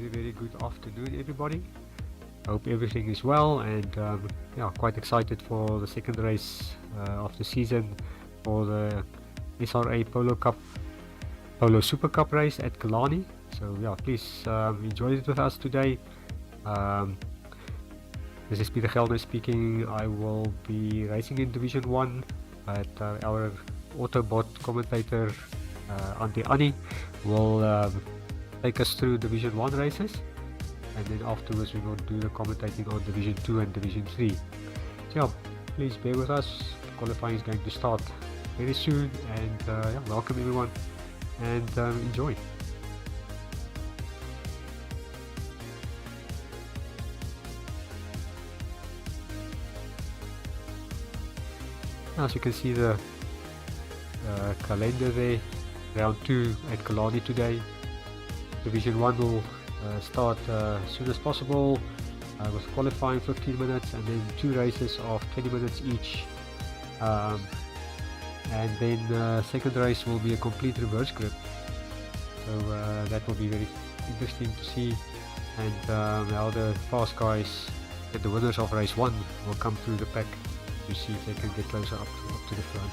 very good afternoon, everybody. Hope everything is well, and yeah, quite excited for the second race of the season for the SRA Polo Super Cup race at Killarney. So yeah, please enjoy it with us today. Um, this is Peter Gelner speaking. I will be racing in Division 1, but our Autobot commentator Auntie Annie will take us through Division 1 races, and then afterwards we will do the commentating on Division 2 and Division 3. So yeah, please bear with us. Qualifying is going to start very soon, and yeah, welcome everyone, and enjoy. As you can see the calendar there, round 2 at Killarney today. Division 1 will start as soon as possible with qualifying 15 minutes, and then 2 races of 20 minutes each, and then second race will be a complete reverse grip, so that will be very interesting to see, and now the fast guys, the winners of race 1, will come through the pack to see if they can get closer up to the front.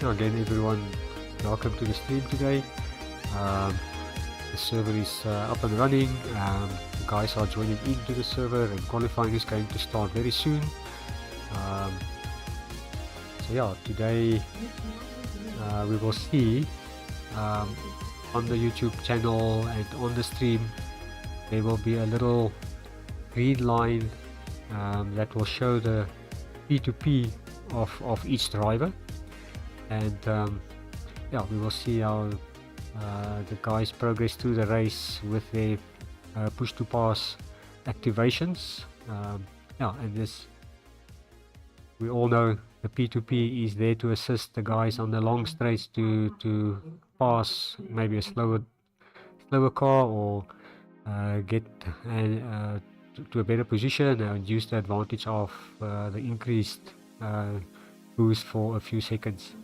Again, everyone, welcome to the stream today. The server is up and running. The guys are joining into the server, and qualifying is going to start very soon. So yeah, today we will see on the YouTube channel and on the stream there will be a little green line that will show the P2P of each driver. And yeah, we will see how the guys progress through the race with their push to pass activations. Yeah, and this, we all know the P2P is there to assist the guys on the long straights to pass maybe a slower car, or get to a better position and use the advantage of the increased boost for a few seconds.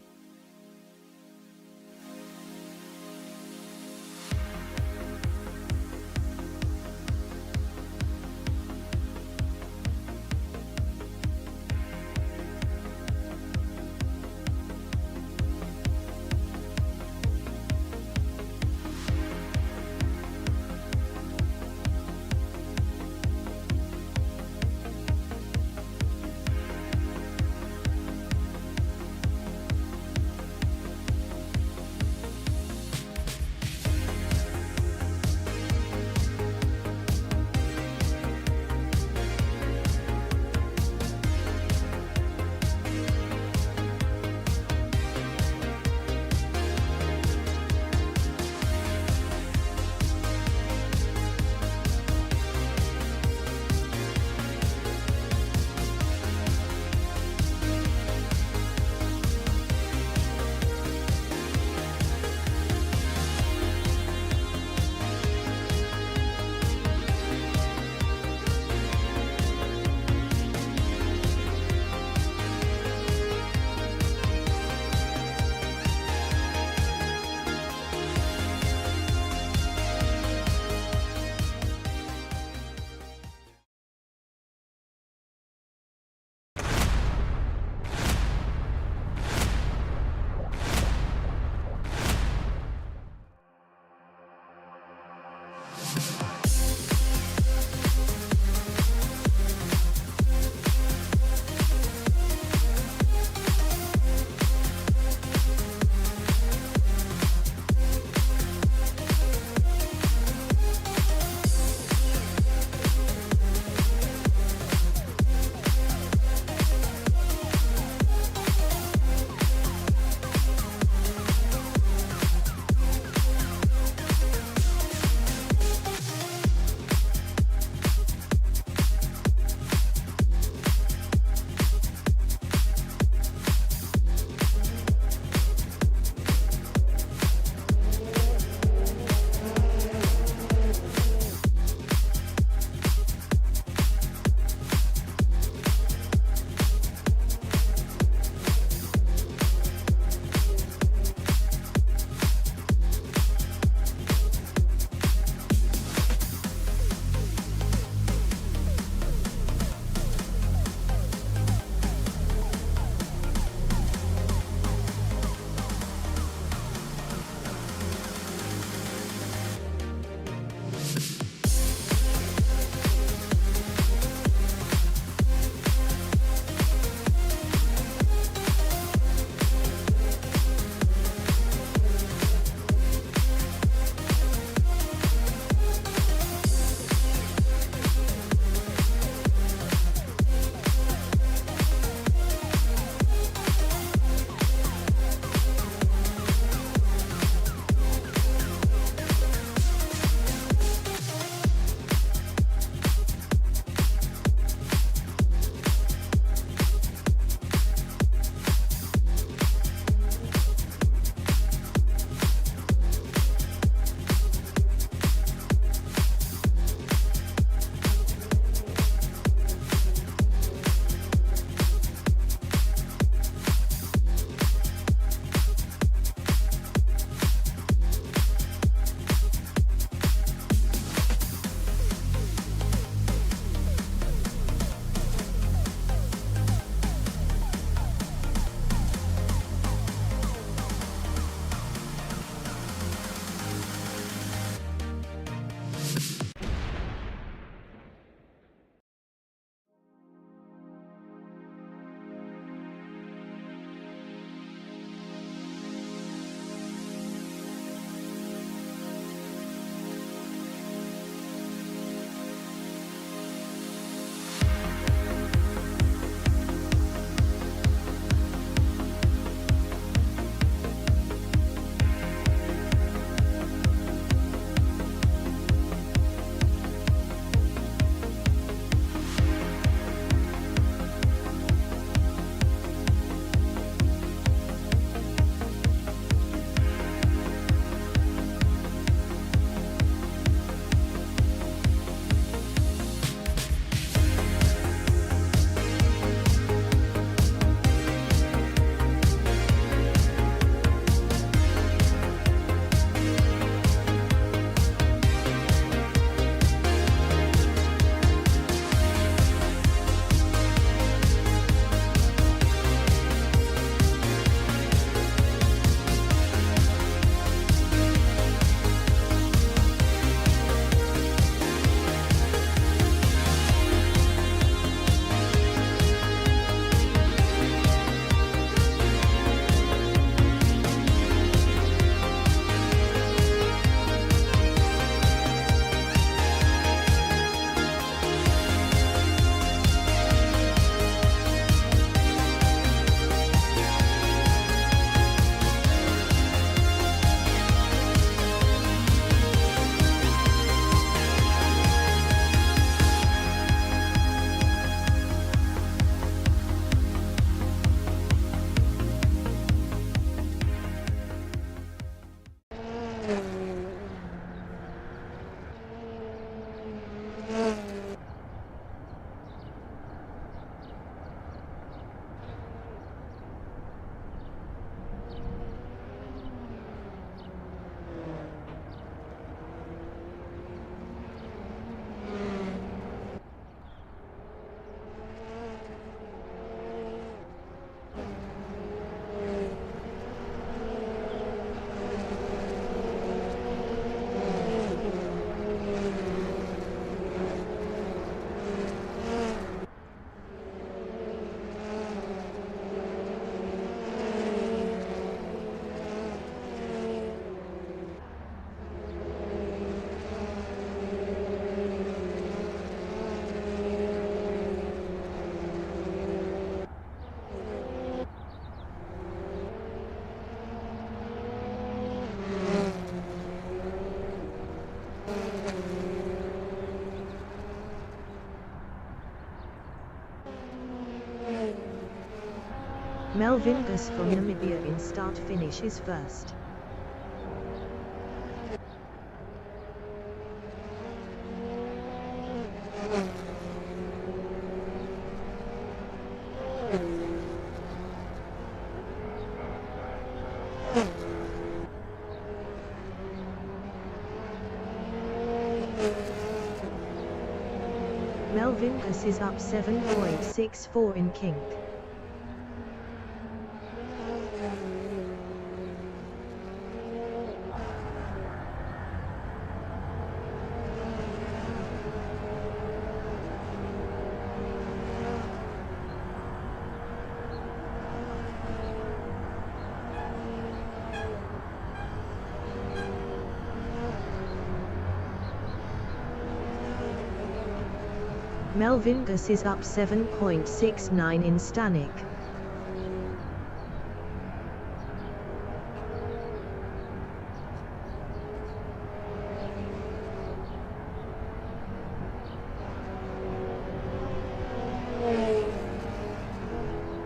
Melvin Gus from Namibia in start finish is first. Melvin Gus is up 7.64 in kink. Melvin Gus is up 7.69 in Stanek.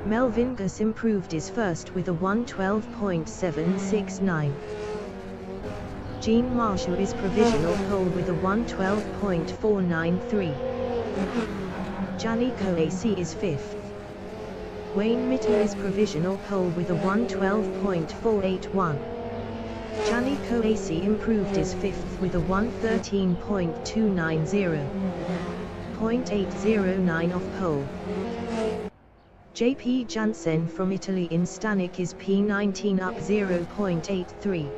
Melvin Gus improved his first with a 112.769. Jean Marshall is provisional pole with a 112.493. Gianni Coacy is 5th. Wayne Mitter is provisional pole with a 112.481. Gianni Coacy improved his 5th with a 113.290. 0.809 off pole. JP Jansen from Italy in Stanek is P19 up 0.83.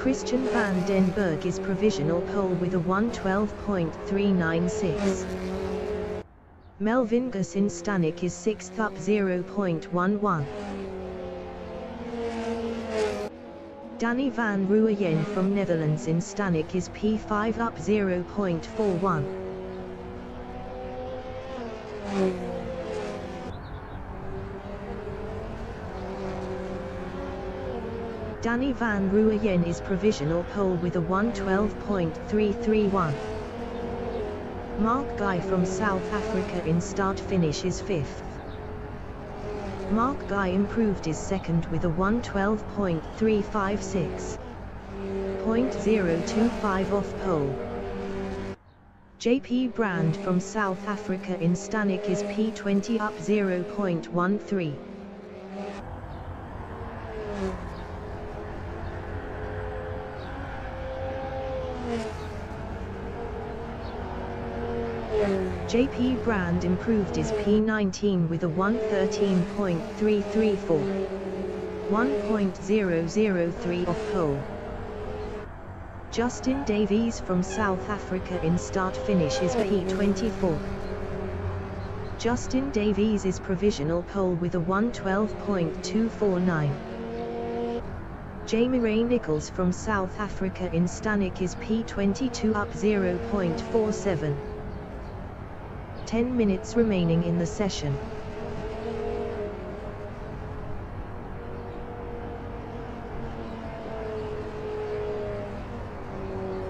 Christian van den Berg is provisional pole with a 112.396. Melvin Gus in Stanek is 6th up 0.11. Danny van Ruyen from Netherlands in Stanek is P5 up 0.41. Danny van Ruyen is provisional pole with a 112.331. Mark Guy from South Africa in start finish is 5th. Mark Guy improved his second with a 112.356. 0.025 off pole. JP Brand from South Africa in Stanek is P20 up 0.13. JP Brand improved his P19 with a 113.334. 1.003 off pole. Justin Davies from South Africa in start finish is P24. Justin Davies is provisional pole with a 112.249. Jamie Ray Nichols from South Africa in Stanek is P22 up 0.47. 10 minutes remaining in the session.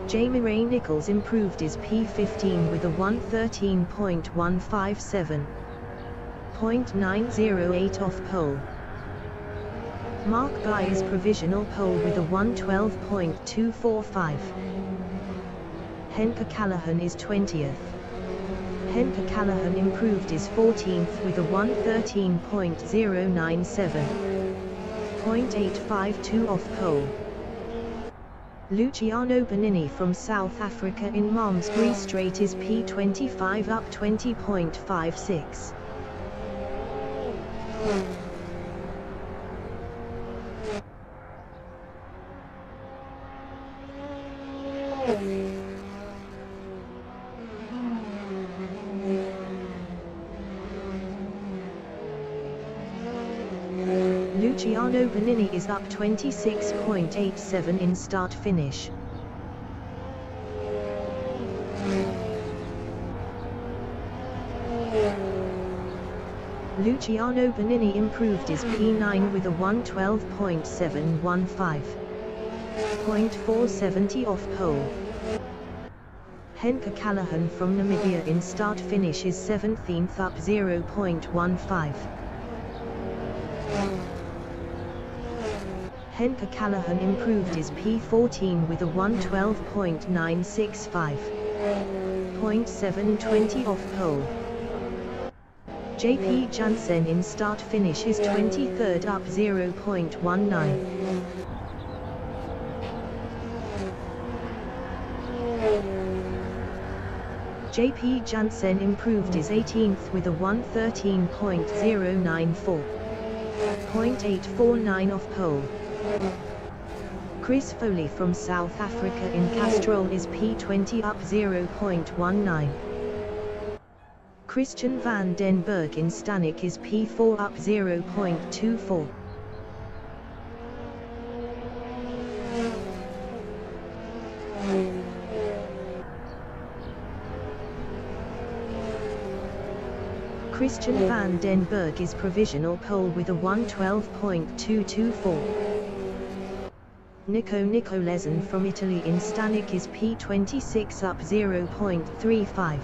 Jamie Ray Nichols improved his P15 with a 113.157. 0.908 off pole. Mark Guy is provisional pole with a 112.245. Henke Callahan is 20th. Henke Callahan improved his 14th with a 113.097. 0.852 off pole. Luciano Benini from South Africa in Malmesbury Straight is P25 up 20.56. Luciano Benini is up 26.87 in start finish. Luciano Bonini improved his P9 with a 112.715. 0.470 off pole. Henke Callahan from Namibia in start finish is 17th up 0.15. Henke Callahan improved his P14 with a 112.965. 0.720 off pole. JP Jansen in start finish is 23rd up 0.19. JP Jansen improved his 18th with a 113.094. 0.849 off pole. Chris Foley from South Africa in Castrol is P20 up 0.19. Christian van den Berg in Stanek is P4 up 0.24. Christian van den Berg is provisional pole with a 112.224. Nico Nicolesen from Italy in Stanek is P26 up 0.35.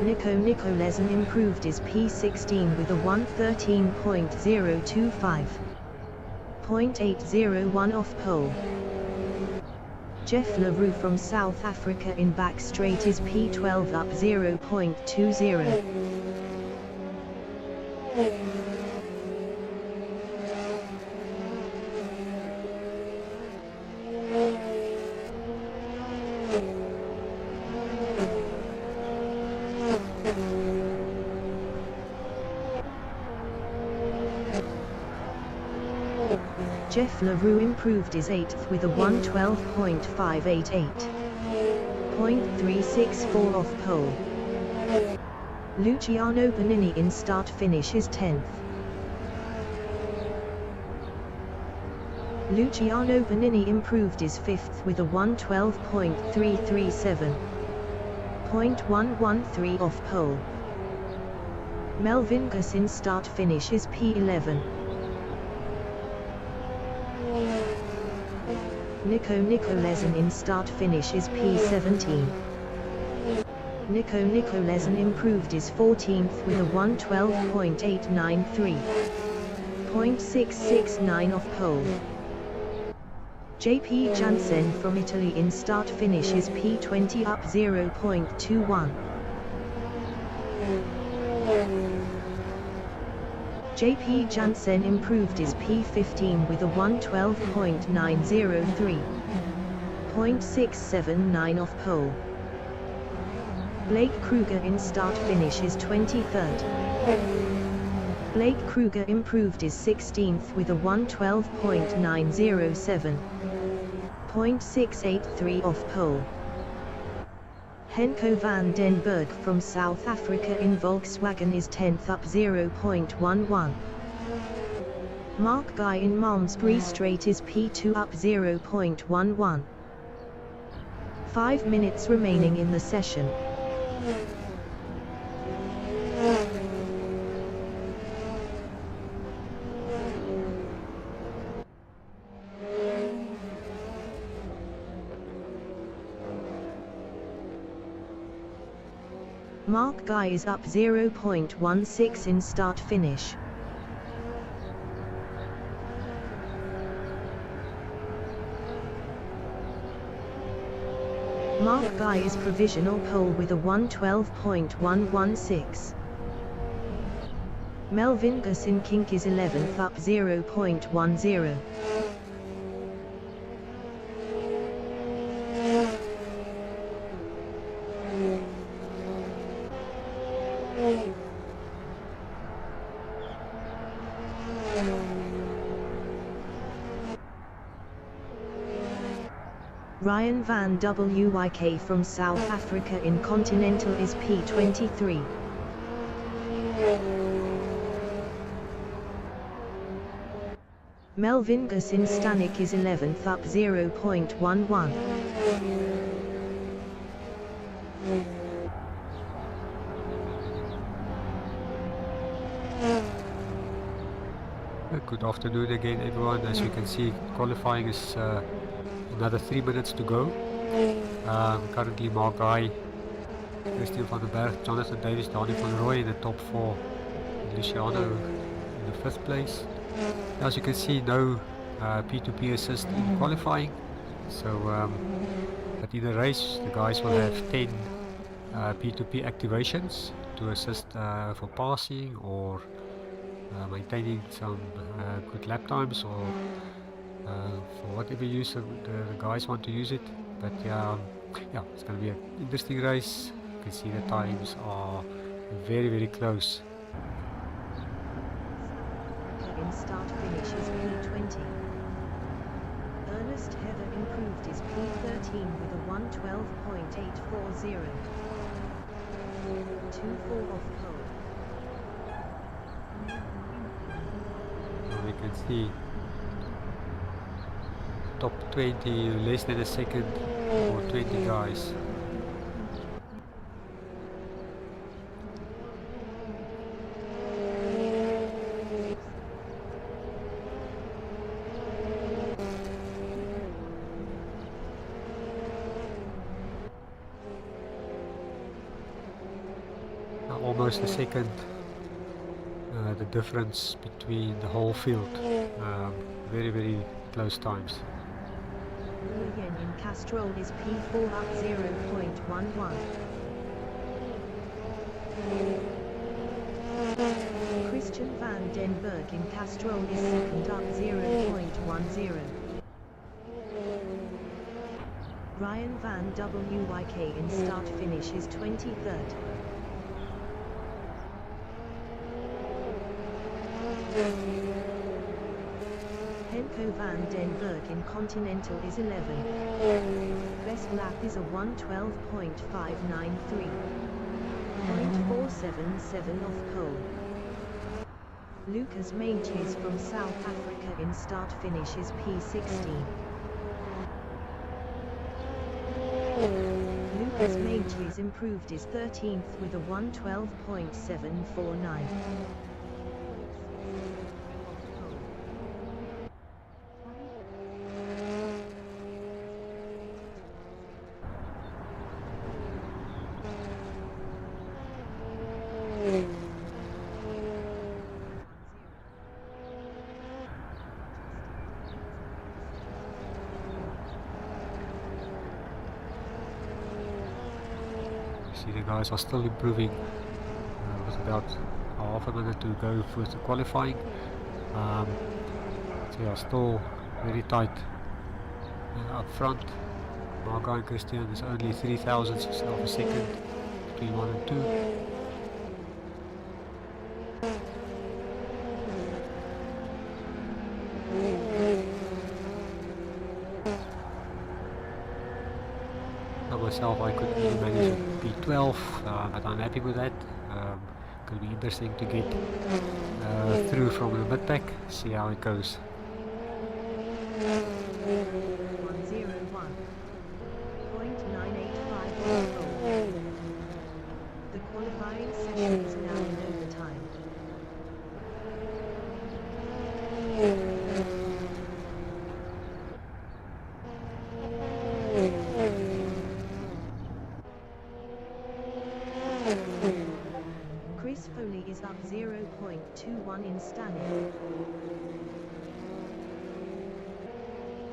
Nico Nicolesen improved his P16 with a 113.025. 0.801 off pole. Jeff LaRue from South Africa in back straight is P12 up 0.20. Jeff LaRue improved his 8th with a 112.588. 0.364 off pole. Luciano Bonini in start finish is 10th. Luciano Bonini improved his 5th with a 112.337. 0.113 off pole. Melvin Guss in start finish is P11. Nico Nicolesen in start finish is P17. Nico Nicolesen improved his 14th with a 112.893. 0.669 off pole. JP Jansen from Italy in start finish is P20 up 0.21. JP Jansen improved his P15 with a 112.903. 0.679 off pole. Blake Kruger in start finish is 23rd. Blake Kruger improved his 16th with a 112.907. 0.683 off pole. Henko van den Berg from South Africa in Volkswagen is 10th up 0.11. Mark Guy in Malmesbury Straight is P2 up 0.11. 5 minutes remaining in the session. Mark Guy is up 0.16 in start finish. Mark Guy is provisional pole with a 112.116. Melvin Guss in kink is 11th up 0.10. Ryan van Wyk from South Africa in Continental is P23. Melvin Guss in Stanek is 11th up 0.11. Good afternoon again, everyone. As you can see, qualifying is another 3 minutes to go. Currently Mark Guy, Christian van den Berg, Jonathan Davis, Danny van Rooij in the top 4, Luciano in the 5th place. As you can see, no P2P assist in qualifying, so but in the race the guys will have 10 P2P activations to assist for passing or maintaining some good lap times, or for whatever use the guys want to use it. But yeah, it's going to be an interesting race. You can see the times are very close. In start finish is P20. Ernest Heather improved his P13 with a 112.840. 2-4 off pole. We can see top 20, less than a second for 20 guys. Almost a second, the difference between the whole field. Very close times. Yen in Castrol is P4 up 0.11. Christian van den Berg in Castrol is second up 0.10. Ryan van Wyk in start finish is 23rd. Henko van den Berg in Continental is 11. Best lap is a 112.593. 0.477 off pole. Lucas Maintjes from South Africa in start finish is P16. Lucas Maintjes improved his 13th with a 112.749. See, the guys are still improving. With about half a minute to go for the qualifying. So yeah, still very tight up front. Marga and Christian is only 3,000 of a second between 1 and 2. Myself, I could only manage a P12, but I'm happy with that. Could be interesting to get through from the mid pack, see how it goes. 101.985. The qualifying session is now in overtime. Chris Foley is up 0.21 in Stanley.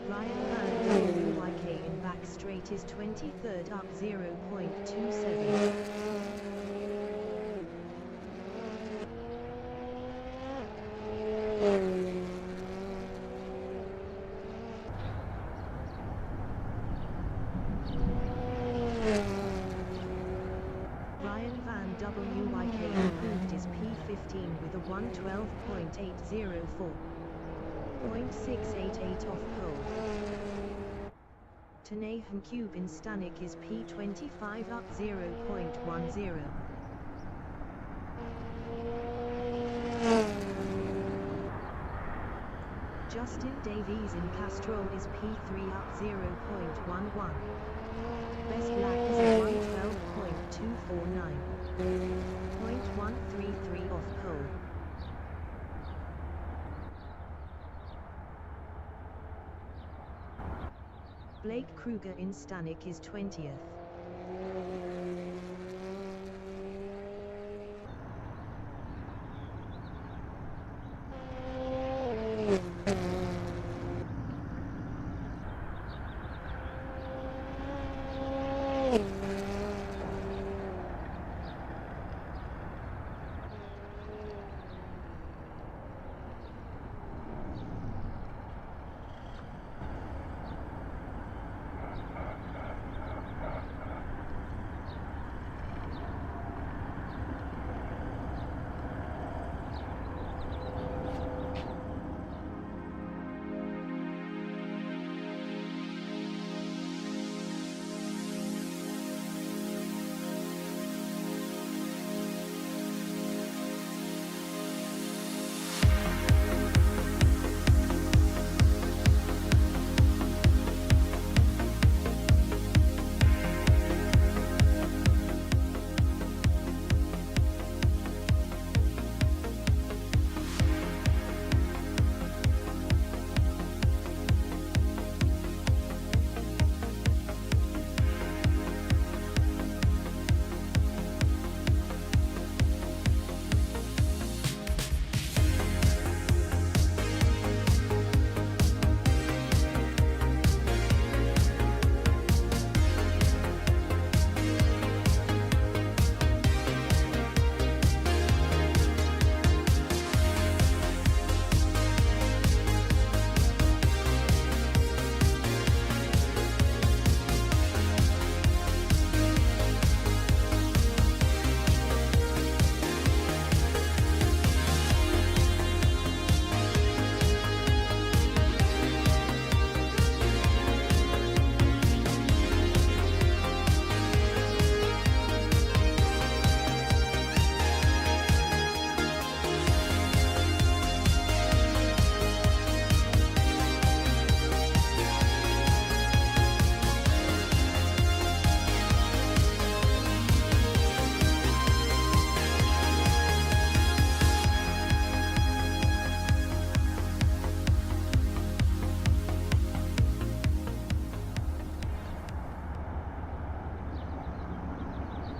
Ryan van Wyk in back straight is 23rd up 0.27. Ryan van Wyk improved his P15 with a 112.804. 0.688 off pole. Tanahum Cube in Stanek is P25 up 0.10. Justin Davies in Castrol is P3 up 0.11. Best lap is a 112.249. 0.133 off pole. Blake Kruger in Stanek is 20th.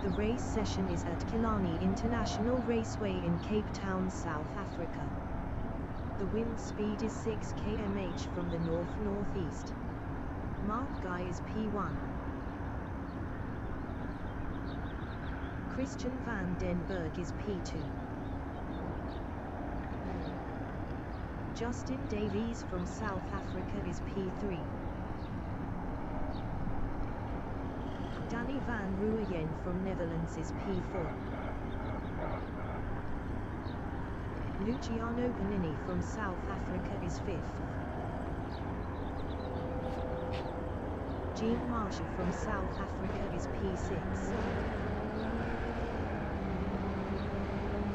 The race session is at Killarney International Raceway in Cape Town, South Africa. The wind speed is 6 km/h from the north-northeast. Mark Guy is P1. Christian van den Berg is P2. Justin Davies from South Africa is P3. Danny van Rooyen from Netherlands is P4. Luciano Panini from South Africa is 5th. Jean Marshall from South Africa is P6.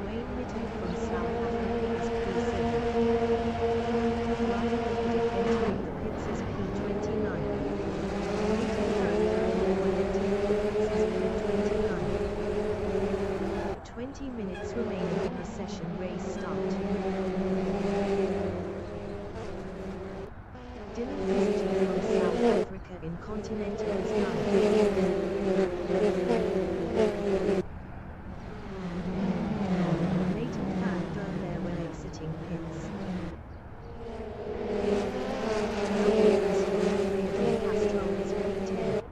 Wayne Mitten from South Africa is P7. Ryan Reed entering the pits is P29. Nathan P29. 20 minutes remaining in the session race start. Dylan Visiting from South Africa in Continental is 9th. Nathan van der Merwe exiting pits. Castro is P10.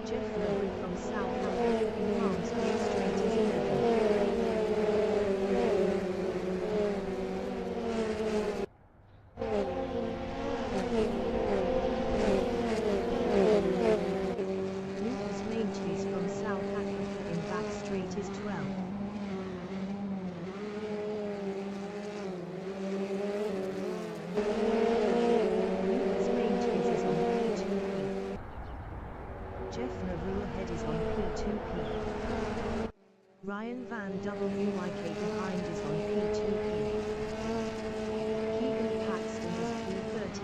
Jeff Lowe from South Africa in France Green Street is 11th. Lucas Maintjes from South Africa in Back Street is 12th. Lucas Maintjes is on P2P. Jeff LaRue ahead is on P2P. Ryan Van WYK behind is on P2P. Keegan Paxton is P13.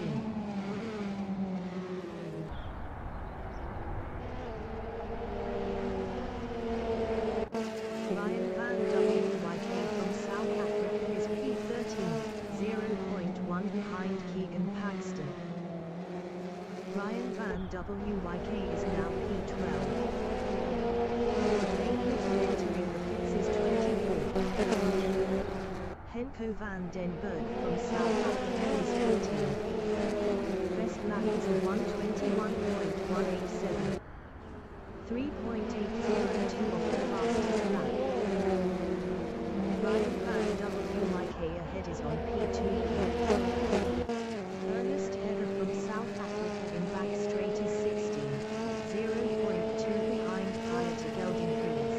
WYK is now P12. Wayne Mitten entering the pits is 24. Henko van den Berg from South Africa is 14. Best lap is a 1:21.187. 3.802 off the fastest lap. Ryan van WYK ahead is on P2. Ernest Heather from South Africa in back straight is 16, 0.2 behind prior to Gelden Cruz.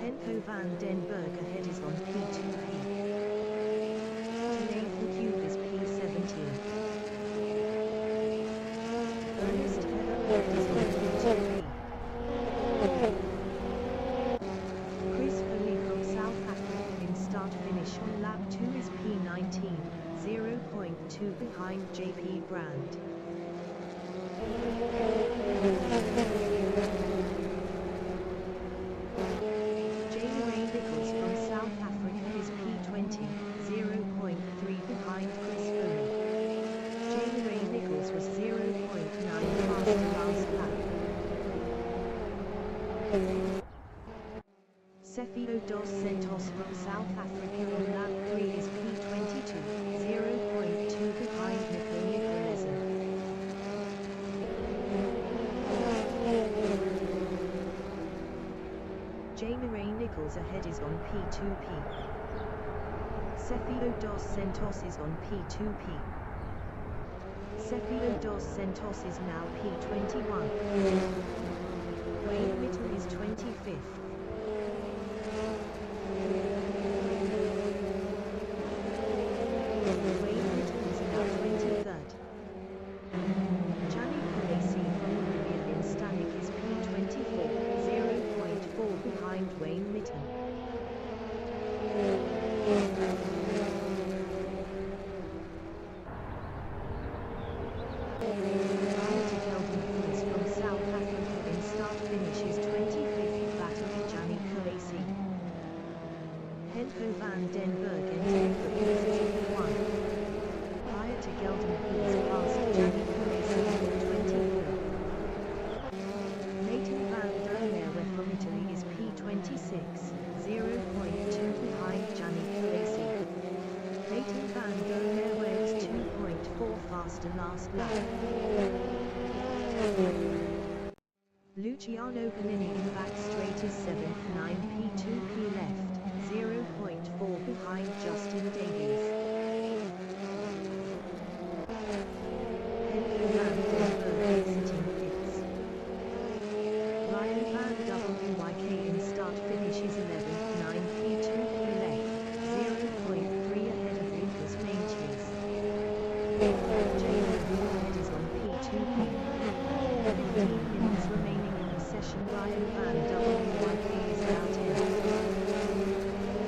Henko van den Berg ahead is on P2P. Nathan Cube is P17. Ernest Heather ahead is on P2P. Chris Foley from South Africa in start finish on lap 2 is P19, 0.2 behind JP Brand. From South Africa is P20, 0.3 behind Chris Foley. Jamie Ray Nichols was 0.9 faster last lap. Cefio dos Santos from South Africa on lap 3 is P22, 0.2 behind Nico Nicolesen. Jamie Ray Nichols ahead is on P2P. Cefio dos Santos is on P2P. Cefio dos Santos is now P21. Wayne Mitten is 25th. Wayne Mitten is now 23rd. Gianni Colesi from Olivia in Stanek is P24, 0.4 behind Wayne Mitten. From South Africa in start finish is 25th battery Gianni Colesi. Henko van den Berg entering the pits is P1. Prior to Gelden Cruz past Gianni Colesi in 24. Nathan van der Merwe from Italy is P26, 0.2 behind Gianni Colesi. Nathan van der Merwe is 2.4 faster last lap. Luciano Panini in back straight is 7th, 9P2P left, 0.4 behind Justin Davies. Henry van den Berg exiting pits. Ryan van WYK in start finish is 11th, 9P2P left, 0.3 ahead of Lucas Maintjes. Jaden Woodhead is on P2P. 15 minutes remaining in the session. Ryan van WYK is now 10th.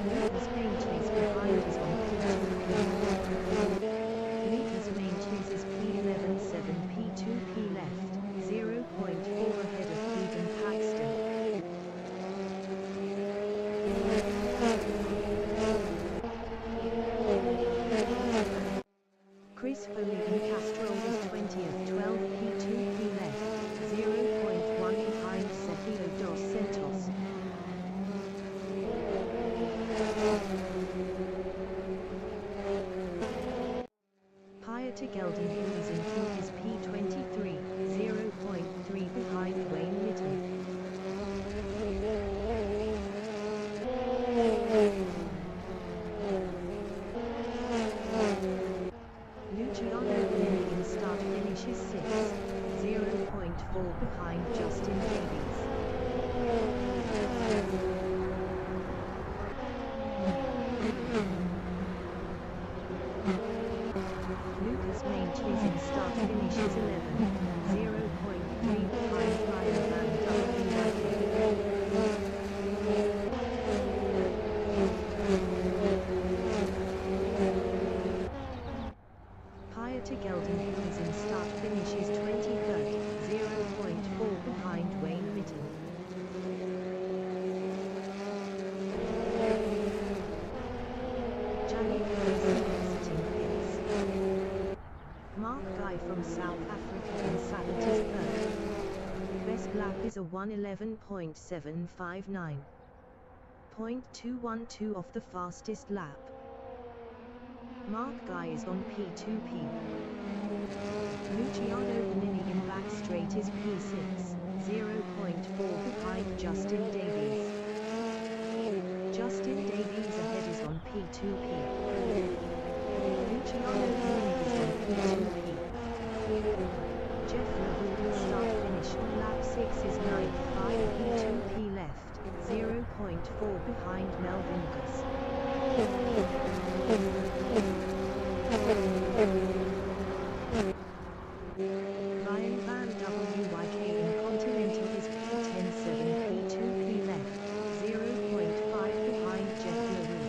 Lucas Maintjes behind is on P2P. Lucas Maintjes is P11, 7P2P left, 0.4 ahead of Keegan Paxton. Chris Foley in Castrol is 20th, 12P2P left, 0.1 behind Cefio dos Santos. Prior to Gelden Cruz in Keith is P23, 0.3 behind Wayne Mitten. Luciano Panini in start finish is 6th, 0.4 behind Justin Davies. Lucas Maintjes in start finish is 11th, 0.3 behind Ryan van WYK. Prior to Gelden Cruz in start finish is 23rd, 0.4 behind Wayne Mitten. lap is a 1:11.759. 0.212 of the fastest lap. Mark Guy is on P2P. Luciano Bonini in back straight is P6, 0.4 behind Justin Davies. Justin Davies ahead is on P2P. Luciano Bonini is on P2P. Jeff LaRue in start finish on lap 6 is 9th, 5 P2P left, 0.4 behind Melvin Gus. Ryan Van Wyk in Continental is P10 7 P2P left, 0.5 behind Jeff LaRue.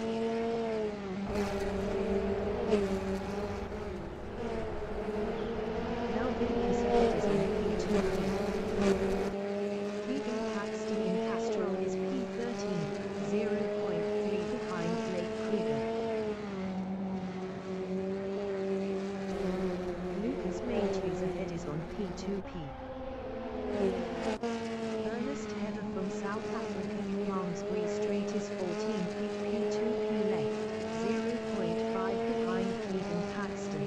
Melvin Gus ahead is on P2P. Keegan Paxton in Castrol is P13, 0.3 behind Blake Kruger. Lucas Maitreys ahead is on P2P. Ernest Heather from South Africa in Malmesbury Straight is 14th, P2P left, 0.5 behind Keegan Paxton.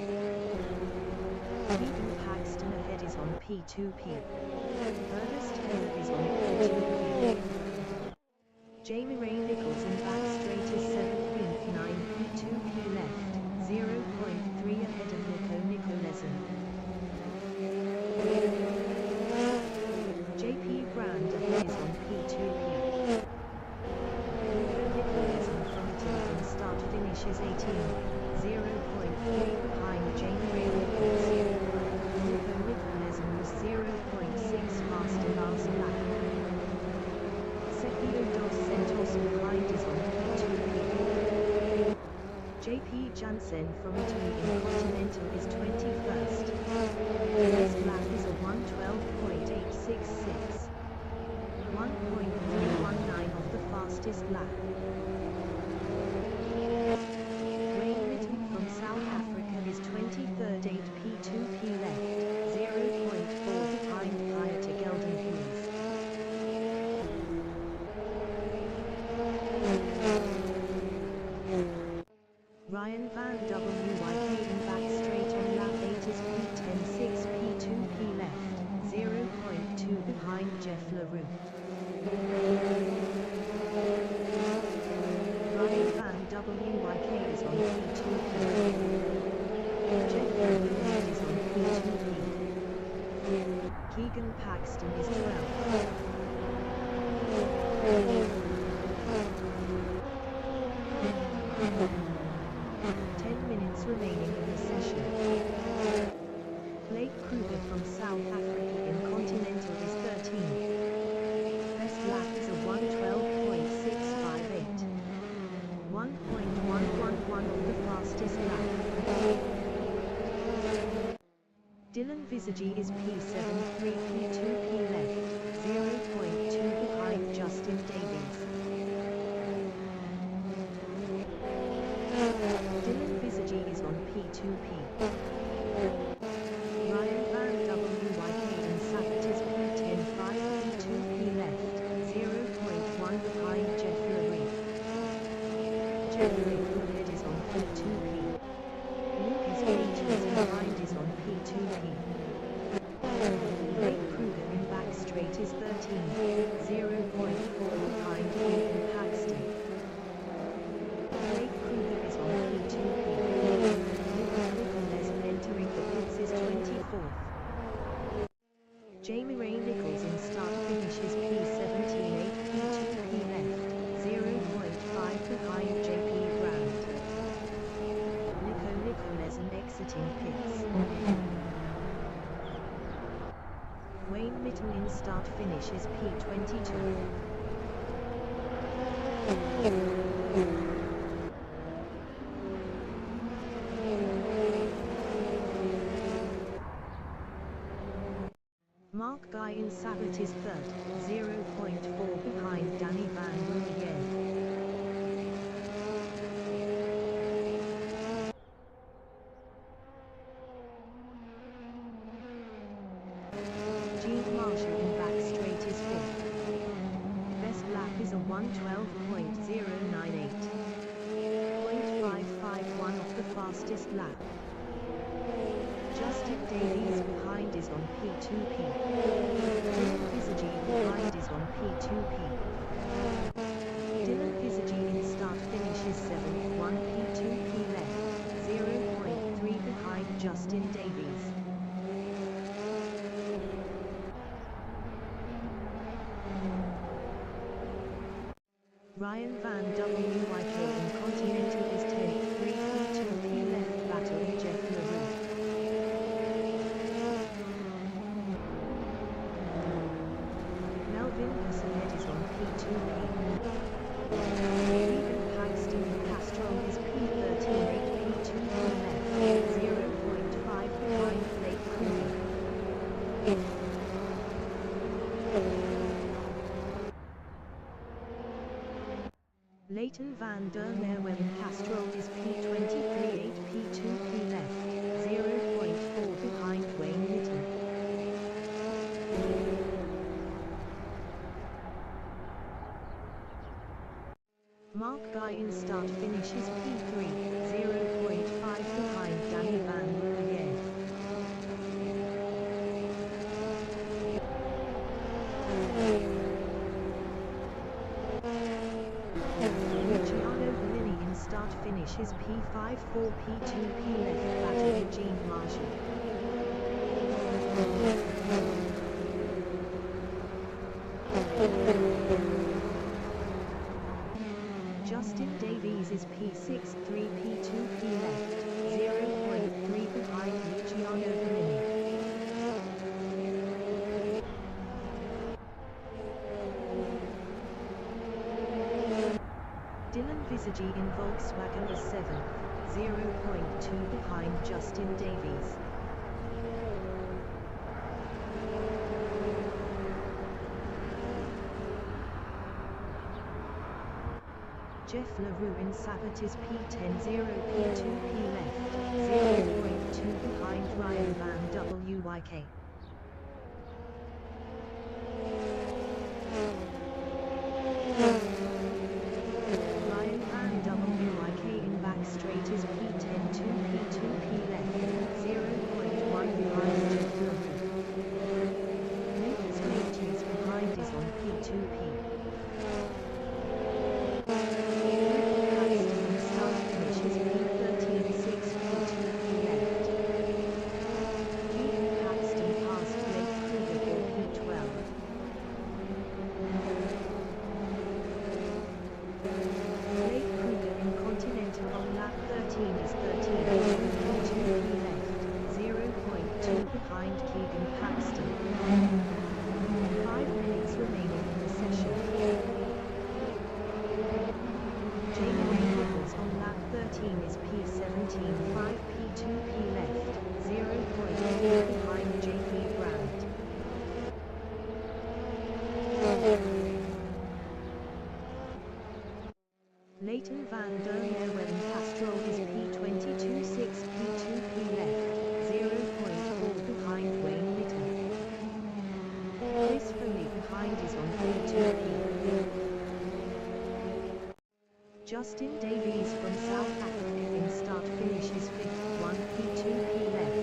Keegan Paxton ahead is on P2P. Ernest Heather is on P2P. Jamie Ray Nichols in back straight is 17th, 9 P2P left, 0.3 ahead of Nico Nicolesen. JP Brand ahead is on P2P. Nico Nicolesen from Italy in start finish is 18th, 0.3 behind Jamie Ray Nichols. Nico Nicolesen was 0.6 faster last lap. Sergio dos Santos behind is on P2P. JP Jansen from Italy in Continental is 21st. Best lap is a 1:12.866. 1.319 of the fastest lap. Wayne Little from South Africa is 23rd, 8 P2P left, 0.4 behind Kayate Geldenhuis. Ryan Van Wyk in back straight on lap 8 is P10 6 P2P left, 0.2 behind Jeff LaRue. Ryan Van Wyk is on P2P. Jeff LaRue is on P2P. Keegan Paxton is 12th. 10 minutes remaining in the session. Blake Kruger from South Africa in Continental is 13th. Best lap is a 1:12.658. 1.111 of the fastest lap. Dylan Visagie is P7 3 P2P left, 0.2 behind Justin Davies. Dylan Visagie is on P2P. Ryan Van Wyk in Saffet is P10 5 P2P left, 0.1 behind Jeff LaRue. Jeff LaRue ahead is on P2P. Lucas Maitreys behind is on P2P. Blake Kruger in back straight is 13, 0.4 behind Keegan Paxton. Blake Kruger is on P2P. Nico Nicolesen entering the pits is 24th. Jamie Ray Nichols in start finish is P17 8 P2P left, 0.5 behind JP Brand. Nico Nicolesen exiting pits. Wayne Mitton in start finish is P22. Mark Guy in Sabat is third, 0.4 behind Danny Van Rooyen. Gene Marshall in back straight lap is a 1:12.098. 0.551 off the fastest lap. Justin Davies behind is on P2P. Dylan Visagie behind is on P2P. Dylan Visagie in start finish is 7th, 1 P2P left, 0.3 behind Justin Davies. Ryan Van Wyk in Continental is 10th, 3 P2P left, battling Jeff LaRue. Melvin Hassanet is on P2P. Keegan Paxton in Castrol is P13, 8 P2P left, 0.5 behind Blake Cooley. Leighton Van der Merwe in Castrol is P23, 8 P2P left, 0.4 behind Wayne Litton. Mark Guy in start finish is P3, 0.5 behind Danny Van Leer. Luciano Vanini in start finish is P5, 4 P2P left, battling Gene Marshall. Justin Davies is P6, 3 P2P left, 0.3 behind Luciano Vanini. Dylan Visagie in Volkswagen is 7th, 0.2 behind Justin Davies. Jeff LaRue in Sabat is P10, 0 P2P left, 0.2 behind Ryan Van Wyk. Ryan Van Wyk in back straight is P10, 2 P2P left, 0.1 behind Jeff LaRue. Lucas Matthews behind is on P2P. Behind Keegan Paxton. 5 minutes remaining in the session. Jamie Nichols on lap 13 is P17, 5 P2P left, 0.4 behind JP Brandt. Leighton Van der Merwe in Castrol is P22, 6 P2P left, 0.4 behind Wayne Litton. Chris Foley behind is on P2P. Justin Davies from South Africa in start finish is 5th, 1 P2P left,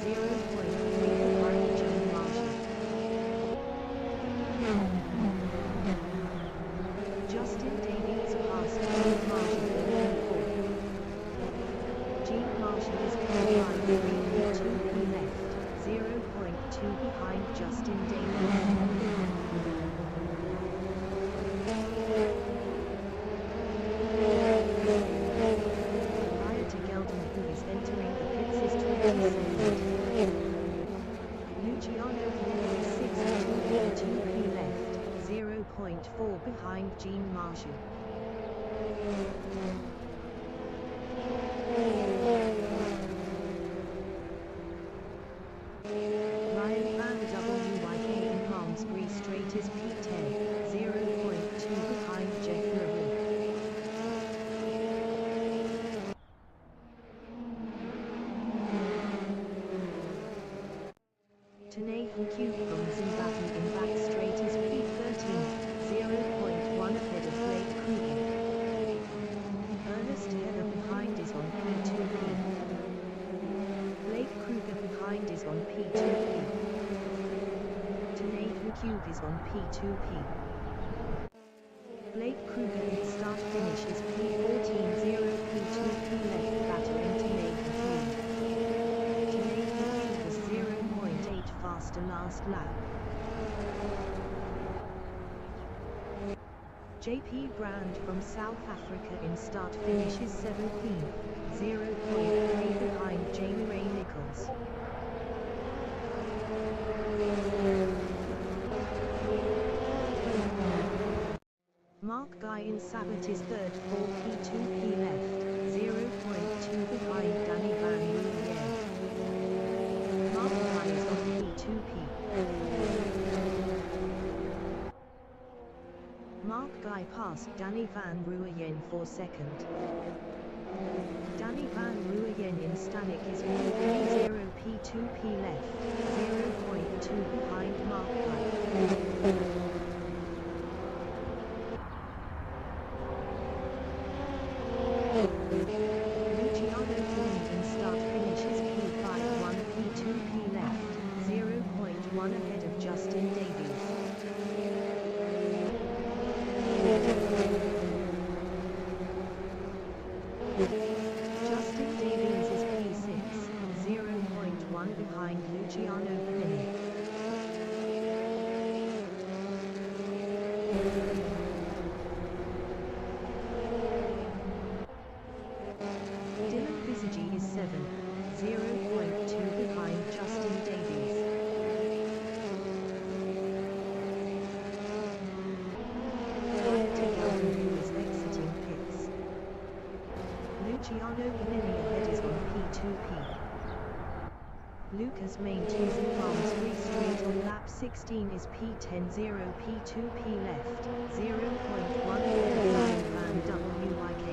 0.3 behind John Marshall. Justin Davies passed Gene Marshall in P4. Gene Marshall is P5, 3 P2P left, 0.2 behind Justin Davies. Prior to Geldon, who is entering the pits, is 22nd. Luciano Vanini is 6th, 2 P2P left, 0.4 behind Gene Marshall. Ryan Van Wyk in Malmesbury Straight is P10, 0.2 behind Jeff LaRue. Tanay Hukyu from Zimbabwe in back straight is P13, 0.1 Supacup is on P2P. Blake Kruger in start-finish is P14.0 P2P left battling to Nathan was 0.8 faster last lap. JP Brand from South Africa in start-finish is 17th, 0.3 behind Jamie Ray Nichols. Mark Guy in Sabbath is third, 4 P2P left, 0.2 behind Danny Van Ruyen. Mark Guy is on P2P. Mark Guy passed Danny Van Ruyen for second. Danny Van Ruyen in Stanek is P30 P2P left, 0.2 behind Mark Guy. P2P left, 0.1 ahead of Justin Davies. Justin Davies is P6, 0.1 behind Luciano Pini. Dylan Visage is 7, 0.2 behind Justin Davies. Prior to Killarney, who is exiting pits. Luciano Pini ahead is on P2P. Lucas Maintains in Palms Free Street on lap 16 is P10.0 P2P left, 0.1 ahead of Ryan Van WYK.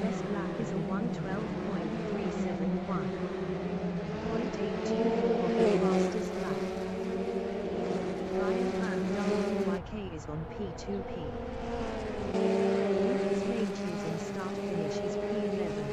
Best lap is a 1:12.371. 0.824 of the fastest lap. Ryan Van WYK is on P2P. Lucas Matthews in start finish is P11.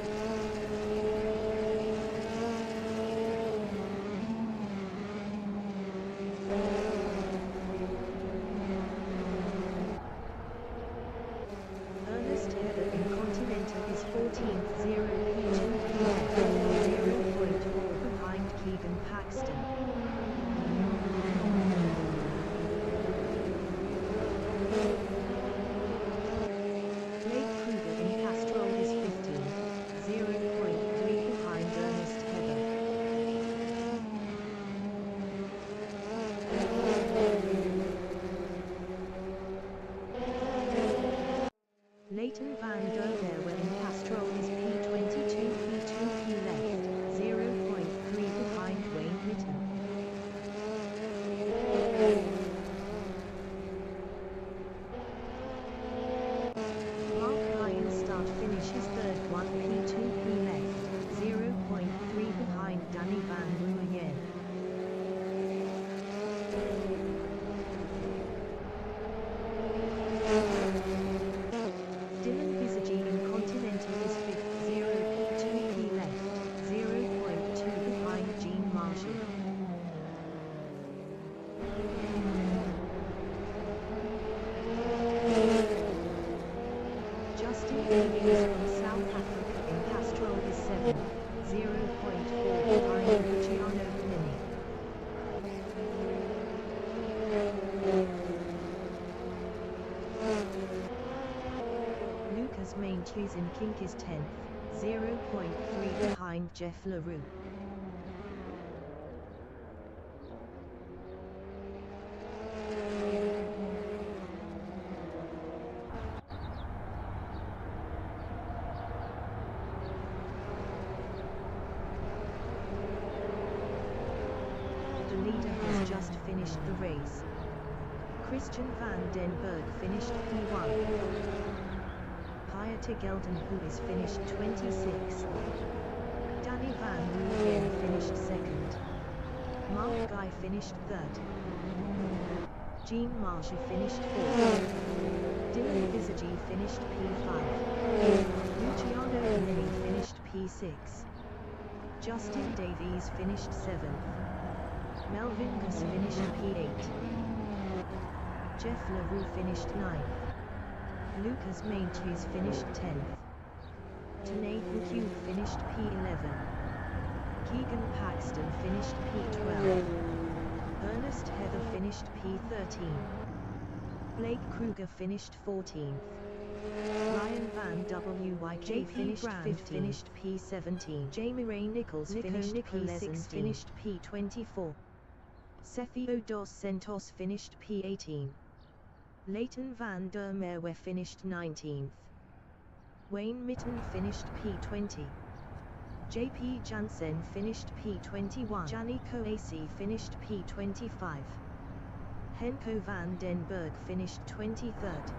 Is 14th, 0 P2P left, 0.4 behind Keegan Paxton. Blake Kruger in Castrol is 15th, 0.3 behind Ernest Heather. Leighton Van Der Merwe in Castrol is P22 P2P left, 0.3 behind Wayne Mitten. Mark Ryan start finish is third, 1 P2P left, 0.3 behind Danny Van Ruyen. Dylan Visage in Continental is 5th, 0 P2P left, 0.2 behind Gene Marshall. Justin Davies from South Africa in Castrol is 7th, 0.4 behind Luciano Pini. Lucas Matthews in Kink is 10th, 0.3 behind Jeff LaRue. The leader has just finished the race. Christian van den Berg finished P1. Pieter Gelden, who is finished 26th. Danny Van Ruyen finished second. Mark Guy finished third. Jean Marge finished 4th. Dylan Visagi finished P5. Luciano Nini finished P6. Justin Davies finished 7th. Melvin Gus finished P8. Jeff LaRue finished 9th. Lucas Maintries finished 10th. Nathan Q finished P11. Keegan Paxton finished P12. Ernest Heather finished P13. Blake Kruger finished 14th. Ryan Van WYK finished 15th. Finished P17. Jamie Ray Nichols finished P16. Finished P24. Sefio dos Santos finished P18. Leighton Van der Merwe finished 19th. Wayne Mitten finished P20. JP Jansen finished P21. Gianni Coacy finished P25. Henko van den Berg finished 23rd.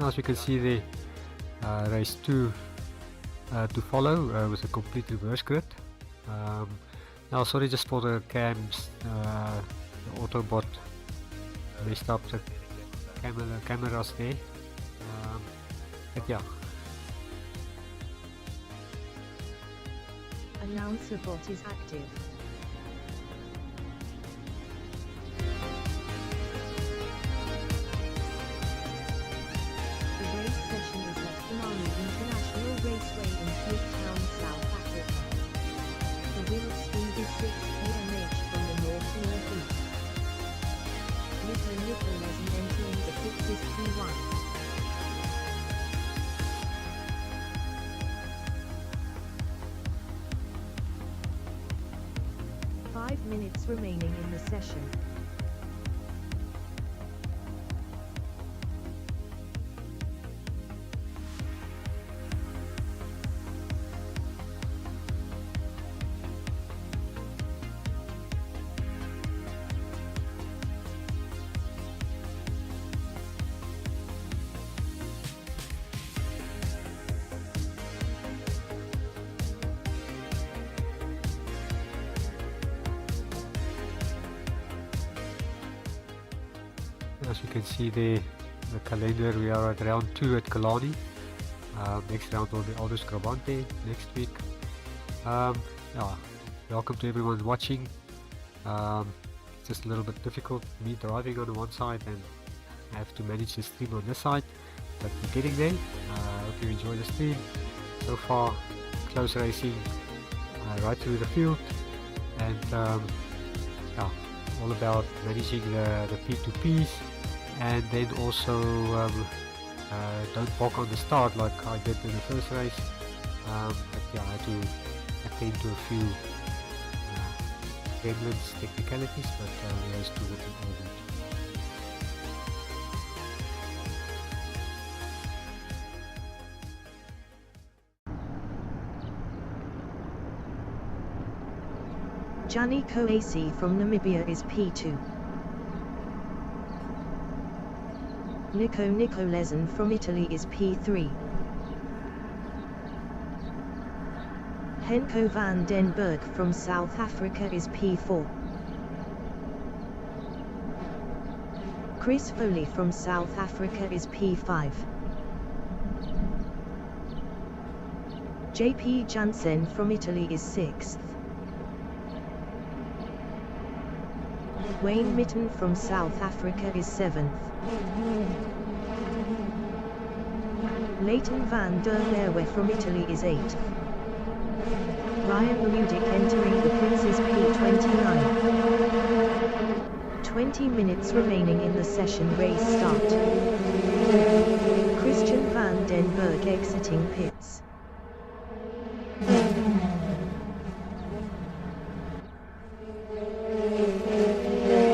As we can see the race 2 to follow with a complete reverse grid. Now sorry just for the cams, the Autobot messed up the cameras there, but yeah. Announcer bot is active. Raceway in Cape Town, South Africa. The wind speed is 6 km from the north to northeast. Nico Nicholas entering the pits is P1. Five minutes remaining in the session. As you can see the calendar, we are at round 2 at Killarney. Next round will be Aldous Grabante next week. Yeah, welcome to everyone watching. It's just a little bit difficult, me driving on one side and I have to manage the stream on this side, but we're getting there. I hope you enjoy the stream. So far, close racing right through the field, and yeah, all about managing the P2Ps, and then also don't walk on the start like I did in the first race. But yeah, I had to attend to a few gremlins technicalities, but the race 2 will be all good. Gianni Coacy from Namibia is P2. Nico Nicolesen from Italy is P3. Henko van den Berg from South Africa is P4. Chris Foley from South Africa is P5. JP Jansen from Italy is 6th. Wayne Mitten from South Africa is 7th. Leighton van der Merwe from Italy is 8th. Ryan Ludic entering the Prince's P29. 20 minutes remaining in the session. Race start. Christian van den Berg exiting pits.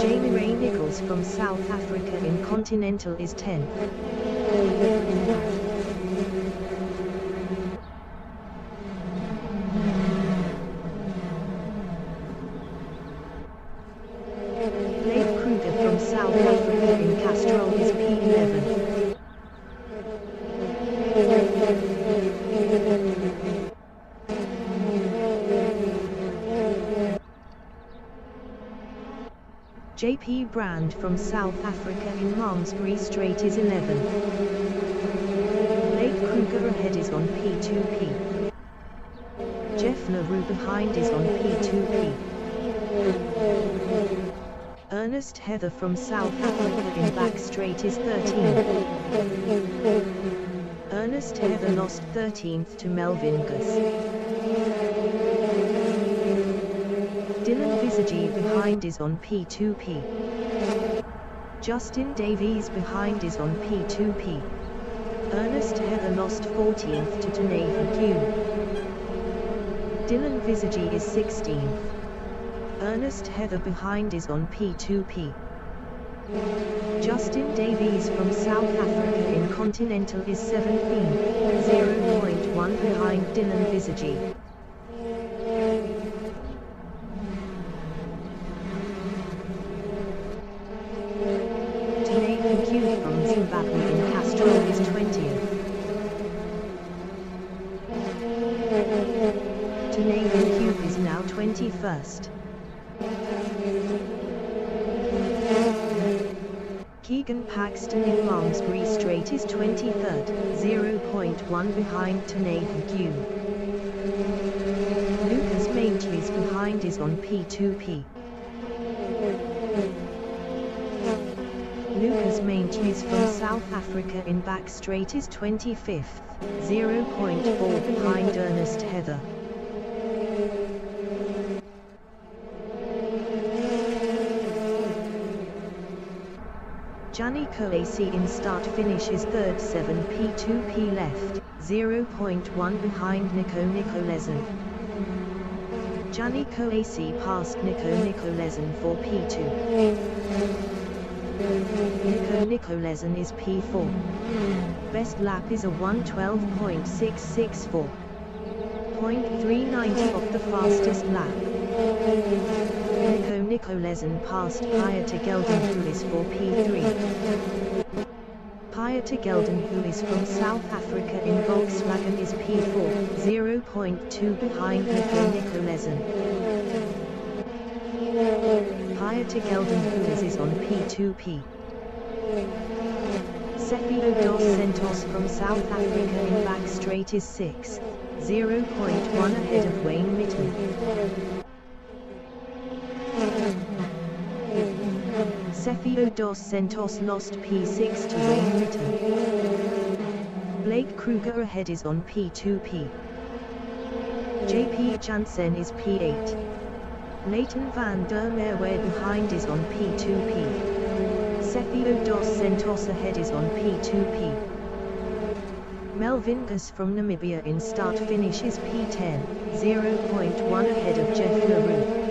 Jamie Ray Nichols from South Africa in Continental is 10th. South Africa in Castrol is P11. JP Brand from South Africa in Malmesbury Strait is 11. Blake Kruger ahead is on P2P. Jeff LaRue behind is on P2P. Ernest Heather from South Africa in back straight is 13th. Ernest Heather lost 13th to Melvin Gus. Dylan Visage behind is on P2P. Justin Davies behind is on P2P. Ernest Heather lost 14th to Tanay Q. Dylan Visage is 16th. Ernest Heather behind is on P2P. Justin Davies from South Africa in Continental is 17th, 0.1 behind Dylan Visage. Tanay Q from Zimbabwe in Castrol is 20th. Tanay Q is now 21st. Keegan Paxton in Malmesbury Strait is 23rd, 0.1 behind Tanay Q. Lucas Maintleys behind is on P2P. Lucas Maintleys from South Africa in back straight is 25th, 0.4 behind Ernest Heather. Gianni Coacy in start finish is 3rd, 7 P2P left, 0.1 behind Nico Nicolezen. Gianni Coacy passed Nico Nicolezen for P2. Nico Nicolezen is P4. Best lap is a 1:12.664. 0.390 of the fastest lap. Nico Nicolezen passed Pieter Gelden, who is for P3. Pieter Gelden, who is from South Africa in Volkswagen, is P4, 0.2 behind Nico Nicolezen. Pieter Gelden, who is on P2P. Sergio dos Santos from South Africa in back straight is 6th, 0.1 ahead of Wayne Mitten. Sergio dos Santos lost P6 to Wayne Mitten. Blake Kruger ahead is on P2P. JP Jansen is P8. Leighton van der Merwe behind is on P2P. Sergio dos Santos ahead is on P2P. Melvin Gus from Namibia in start finish is P10, 0.1 ahead of Jeff LaRue.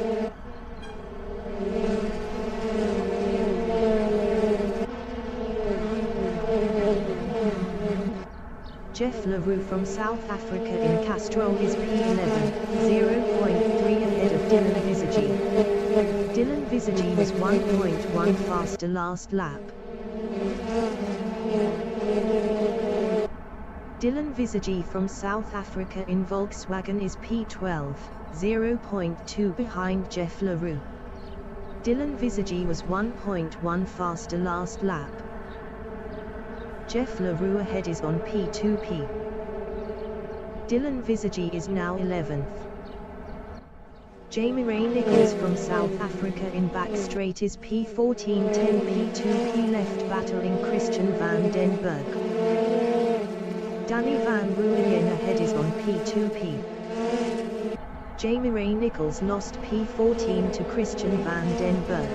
Jeff LaRue from South Africa in Castrol is P11, 0.3 ahead of Dylan Visage. Dylan Visage was 1.1 faster last lap. Dylan Visage from South Africa in Volkswagen is P12, 0.2 behind Jeff LaRue. Dylan Visage was 1.1 faster last lap. Jeff LaRue ahead is on P2P. Dylan Visage is now 11th. Jamie Ray Nichols from South Africa in back straight is P14 10 P2P left battling Christian van den Berg. Danny van Rooyen ahead is on P2P. Jamie Ray Nichols lost P14 to Christian van den Berg.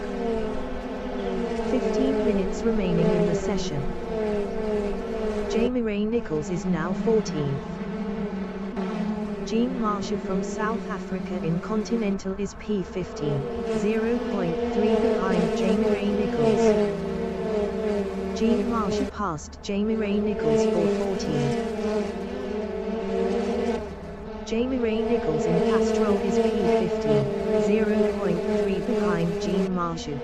15 minutes remaining in the session. Jamie Ray Nichols is now 14th. Jean Marshall from South Africa in Continental is P15, 0.3 behind Jamie Ray Nichols. Jean Marshall passed Jamie Ray Nichols for 14. Jamie Ray Nichols in Castrol is P15, 0.3 behind Jean Marshall.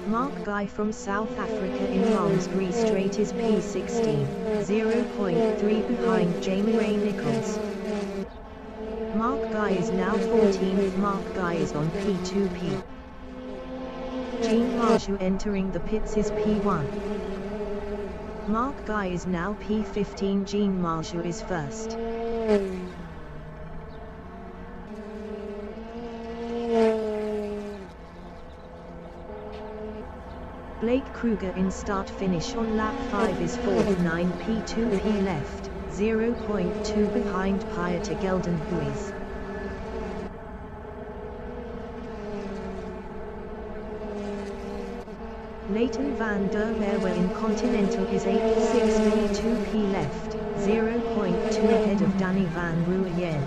Mark Guy from South Africa in Malmesbury Straight is P16, 0.3 behind Jamie Ray Nichols. Mark Guy is now 14th. Mark Guy is on P2P. Jean Marshall entering the pits is P1. Mark Guy is now P15. Jean Marshall is first. Blake Kruger in start finish on lap 5 is 4th. 9 P2P left, 0.2 behind Pieter Gelden who is Leighton van der Merwe in Continental is 8th. 6 P2P left, 0.2 ahead of Danny van Rooyen.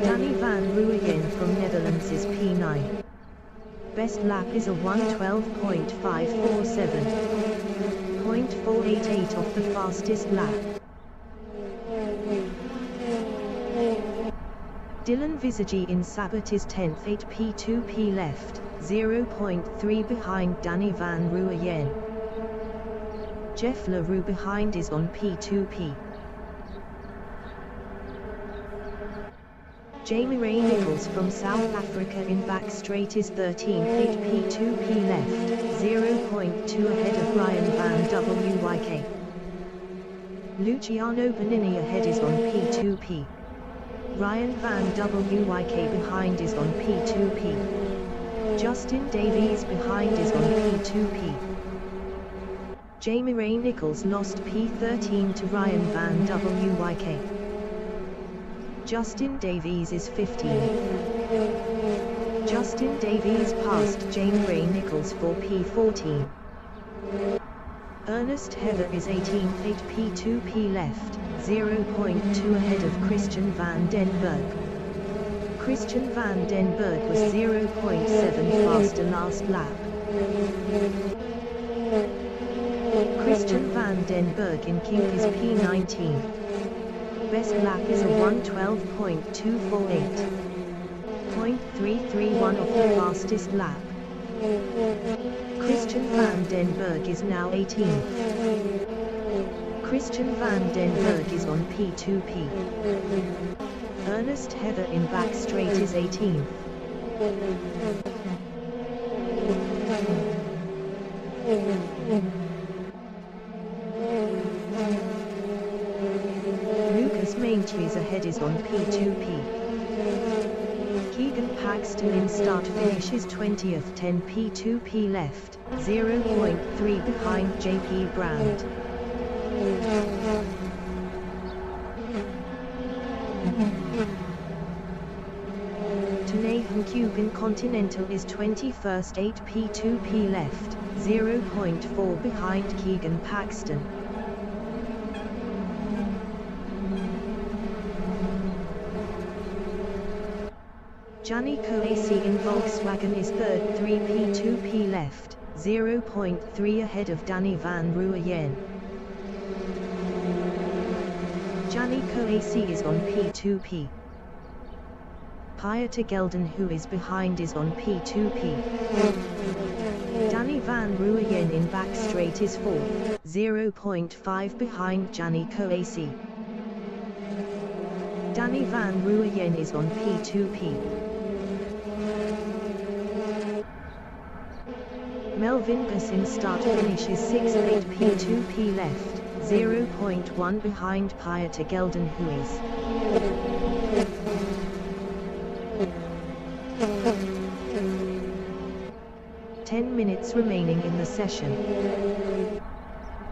Danny van Rooyen from Netherlands is P9. Best lap is a 1:12.547. 0.488 off the fastest lap. Dylan Visagie in Sabat is 10th. 8 P2P left, 0.3 behind Danny van Rooyen. Jeff LaRue behind is on P2P. Jamie Ray Nichols from South Africa in back straight is 13th. 8 P2P left, 0.2 ahead of Ryan van Wyk. Luciano Benini ahead is on P2P. Ryan van Wyk behind is on P2P. Justin Davies behind is on P2P. Jamie Ray Nichols lost P13 to Ryan van Wyk. Justin Davies is 15. Justin Davies passed Jamie Ray Nichols for P14. Ernest Heather is 18th. 8 P2P left, 0.2 ahead of Christian van den Berg. Christian van den Berg was 0.7 faster last lap. Christian van den Berg in King is P19. Best lap is a 1:12.248. 0.331 off the fastest lap. Christian van den Berg is now 18th. Christian van den Berg is on P2P. Ernest Heather in back straight is 18th. Lucas Maintries ahead is on P2P. Keegan Paxton in start finish is 20th. 10 P2P left, 0.3 behind JP Brand. Tunahun Cube in Continental is 21st. 8 P2P left, 0.4 behind Keegan Paxton. Gianni Coacy in Volkswagen is 3rd. 3 P2P left, 0.3 ahead of Danny van Rooyen. Gianni Coacy is on P2P. Pieter Gelden who is behind is on P2P. Danny van Rooyen in back straight is 4th, 0.5 behind Gianni Coacy. Danny van Rooyen is on P2P. Melvingus in start finish is 6.8 P2P left, 0.1 behind Pieter Gelden Huis. Minutes remaining in the session.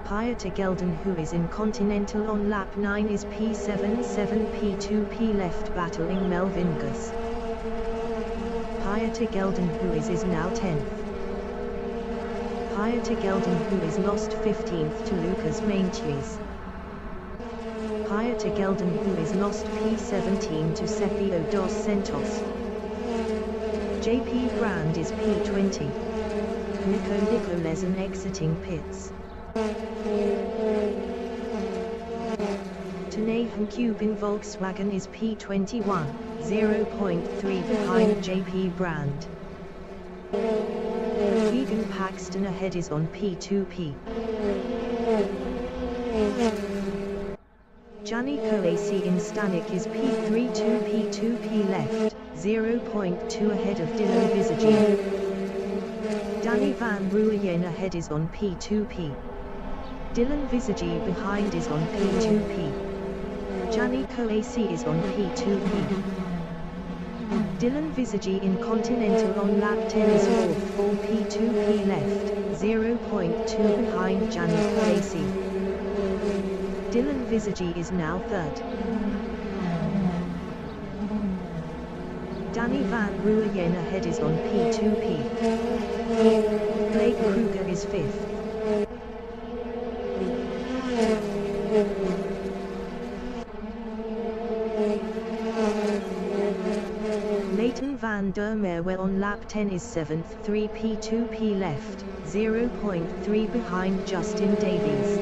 Pieter Gelden Huis in Continental on lap 9 is P7 7 P2P left battling Melvingus. Pieter Gelden Huis is now 10th. Pieter Gelden Huis lost 15th to Lucas Maintjes. Pieter Gelden Huis lost P17 to Sergio dos Santos. JP Brand is P20. Nico Nicolesen exiting pits. Tanahan Cube in Volkswagen is P21, 0.3 behind JP Brand. Keegan Paxton ahead is on P2P. Gianni Coacy in Stanek is P32 P2P left, 0.2 ahead of Dylan Visage. Danny van Ruyen ahead is on P2P. Dylan Visage behind is on P2P. Gianni Coacy is on P2P. Dylan Visage in Continental on lap 10 is 4th for P2P left, 0.2 behind Gianni Coacy. Dylan Visage is now 3rd. Danny van Ruyen ahead is on P2P. Blake Kruger is 5th. Leighton van der Merwe on lap 10 is 7th, 3 P2P left, 0.3 behind Justin Davies.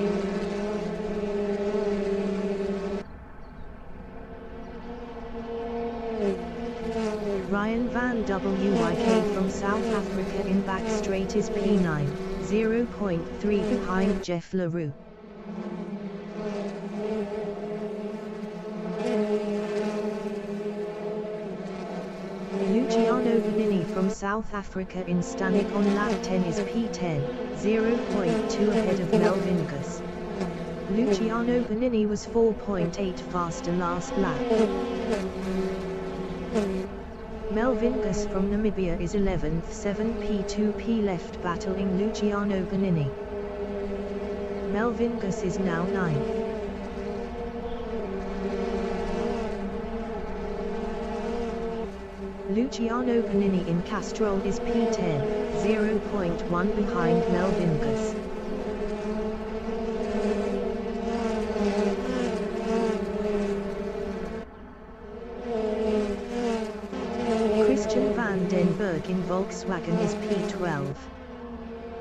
Ryan van Wyk from South Africa in back straight is P9, 0.3 behind Jeff LaRue. Luciano Benini from South Africa in Stanek on lap 10 is P10, 0.2 ahead of Melvingus. Luciano Benini was 4.8 faster last lap. Melvingus from Namibia is 11th, 7 P2P left battling Luciano Benini. Melvingus is now 9th. Luciano Benini in Castrol is P10, 0.1 behind Melvingus. Christian van den Berg in Volkswagen is P12.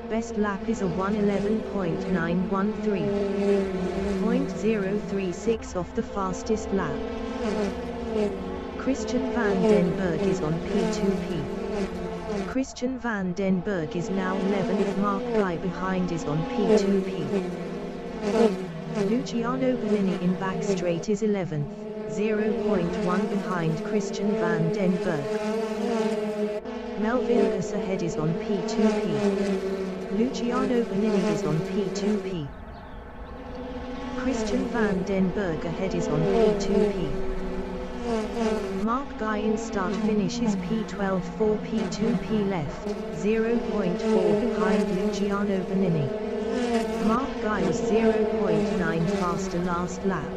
Best lap is a 1:11.913. 0.036 off the fastest lap. Christian van den Berg is on P2P. Christian van den Berg is now 11th. Mark Guy behind is on P2P. Luciano Benini in back straight is 11th, 0.1 behind Christian van den Berg. Melvingus ahead is on P2P. Luciano Benini is on P2P. Christian van den Berg ahead is on P2P. Mark Guy in start finish is P12 for P2P left, 0.4 behind Luciano Benini. Mark Guy was 0.9 faster last lap.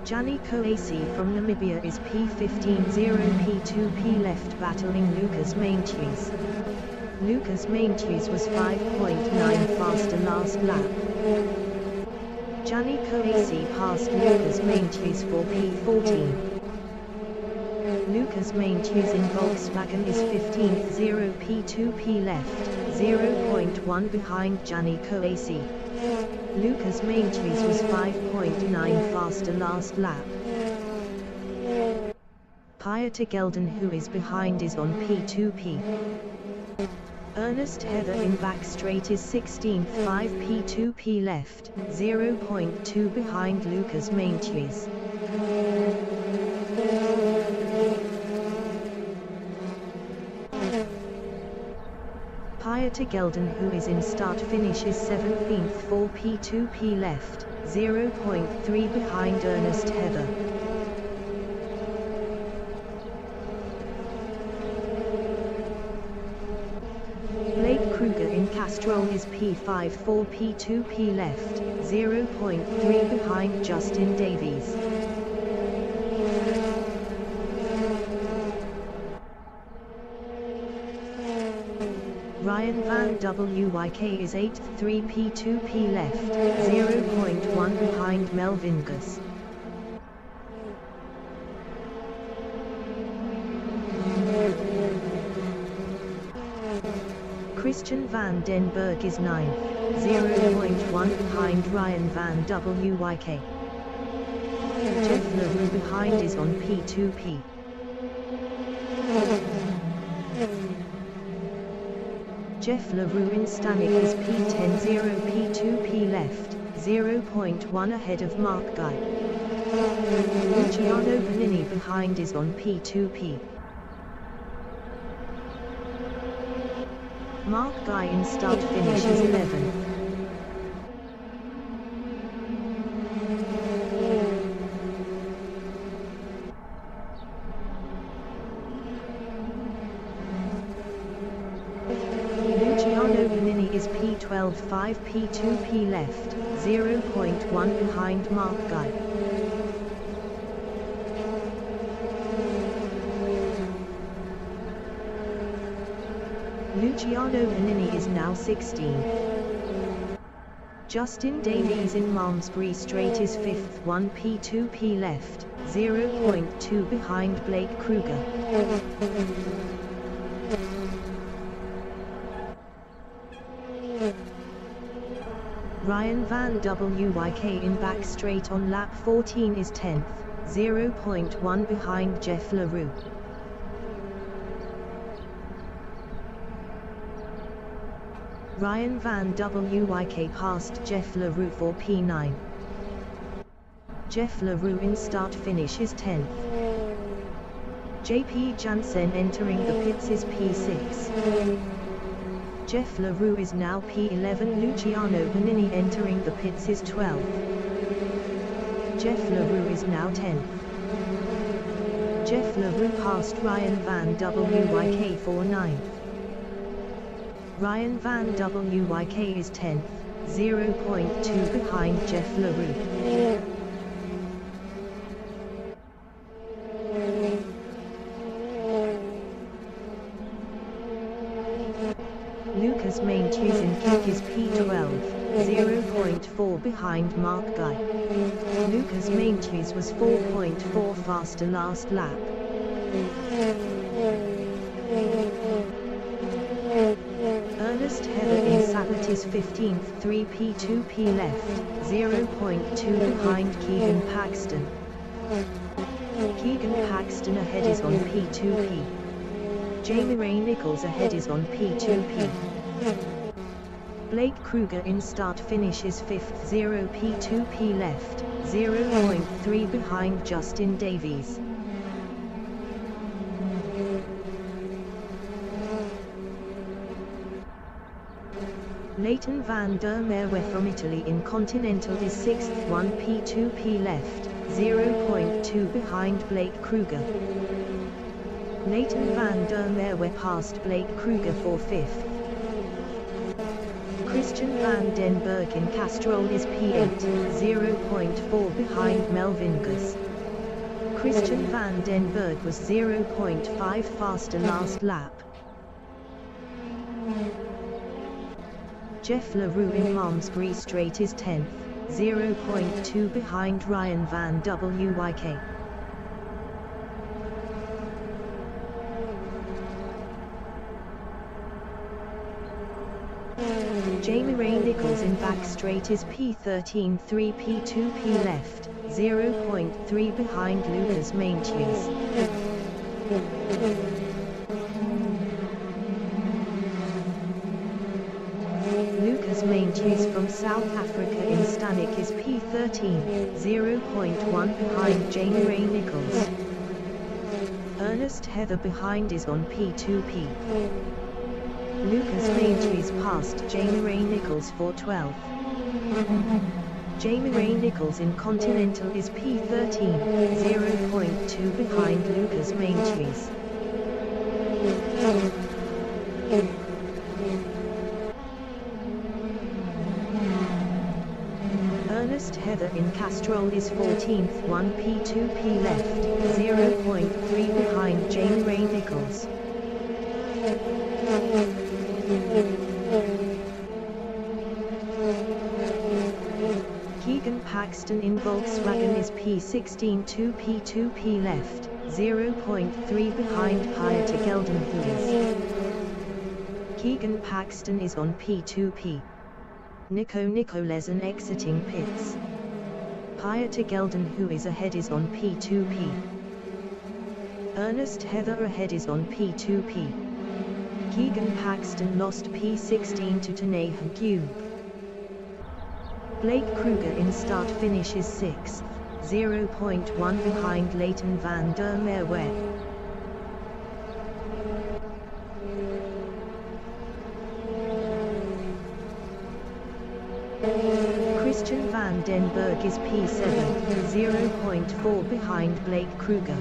Gianni Coacy from Namibia is P15 0 P2P left battling Lucas Maintjes. Lucas Maintjes was 5.9 faster last lap. Gianni Coacy passed Lucas Maintjes for P14. Lucas Maintjes in Volkswagen is 15th 0 P2P left, 0.1 behind Gianni Coacy. Lucas Maintjes was 5.9 faster last lap. Pieter Gelden who is behind is on P2P. Ernest Heather in back straight is 16th 5 P2P left, 0.2 behind Lucas Maintjes. Prior to Gelden, who is in start finish, is 17th for P2P left, 0.3 behind Ernest Heather. Blake Kruger in Castrol is P5 for P2P left, 0.3 behind Justin Davies. Ryan Van Wyk is 8th, 3 P2P left, 0.1 behind Melvin Gus. Christian Van den Berg is 9th, 0.1 behind Ryan Van Wyk. Jeff LaRue behind is on P2P. Jeff LaRue in Stanek is P10, 0 P2P left, 0.1 ahead of Mark Guy. Luciano Bonini behind is on P2P. Mark Guy in start finish is 11th. Luciano Bonini is P12, 5 P2P left, 0.1 behind Mark Guy. Luciano Bonini is now 16. Justin Davies in Malmesbury Straight is 5th, 1 P2P left, 0.2 behind Blake Kruger. Ryan Van Wyk in Back Straight on lap 14 is 10th, 0.1 behind Jeff LaRue. Ryan Van Wyk passed Jeff LaRue for P9. Jeff LaRue in start finish is 10th. JP Jansen entering the pits is P6. Jeff LaRue is now P11. Luciano Bonini entering the pits is 12th. Jeff LaRue is now 10th. Jeff LaRue passed Ryan Van Wyk for 9th. Ryan Van Wyk is 10th, 0.2 behind Jeff LaRue. Lucas Maintjes in kick is P12, 0.4 behind Mark Guy. Lucas Maintjes was 4.4 faster last lap. Ernest Heather in Sabat is 15th, 3 P2P left, 0.2 behind Keegan Paxton. Keegan Paxton ahead is on P2P. Jamie Ray Nichols ahead is on P2P. Blake Kruger in start finish is 5th, 0 P2P left, 0.3 behind Justin Davies. Leighton van der Merwe from Italy in Continental is 6th, 1 P2P left, 0.2 behind Blake Kruger. Leighton van der Merwe passed Blake Kruger for 5th. Christian van den Berg in Castrol is P8, 0.4 behind Melvin Gus. Christian van den Berg was 0.5 faster last lap. Jeff LaRue in Malmesbury Straight is 10th, 0.2 behind Ryan Van Wyk. Jamie Ray Nichols in Back Straight is P13, 3 P2P left, 0.3 behind Lucas Maintjes. Lucas Maintjes from South Africa in Stanek is P13, 0.1 behind Jamie Ray Nichols. Ernest Heather behind is on P2P. Lucas Maintries passed Jamie Ray Nichols for 12th. Jamie Ray Nichols in Continental is P13, 0.2 behind Lucas Maintries. Ernest Heather in Castrol is 14th, 1P2P left, 0.3 behind Jamie Ray Nichols. Keegan Paxton in Volkswagen is P16, 2P2P left, 0.3 behind Pieter Gelden who is. Keegan Paxton is on P2P. Nico Nicolesen exiting pits. Pieter Gelden who is ahead is on P2P. Ernest Heather ahead is on P2P. Keegan Paxton lost P16 to Tanahan Cube. Blake Kruger in start finish is 6th, 0.1 behind Leighton van der Merwe. Christian van den Berg is P7, 0.4 behind Blake Kruger.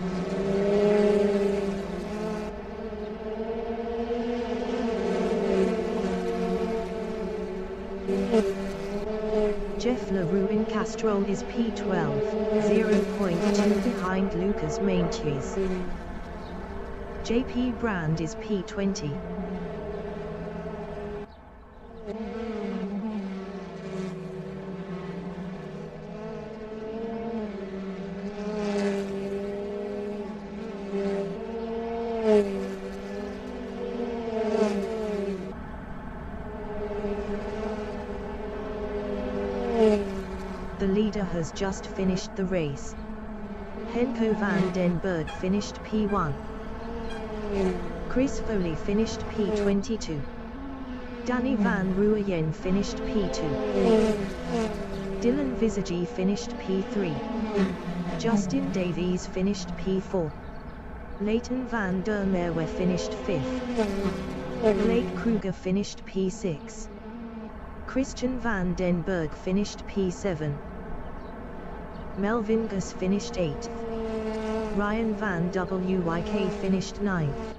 Jeff LaRue in Castrol is P12, 0.2 behind Lucas Maintries. JP Brand is P20. The leader has just finished the race. Henko van den Berg finished P1. Chris Foley finished P22. Danny van Ruyen finished P2. Dylan Visage finished P3. Justin Davies finished P4. Leighton van der Merwe finished 5th. Blake Kruger finished P6. Christian van den Berg finished P7. Melvin Gus finished 8th. Ryan van Wyk finished 9th.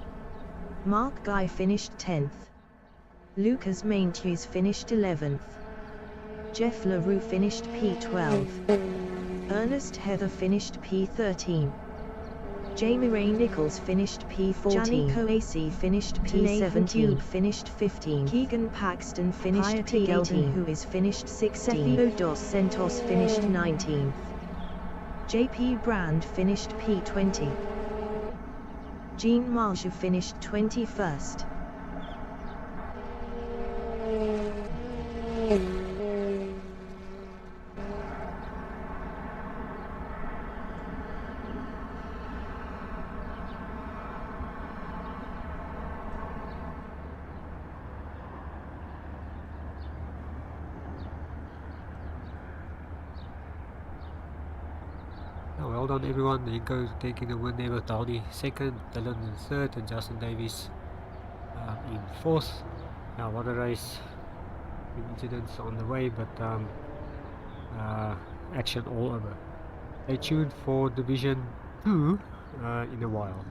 Mark Guy finished 10th. Lucas Maintries finished 11th. Jeff LaRue finished P12. Ernest Heather finished P13. Jamie Ray Nichols finished P14. Gianni Coacy finished P17. Finished 15. Keegan Paxton finished P18, who is finished 16. Sergio dos Santos finished 19th. JP Brand finished P20. Jean Marge finished 21st. Well done everyone. Nico taking the win there with Downey second, Dylan in third, and Justin Davies in fourth. Now what a race. Incidents on the way, but action all over. Stay tuned for Division 2 in a while.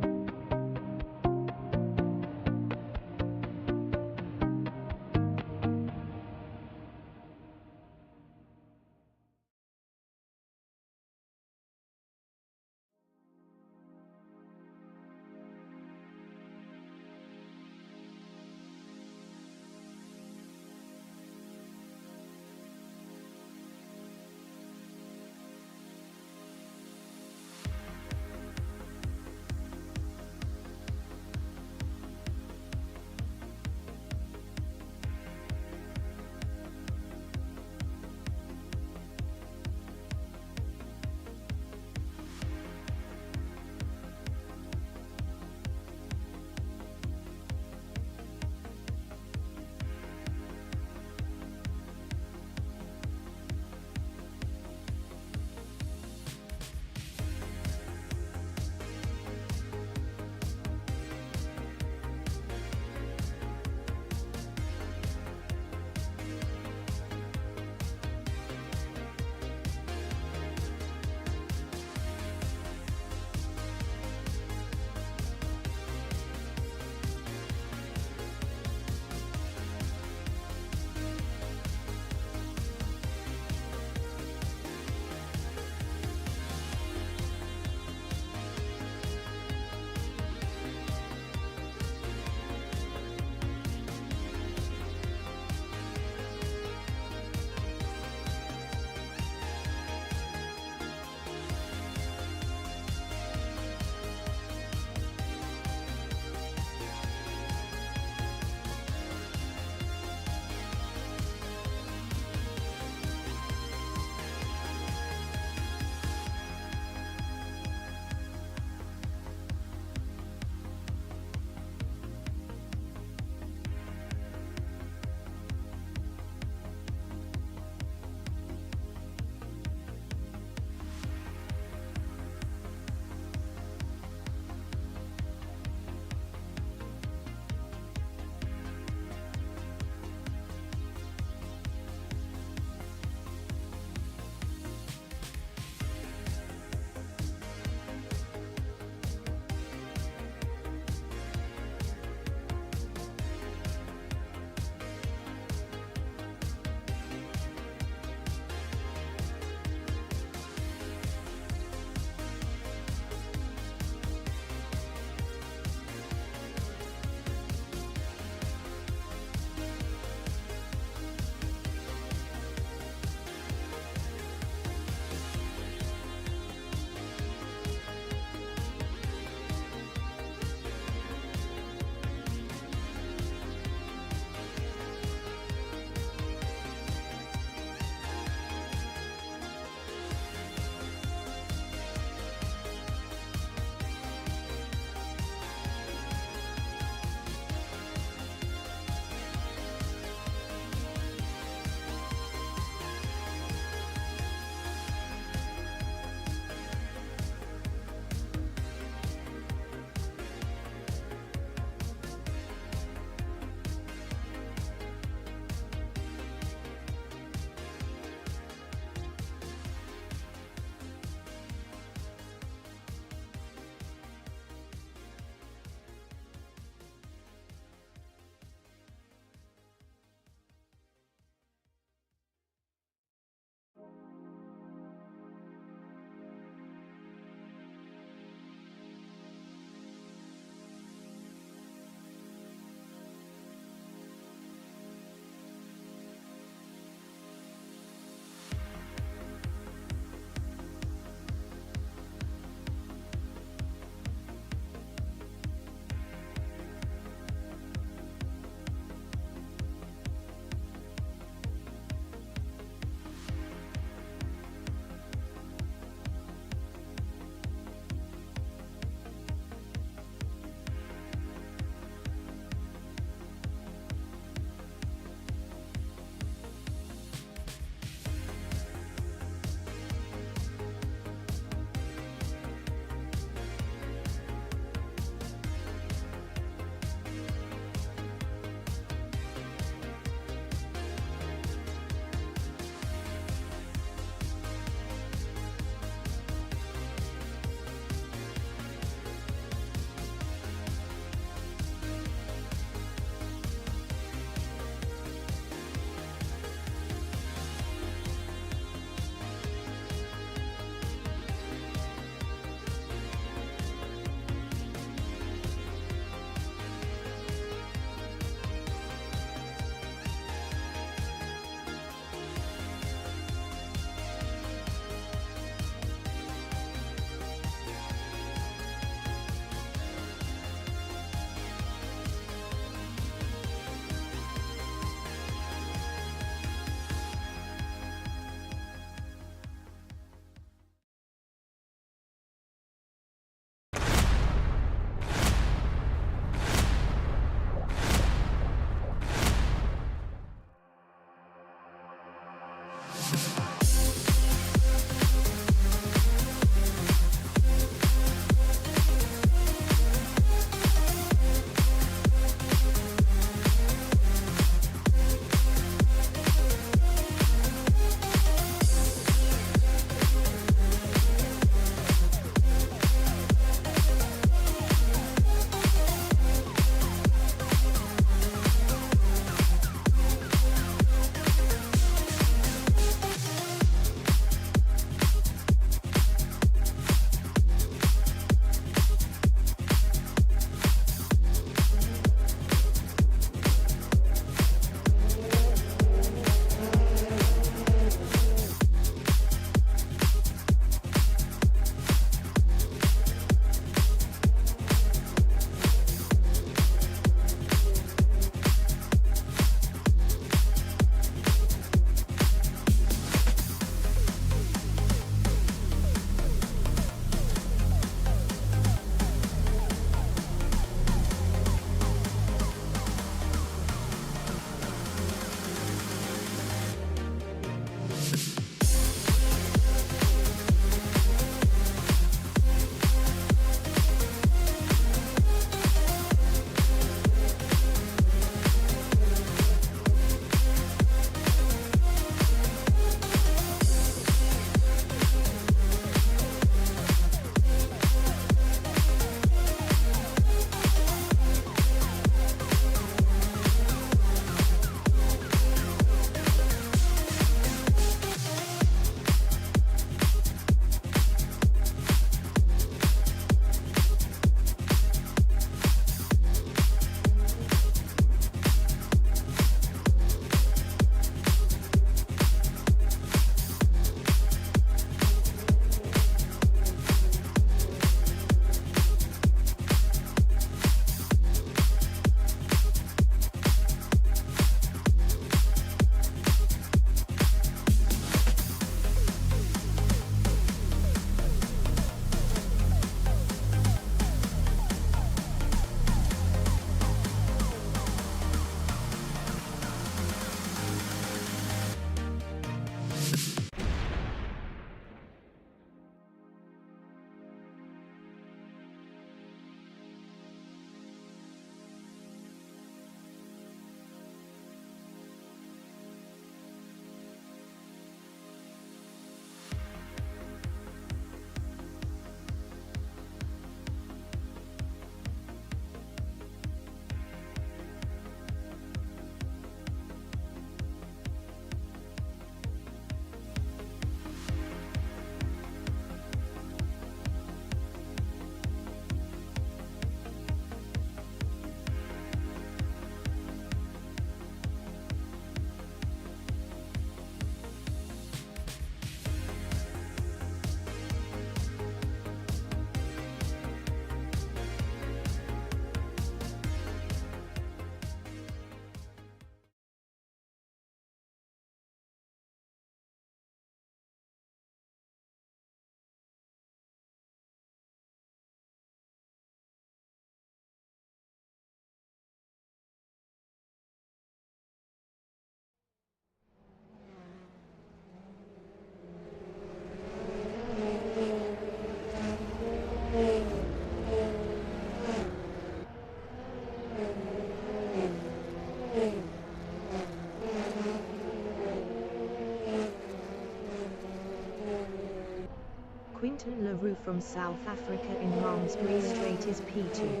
Quinton LaRue from South Africa in Malmesbury Straight is P2.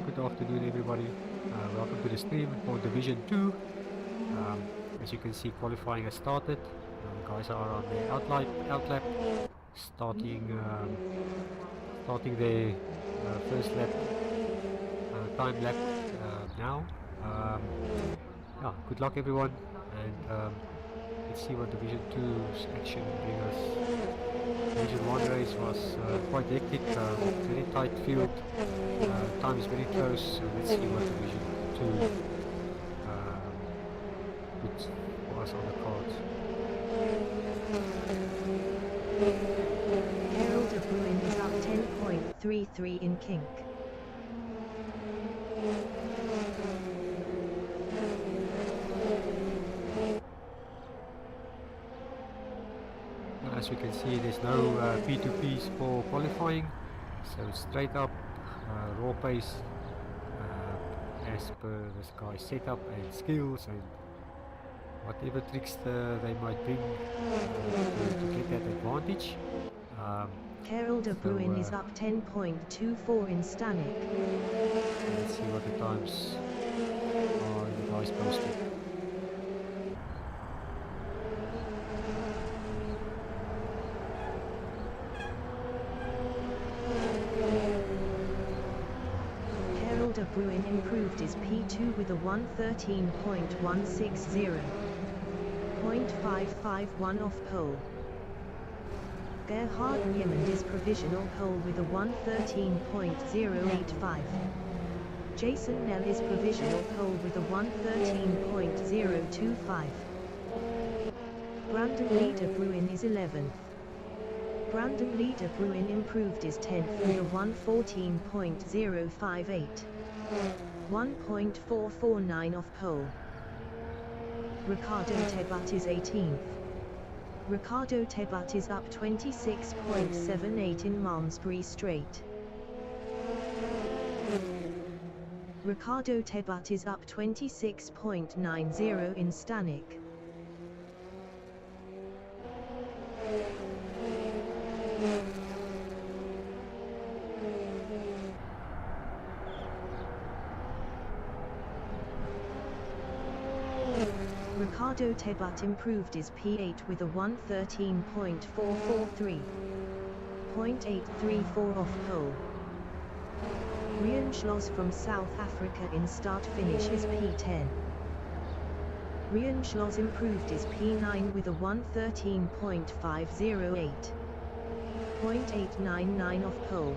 Good afternoon, everybody. Welcome to the stream for Division 2. As you can see, qualifying has started. The guys are on the outlap, starting their first lap, time lap now. Yeah, good luck, everyone, and let's see what Division 2's action brings us. Division 1 race was quite hectic, very tight field. Time is very close, so let's see what Division 2 puts for us on the cards. Harold de Bruin is up 10.33 in kink. As you can see, there's no P2Ps for qualifying, so it's straight up raw pace as per this guy's setup and skills and whatever tricks they might bring to get that advantage. Harold de Bruin is up 10.24 in Stanek. Let's see what the times are in the guys posted. Harold de Bruin improved his P2 with a 113.160. 0.551 off pole. Gerhard Niemand is provisional pole with a 113.085. Jason Nell is provisional pole with a 113.025. Brandon Lee de Bruin is 11th. Brandon Lee de Bruin improved his 10th with a 114.058. 1.449 off pole. Ricardo Tebat is 18th. Ricardo Tebat is up 26.78 in Malmesbury Straight. Ricardo Tebat is up 26.90 in Stanek. Ricardo Tebat improved his P8 with a 113.443. 0.834 off pole. Rian Schloss from South Africa in start-finish is P10. Rian Schloss improved his P9 with a 113.508. 0.899 off pole.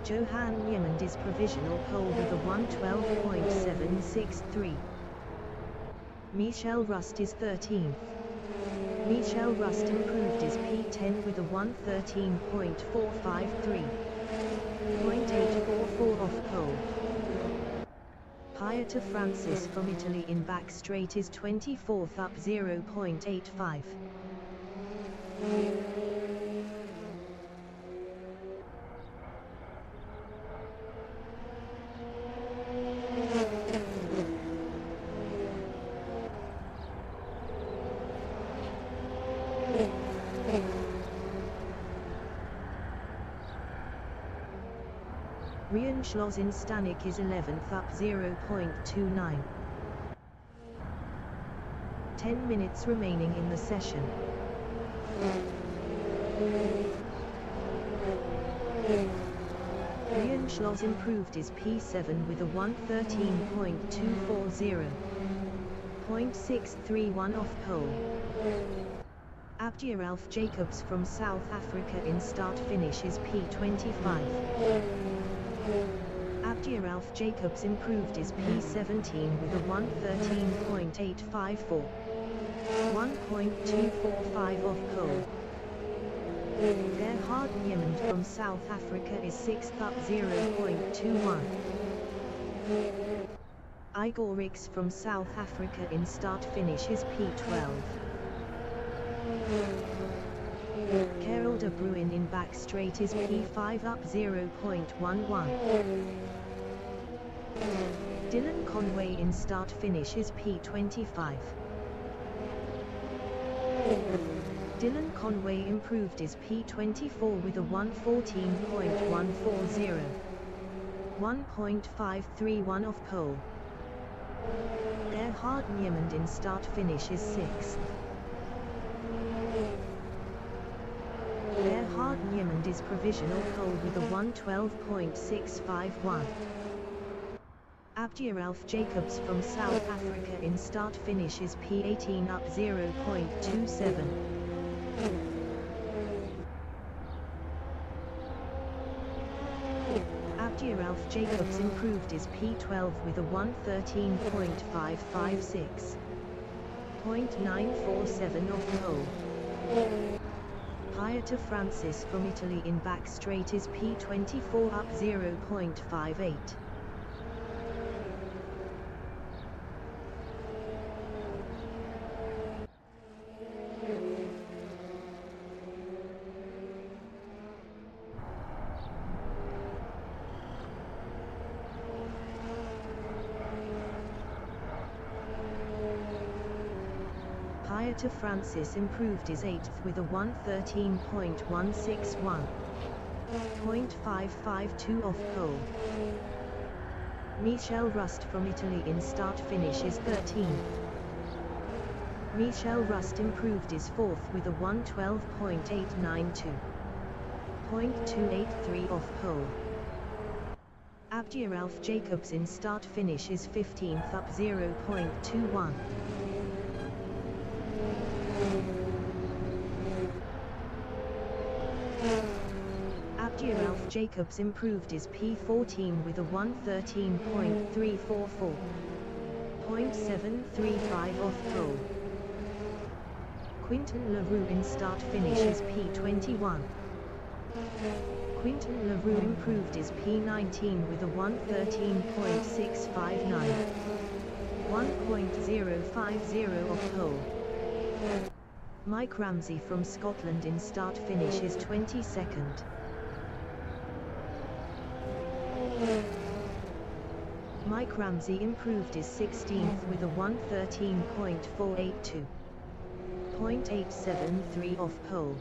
Johan Niemand is provisional pole with a 112.763. Michel Rust is 13th. Michel Rust improved his P10 with a 113.453. 0.844 off pole. Pieta Francis from Italy in back straight is 24th up 0.85. Rian Schloss in Stanek is 11th up 0.29. 10 minutes remaining in the session. Rian Schloss improved his P7 with a 113.240. 0.631 off pole. Abdiralf Jacobs from South Africa in start-finish is P25. Abdiralf Jacobs improved his P17 with a 113.854. 1.245 off pole. Gerhard Niemand from South Africa is 6th up 0.21. Igor Rix from South Africa in start finish is P12. Karel de Bruin in back straight is P5 up 0.11. Dylan Conway in start finish is P25. Dylan Conway improved is P24 with a 1:14.140. 1.531 off pole. Gerhard Niemand in start finish is 6th. Gerhard Niemand is provisional pole with a 1:12.651. Abdiaralf Jacobs from South Africa in start finish is P18 up 0.27. Abdiaralf Jacobs improved is P12 with a 1:13.556. 0.947 off pole. Pieta Francis from Italy in back straight is P24 up 0.58. Pieta Francis improved is 8th with a 1:13.161. 0.552 off pole. Michel Rust from Italy in start finish is 13th. Michel Rust improved is 4th with a 1:12.892. 0.283 off pole. Abdiaralf Jacobs in start finish is 15th up 0.21. Abdiaralf Jacobs improved is P14 with a 1:13.344. 0.735 off pole. Quinton LaRue in start finish is P21. Quinton LaRue improved is P19 with a 1:13.659. 1.050 off pole. Mike Ramsey from Scotland in start finish is 22nd. Mike Ramsey improved is 16th with a 1:13.482. 0.873 off pole.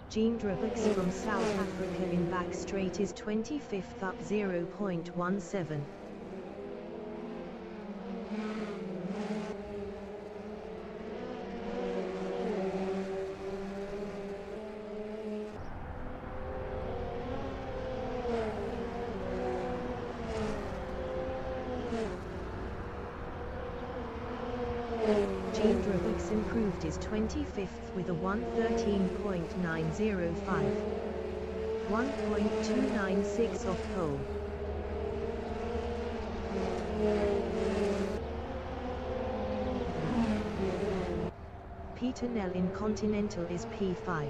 Jean Drabix from South Africa in back straight is 25th up 0.17. Jean Drabix improved is 25th with a 1:13.905. 1.296 off pole. Peter Nell in Continental is P5.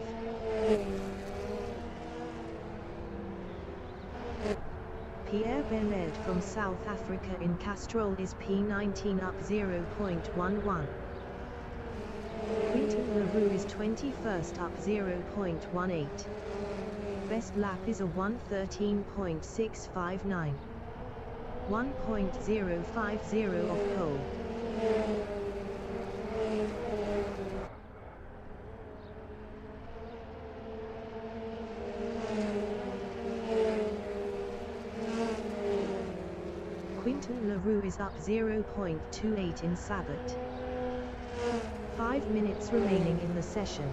Pierre Bernard from South Africa in Castrol is P19 up 0.11. Quinton LaRue is 21st up 0.18. Best lap is a 1:13.659. 1.050 off pole. Quinton LaRue is up 0.28 in Sabbat. 5 minutes remaining in the session.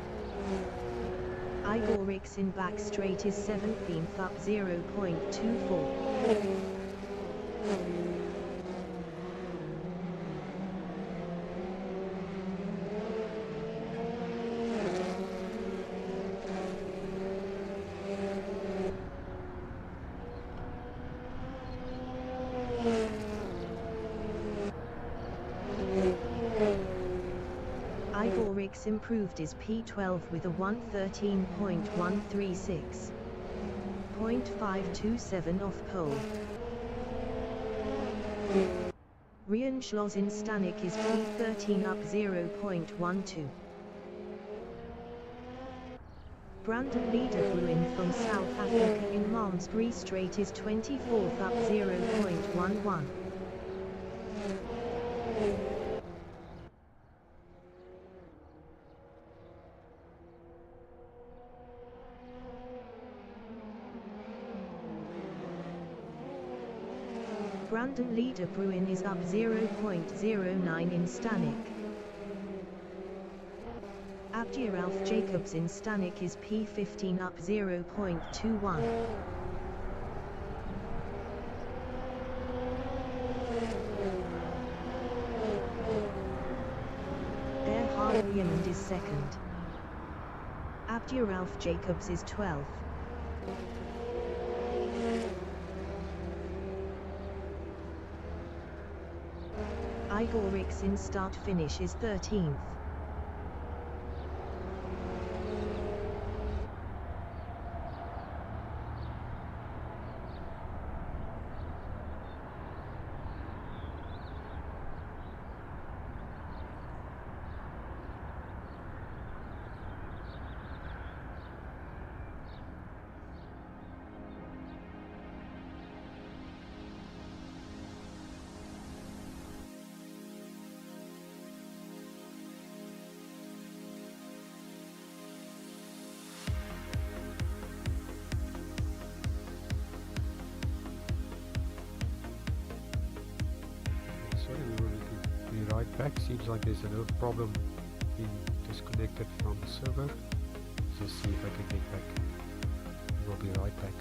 Igor Rix in back straight is 17th up 0.24. Igor Rix improved is P12 with a 1:13.136. 0.527 off pole. Rian Schloss in Stanek is P13 up 0.12. Brandon Liederbruin from South Africa in Malmesbury Strait is 24th up 0.11. Brandon Liederbruin is up 0.09 in Stanek. Abdiralf Jacobs in Stanek is P15 up 0.21. Erhard Riemund is second. Abdiralf Jacobs is 12th. Igor Rix in start finish is 13th. Sorry, we will be right back. Seems like there's a little problem being disconnected from the server. Just see if I can get back. We'll be right back.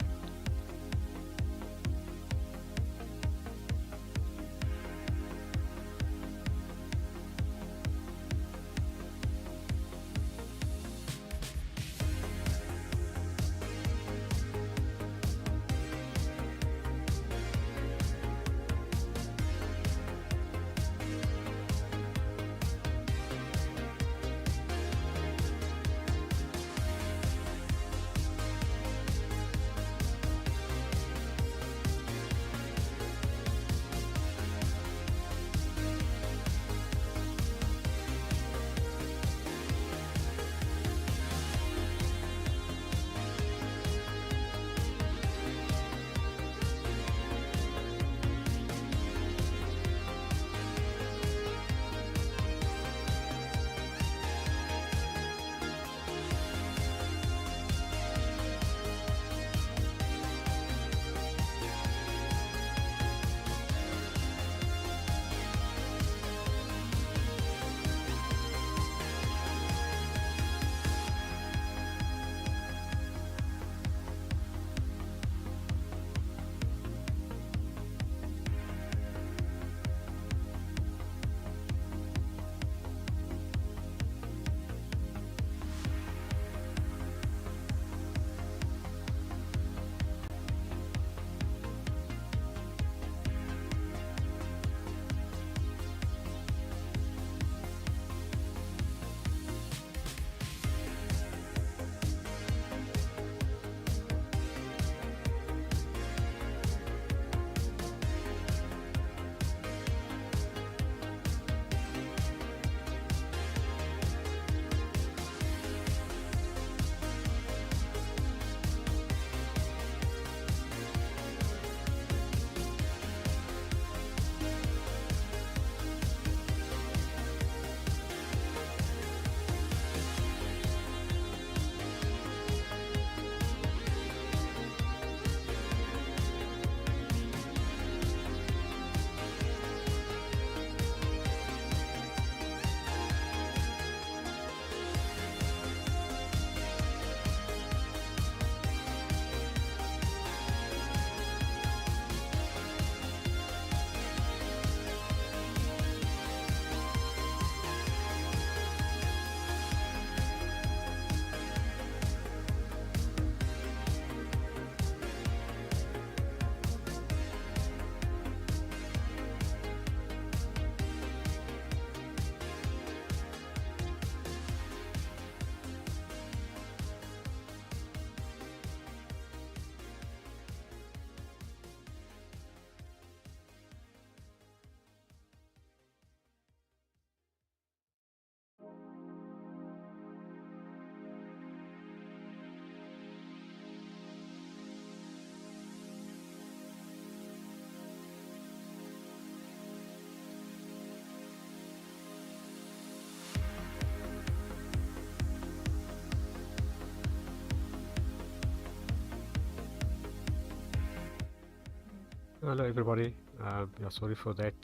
Hello everybody, yeah, sorry for that.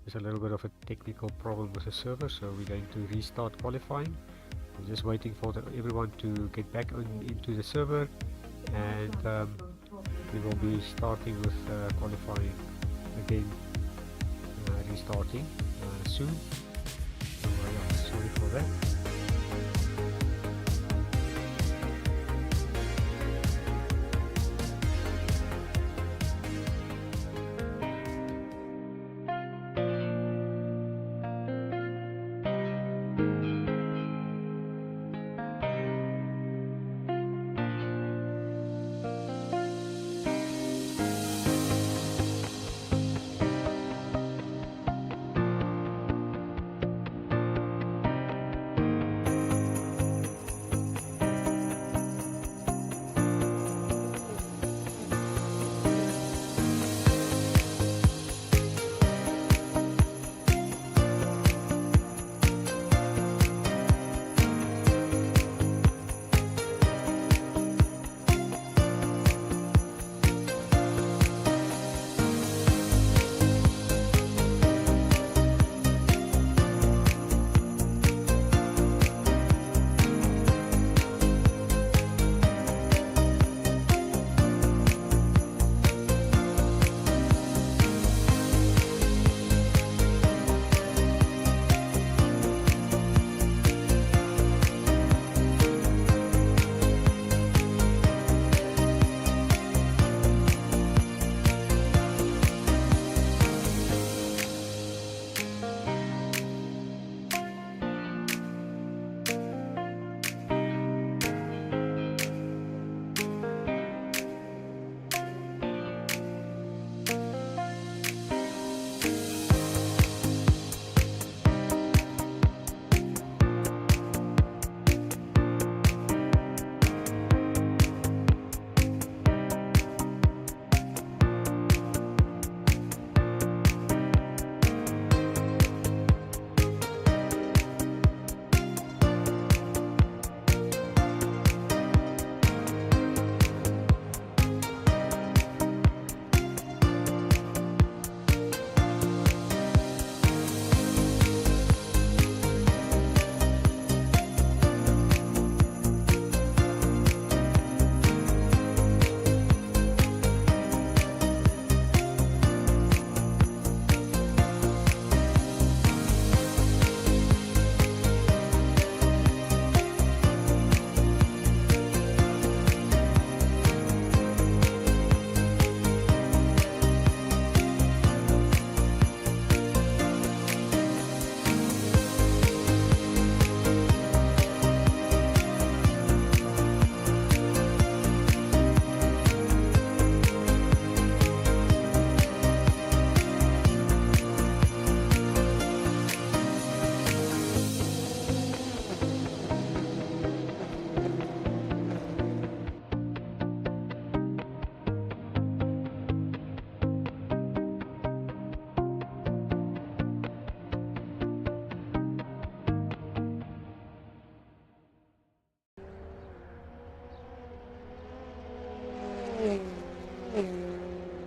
There's a little bit of a technical problem with the server, so we're going to restart qualifying. I'm just waiting for everyone to get back into the server, and we will be starting with qualifying again, restarting soon. So yeah, sorry for that.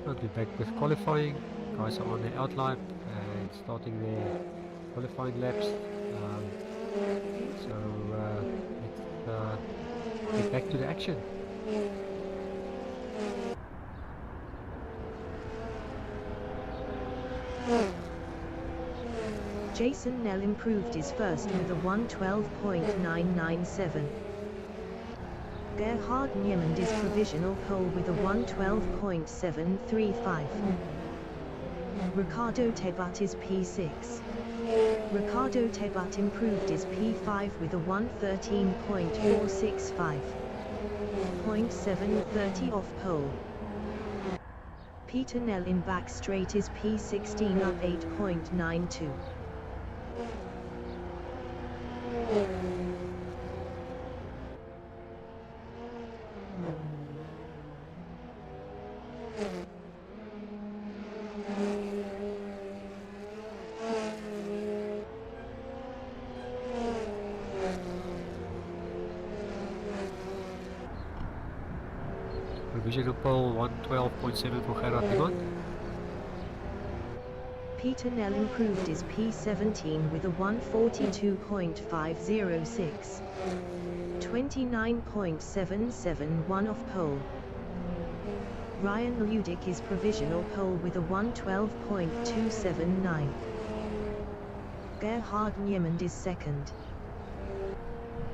I'll be back with qualifying. Guys are on their outlap and starting their qualifying laps. So let's get back to the action. Jason Nell improved his first with a 112.997. Gerhard Niemand is provisional pole with a 112.735. Ricardo Tebat is P6. Ricardo Tebat improved his P5 with a 113.465. 0.730 off pole. Peter Nell in back straight is P16 up 8.92. provisional pole 112.7 for Gerard Iman. Peter Nell improved his P17 with a 142.506. 29.771 off pole. Ryan Ludick is provisional pole with a 112.279. Gerhard Niemand is second.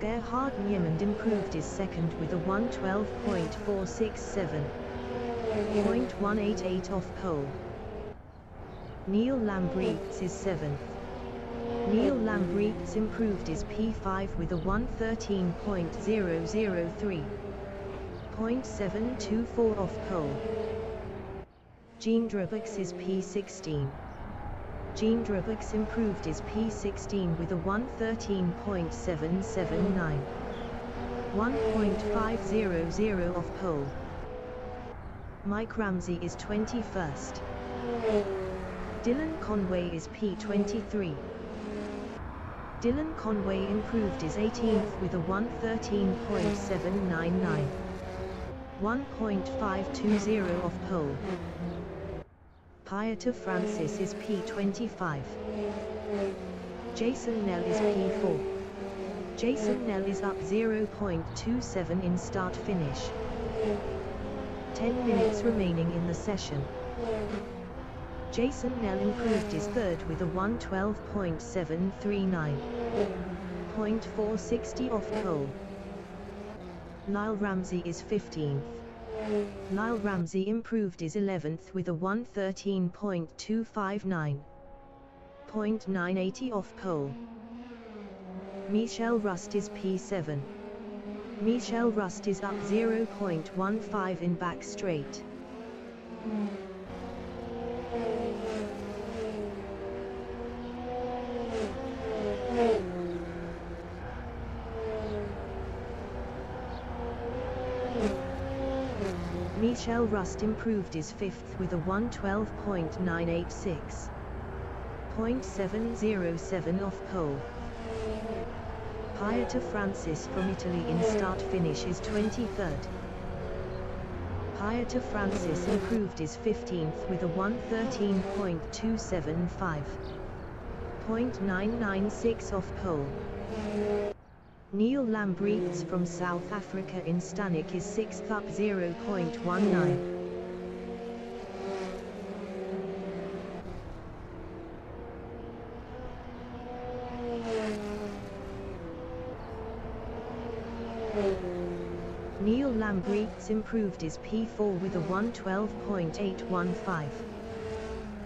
Gerhard Niemand improved his second with a 112.467. 0.188 off pole. Neil Lambrechts is seventh. Neil Lambrechts improved his P5 with a 113.003. 0.724 off pole. Jean Drabux is P16. Jean Drabux improved his P16 with a 113.779. 1.500 off pole. Mike Ramsey is 21st. Dylan Conway is P23. Dylan Conway improved his 18th with a 113.799. 1.520 off pole. Pieta Francis is P25. Jason Nell is P4. Jason Nell is up 0.27 in start finish. 10 minutes remaining in the session. Jason Nell improved his third with a 112.739. 0.460 off pole. Lyle Ramsey is 15th. Lyle Ramsey improved his 11th with a 113.259. 0.980 off pole. Michelle Rust is P7. Michelle Rust is up 0.15 in back straight. Michelle Rust improved his fifth with a 112.986. 0.707 off pole. Pieta Francis from Italy in start finish is 23rd. Pieta Francis improved his 15th with a 113.275. 0.996 off pole. Neil Lambrechts from South Africa in Stanek is 6th up 0.19. Neil Lambrechts improved his P4 with a 112.815.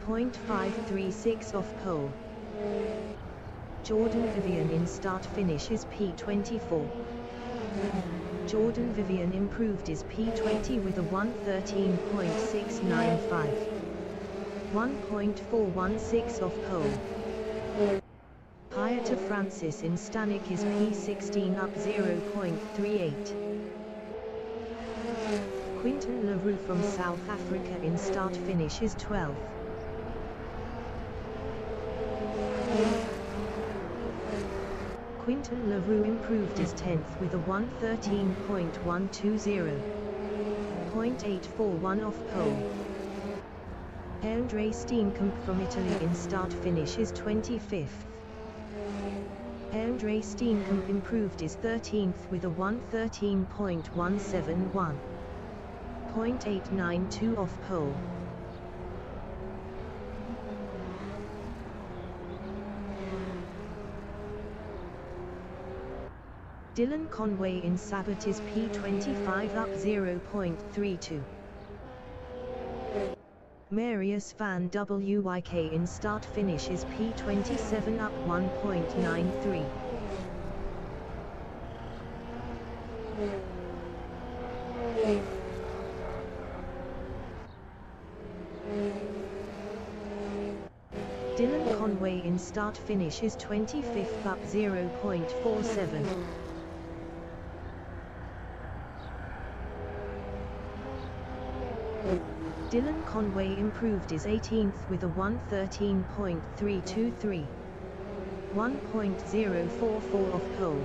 0.536 off pole. Jordan Vivian in start finish is P24. Jordan Vivian improved his P20 with a 113.695. 1.416 off pole. Pieta Francis in Stanek is P16 up 0.38. Quinton LaRue from South Africa in start finish is 12th. Quinton LaRue improved his 10th with a 113.120. 0.841 off pole. Andre Steenkamp from Italy in start finish is 25th. Andre Steenkamp improved his 13th with a 113.171. 0.892 off pole. Dylan Conway in Sabbat is P25 up 0.32. Marius van Wyk in start finish is P27 up 1.93. Dylan Conway in start finish is 25th up 0.47. Dylan Conway improved his 18th with a 113.323. 1.044 off pole.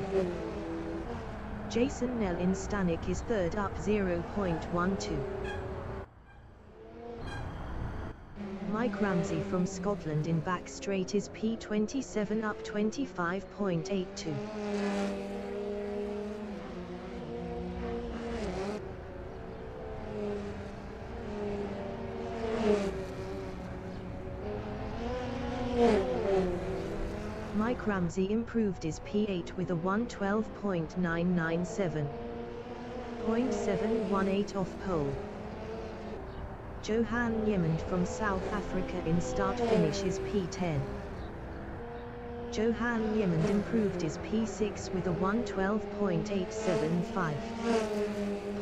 Jason Nell in Stanek is third up 0.12. Mike Ramsey from Scotland in back straight is P27 up 25.82. Mike Ramsey improved his P8 with a 112.997. 0.718 off pole. Johan Niemand from South Africa in start-finish is P10. Johan Niemand improved his P6 with a 112.875.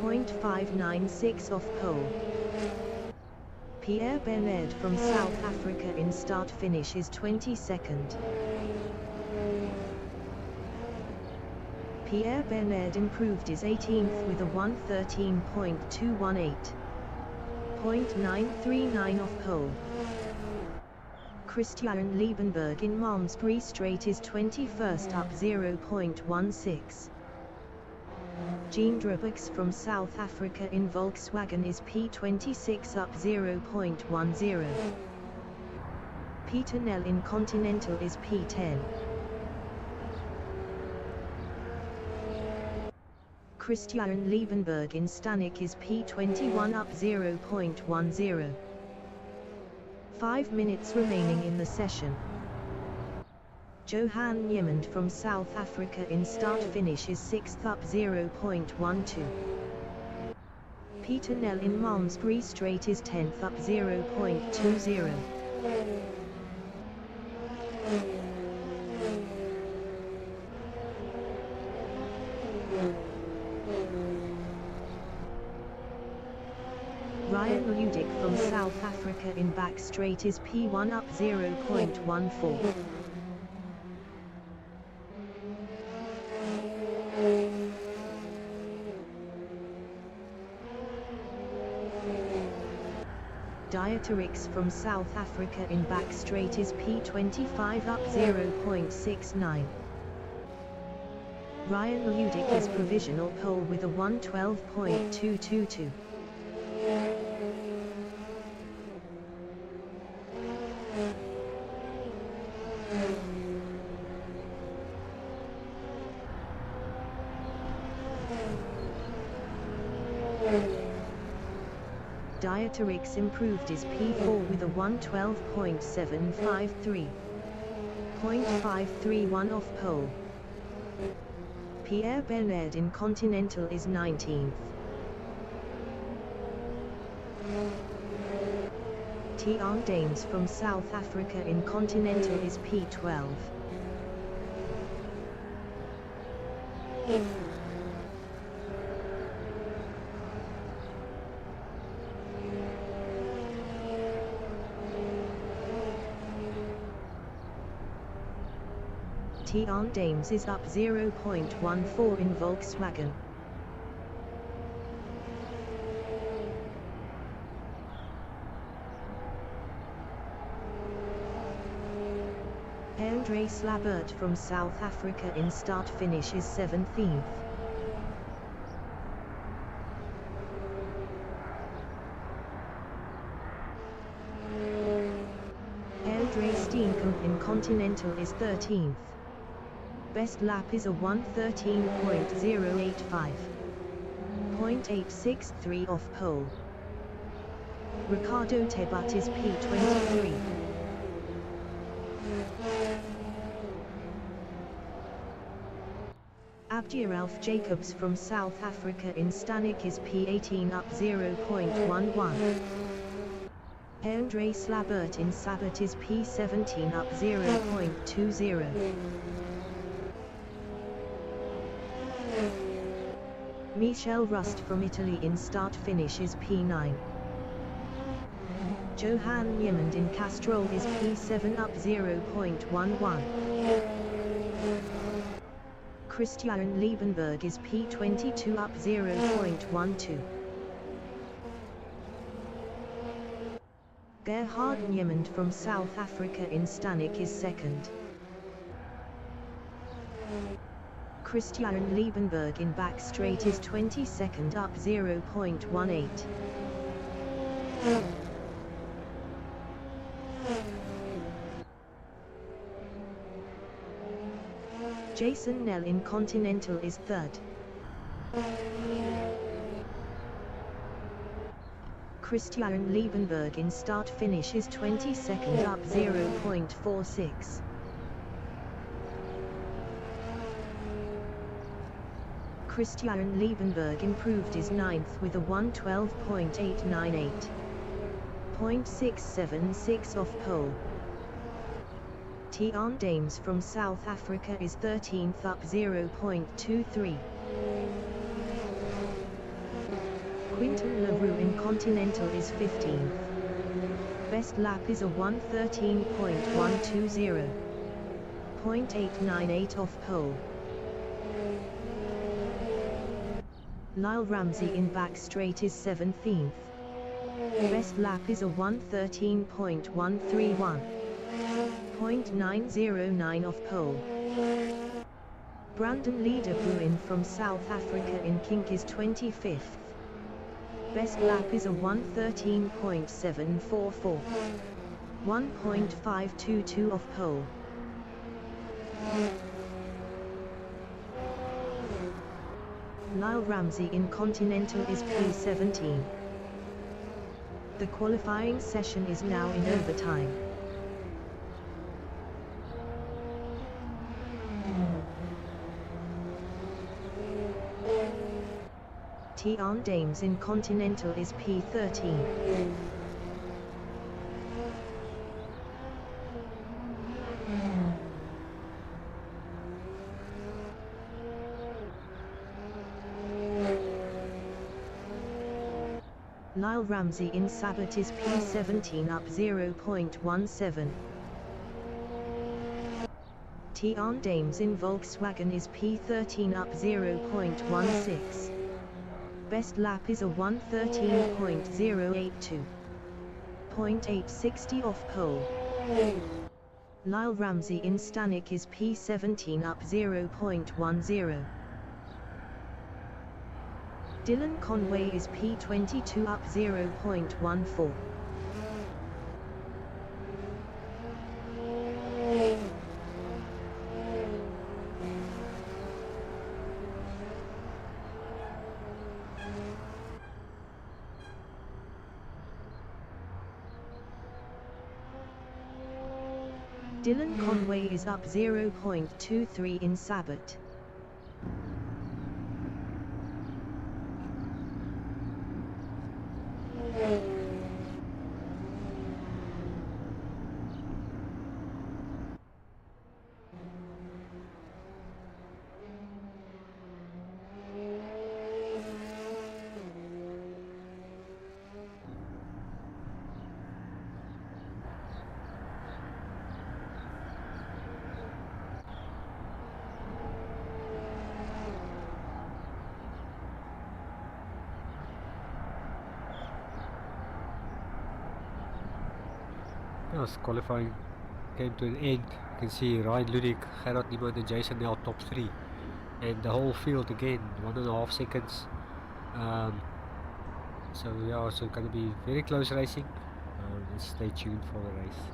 0.596 off pole. Pierre Bernard from South Africa in start-finish is 22nd. Pierre Bernard improved his 18th with a 113.218. 0.939 off pole. Christian Liebenberg in Malmesbury Straight is 21st up 0.16. Jean Drabux from South Africa in Volkswagen is P26 up 0.10. Peter Nell in Continental is P10. Christian Liebenberg in Stanek is P21 up 0.10. 5 minutes remaining in the session. Johan Niemand from South Africa in start-finish is 6th up 0.12. Peter Nell in Malmesbury Straight is 10th up 0.20. Ryan Ludick from South Africa in back straight is P1 up 0.14. Dieterix from South Africa in back straight is P25 up 0.69. Ryan Ludick is provisional pole with a 112.222. Dieterix improved his P4 with a 112.753. 0.531 off pole. Pierre Bernard in Continental is 19th. Tiaan Dames from South Africa in Continental is P12. Tiaan Dames is up 0.14 in Volkswagen. Andre Slabert from South Africa in start-finish is 17th. Andre Steenkamp in Continental is 13th. Best lap is a 113.085. 0.863 off pole. Ricardo Tebat is P23. Abdiralf Jacobs from South Africa in Stanek is P18 up 0.11. Andre Slabert in Sabat is P17 up 0.20. Michel Rust from Italy in start-finish is P9. Johan Niemand in Castrol is P7 up 0.11. Christian Liebenberg is P22 up 0.12. Gerhard Niemand from South Africa in Stanek is second. Christian Liebenberg in back straight is 22nd up 0.18. Jason Nell in Continental is 3rd. Christian Liebenberg in start finish is 22nd up 0.46. Christian Liebenberg improved is 9th with a 1:12.898. 0.676 off pole. Tiaan Dames from South Africa is 13th up 0.23. Quinton LaRue in Continental is 15th. Best lap is a 1:13.120. 0.898 off pole. Lyle Ramsey in back straight is 17th. Best lap is a 1:13.131. 0.909 off pole. Brandon Leader-Bruin from South Africa in kink is 25th. Best lap is a 1:13.744. 1.522 off pole. Lyle Ramsey in Continental is P17. The qualifying session is now in overtime. Tiaan Dames in Continental is P13. Lyle Ramsey in Sabot is P17 up 0.17. Tiaan Dames in Volkswagen is P13 up 0.16. Best lap is a 1:13.082. 0.860 off pole. Lyle Ramsey in Stanek is P17 up 0.10. Dylan Conway is P22 up 0.14. Dylan Conway is up 0.23 in Sabot. As qualifying came to an end, you can see Ryan Ludik, Gerard Niemann and Jason Nell top 3, and the whole field again 1.5 seconds. So yeah, so going to be very close racing. Let's stay tuned for the race.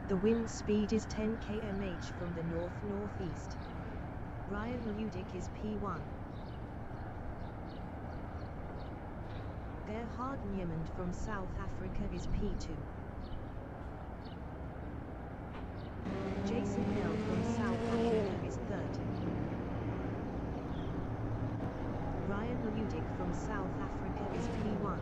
The wind speed is 10 km/h from the north-northeast. Ryan Ludick is P1. Gerhard Niemand from South Africa is P2. Jason Nell from South Africa is third. Ryan Ludick from South Africa is P1.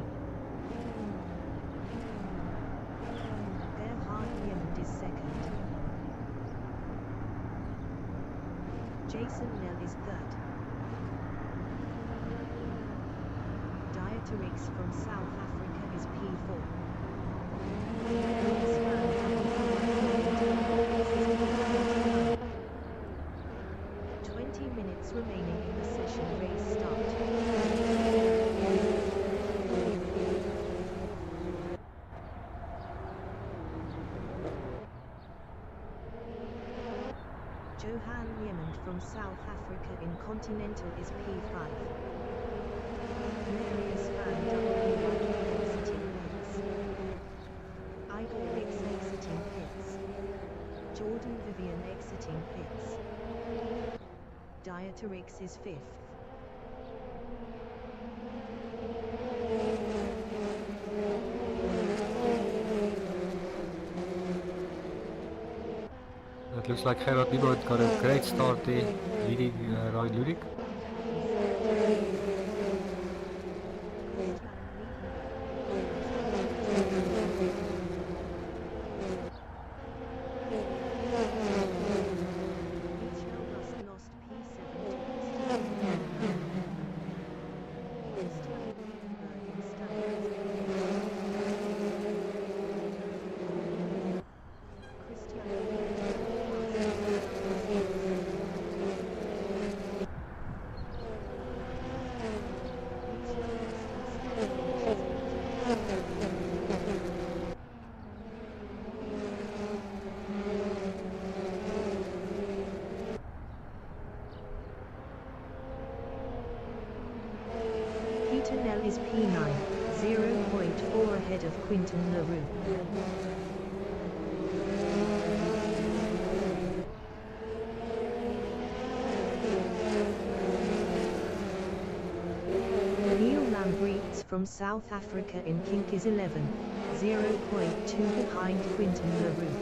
Gerhard Niemand is second. Jason Nell is third. Dieterix from South Africa is P4. 20 minutes remaining in the session. Race start. Johan Niemand from South Africa in Continental is P5. Marius van Dijk exiting pits. Igor Rix exiting pits. Jordan Vivian exiting pits. Dieterix is fifth. It looks like Gerhard Niemand got a great start there, leading Ryan Ludick. Is P9, 0.4 ahead of Quinton LaRue. Neil Lambrechts from South Africa in kink is 11, 0.2 behind Quinton LaRue.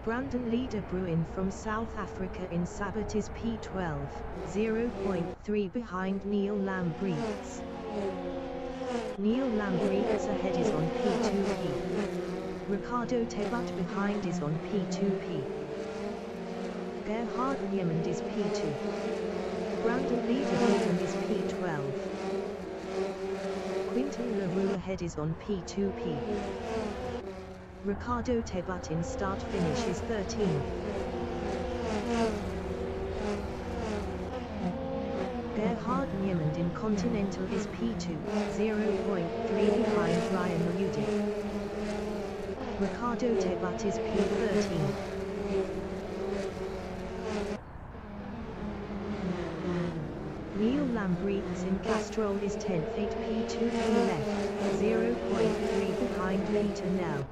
Brandon Leader Bruin from South Africa in Sabbat is P12, 0.3 behind Neil Lambrechts. Neil Lambrechts ahead is on P2P. Ricardo Tebat behind is on P2P. Gerhard Niemand is P2. Brandon Leader Bruin is P12. Quinton LaRue ahead is on P2P. Ricardo Tebat in start-finish is 13. Gerhard Niemand in Continental is P2, 0.3 behind Ryan Ludick. Ricardo Tebat is P13. Neil Lambrechts in Castrol is 10th, 8 P2 left, 0.3 behind Peter now.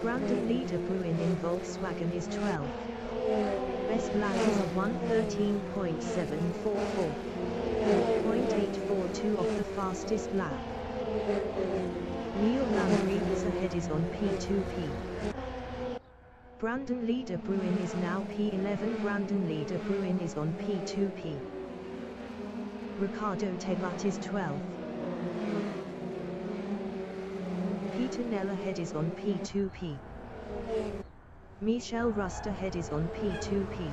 Brandon Leader Bruin in Volkswagen is 12th. Best lap is a 1:13.744. 0.842 off the fastest lap. Neil Lambrechts ahead is on P2P. Brandon Leader Bruin is now P11. Brandon Leader Bruin is on P2P. Ricardo Tebat is 12th. Peter Nell ahead is on P2P. Michel Rust ahead is on P2P.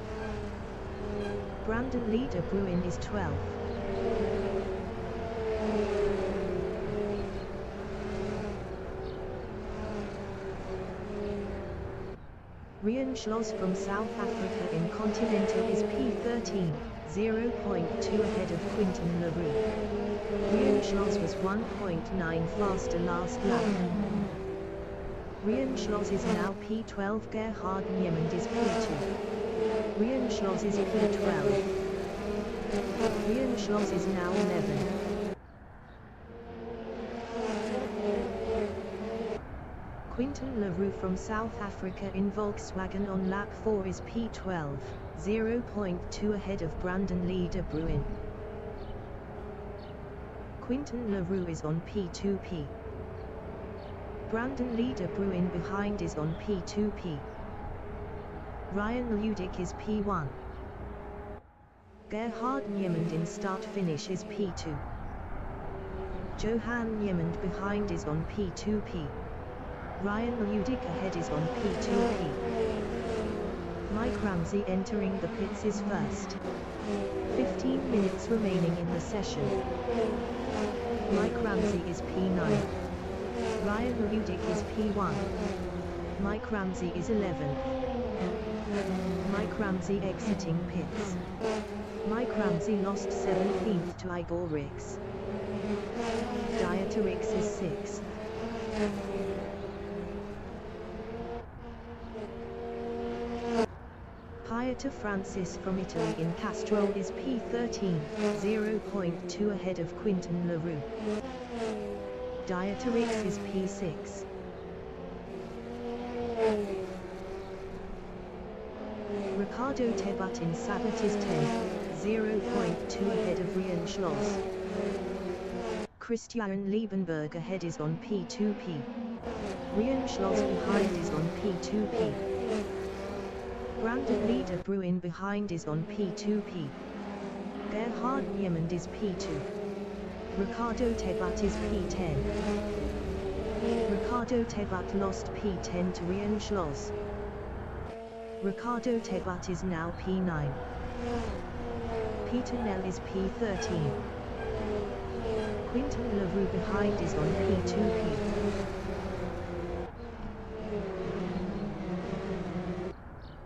Brandon Leader Bruin is 12th. Rian Schloss from South Africa in Continental is P13, 0.2 ahead of Quinton LaRue. Rian Schloss was 1.9 faster last lap. Rian Schloss is now P12. Gerhard Niemand is P2. Rian Schloss is P12. Rian Schloss is now 11. Quinton LaRue from South Africa in Volkswagen on lap 4 is P12, 0.2 ahead of Brandon Lee de Bruin. Quinton LaRue is on P2P. Brandon Lee de Bruin behind is on P2P. Ryan Ludick is P1. Gerhard Niemand in start-finish is P2. Johan Niemand behind is on P2P. Ryan Ludick ahead is on P2P. Mike Ramsey entering the pits is first. 15 minutes remaining in the session. Mike Ramsey is P9. Ryan Ludick is P1. Mike Ramsey is 11th. Mike Ramsey exiting pits. Mike Ramsey lost 17th to Igor Rix. Dieter Rix is 6th. Pieter Francis from Italy in Castrol is P13, 0.2 ahead of Quinton LaRue. Dieter Rix is P6. Ricardo Tebat in Sabat is 10th, 0.2 ahead of Rian Schloss. Christian Liebenberg ahead is on P2P. Rian Schloss behind is on P2P. Brandon Lee de Bruin behind is on P2P. Gerhard Niemand is P2. Ricardo Tebat is P10. Ricardo Tebat lost P10 to Rian Schloss. Ricardo Tebat is now P9. Peter Nell is P13. Quinton LaRue behind is on P2P.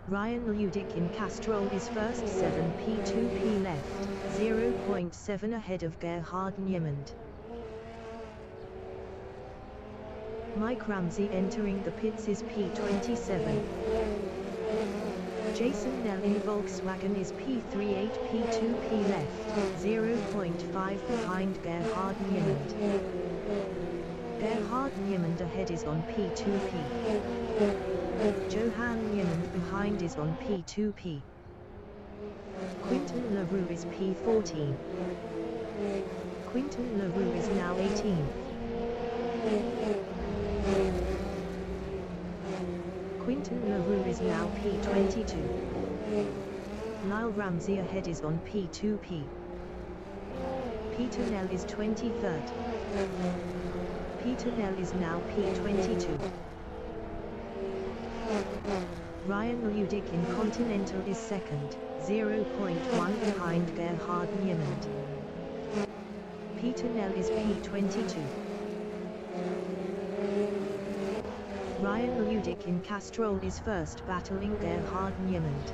Ryan Ludick in Castrol is first 7 P2P left, 0.7 ahead of Gerhard Niemand. Mike Ramsey entering the pits is P27. Jason Nell in Volkswagen is P38 P2P left, 0.5 behind Gerhard Niemand. Gerhard Niemand ahead is on P2P. Johan Niemand behind is on P2P. Quinton LaRue is P14. Quinton LaRue is now 18th. Quinton LaRue is now P22. Lyle Ramsey ahead is on P2P. Peter Nell is 23rd. Peter Nell is now P22. Ryan Ludick in Continental is second, 0.1 behind Gerhard Niemand. Peter Nell is P22. Ryan Ludick in Castrol is first battling Gerhard Niemand.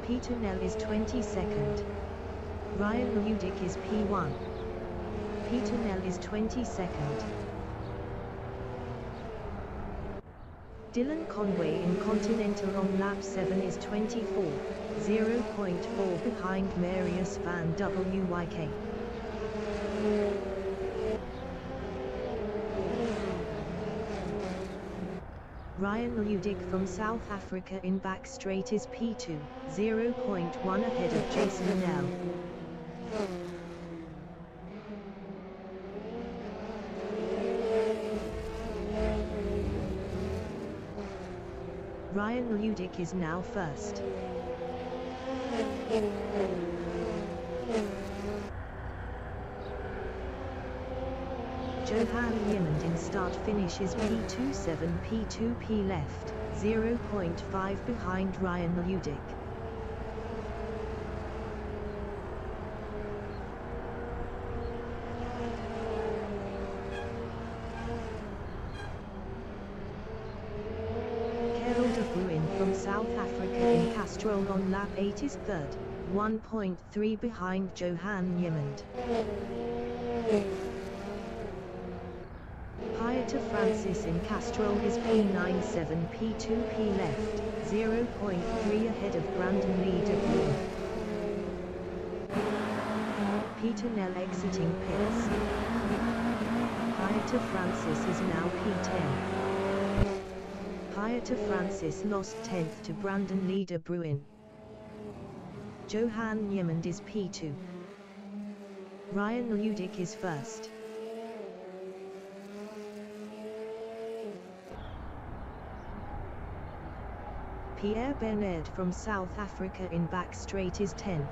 Peter Nell is 22nd. Ryan Ludick is P1. Peter Nell is 22nd. Dylan Conway in Continental on lap 7 is 24, 0.4 behind Marius van Wyk. Ryan Ludick from South Africa in back straight is P2, 0.1 ahead of Jason Nell. Ryan Ludick is now first. Johan Niemand in start-finish is P27 P2P left, 0.5 behind Ryan Ludick. From South Africa in Castrol on lap 8 is third, 1.3 behind Johan Niemand. to Francis in Castrol is P97, P2P left, 0.3 ahead of Brandon Lee de Bruin. Peter Nell exiting pits. Higher to Francis is now P10. Higher to Francis lost 10th to Brandon Lee de Bruin. Johan Niemand is P2. Ryan Ludick is first. Pierre Bernard from South Africa in back straight is 10th.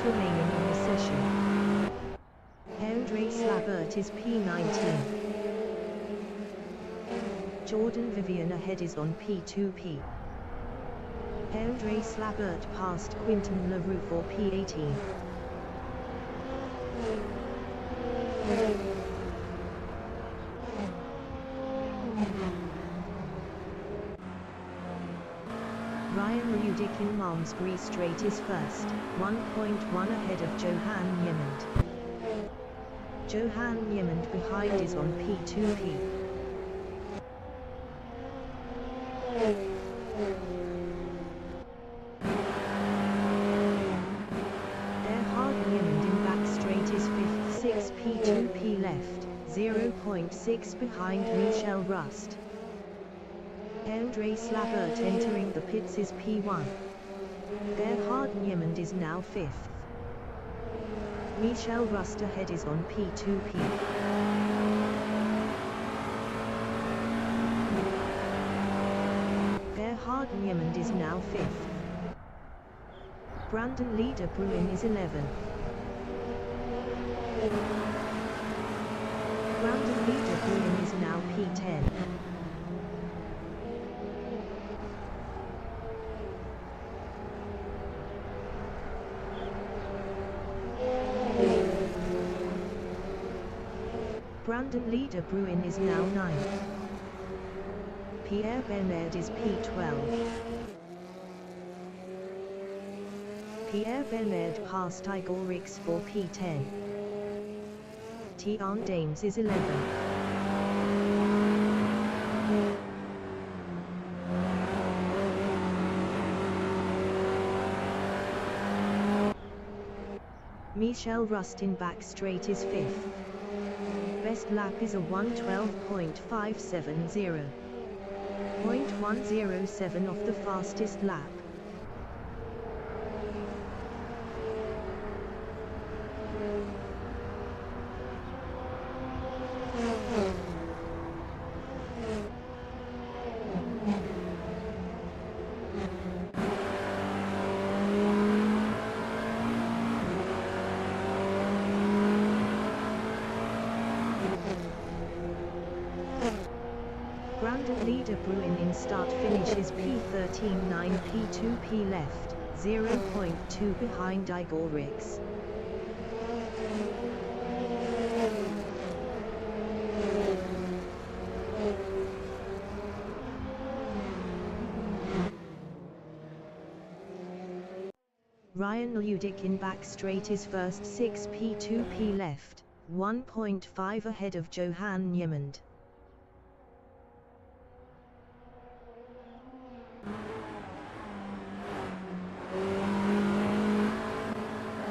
Remaining in the session. Andre Slabert is P19. Jordan Vivian ahead is on P2P. Andre Slabert passed Quinton LaRue for P18. Ryan Ludick in Malmesbury Straight is first, 1.1 ahead of Johan Niemand. Johan Niemand behind is on P2P. Erhard Niemand in back straight is 5th, 6 P2P left, 0.6 behind Michel Rust. Andre Slabert entering the pits is P1. Erhard Niemand is now 5th. Michel Rust ahead is on P2P. Erhard Niemand is now 5th. Brandon Lee de Bruin is 11. Brandon Lee de Bruin is now P10. Brandon Lee de Bruin is now 9th. Pierre Bernard is P12. Pierre Bernard passed Igor Rix for P10. Tian Dames is 11. Michel Rust in back straight is 5th. Best lap is a 1:12.570. 0.107 off the fastest lap. Brandon Lee de Bruin in start finish is P13, 9 P2P left, 0.2 behind Igor Rix. Ryan Ludick in back straight is first, 6 P2P left, 1.5 ahead of Johan Niemand.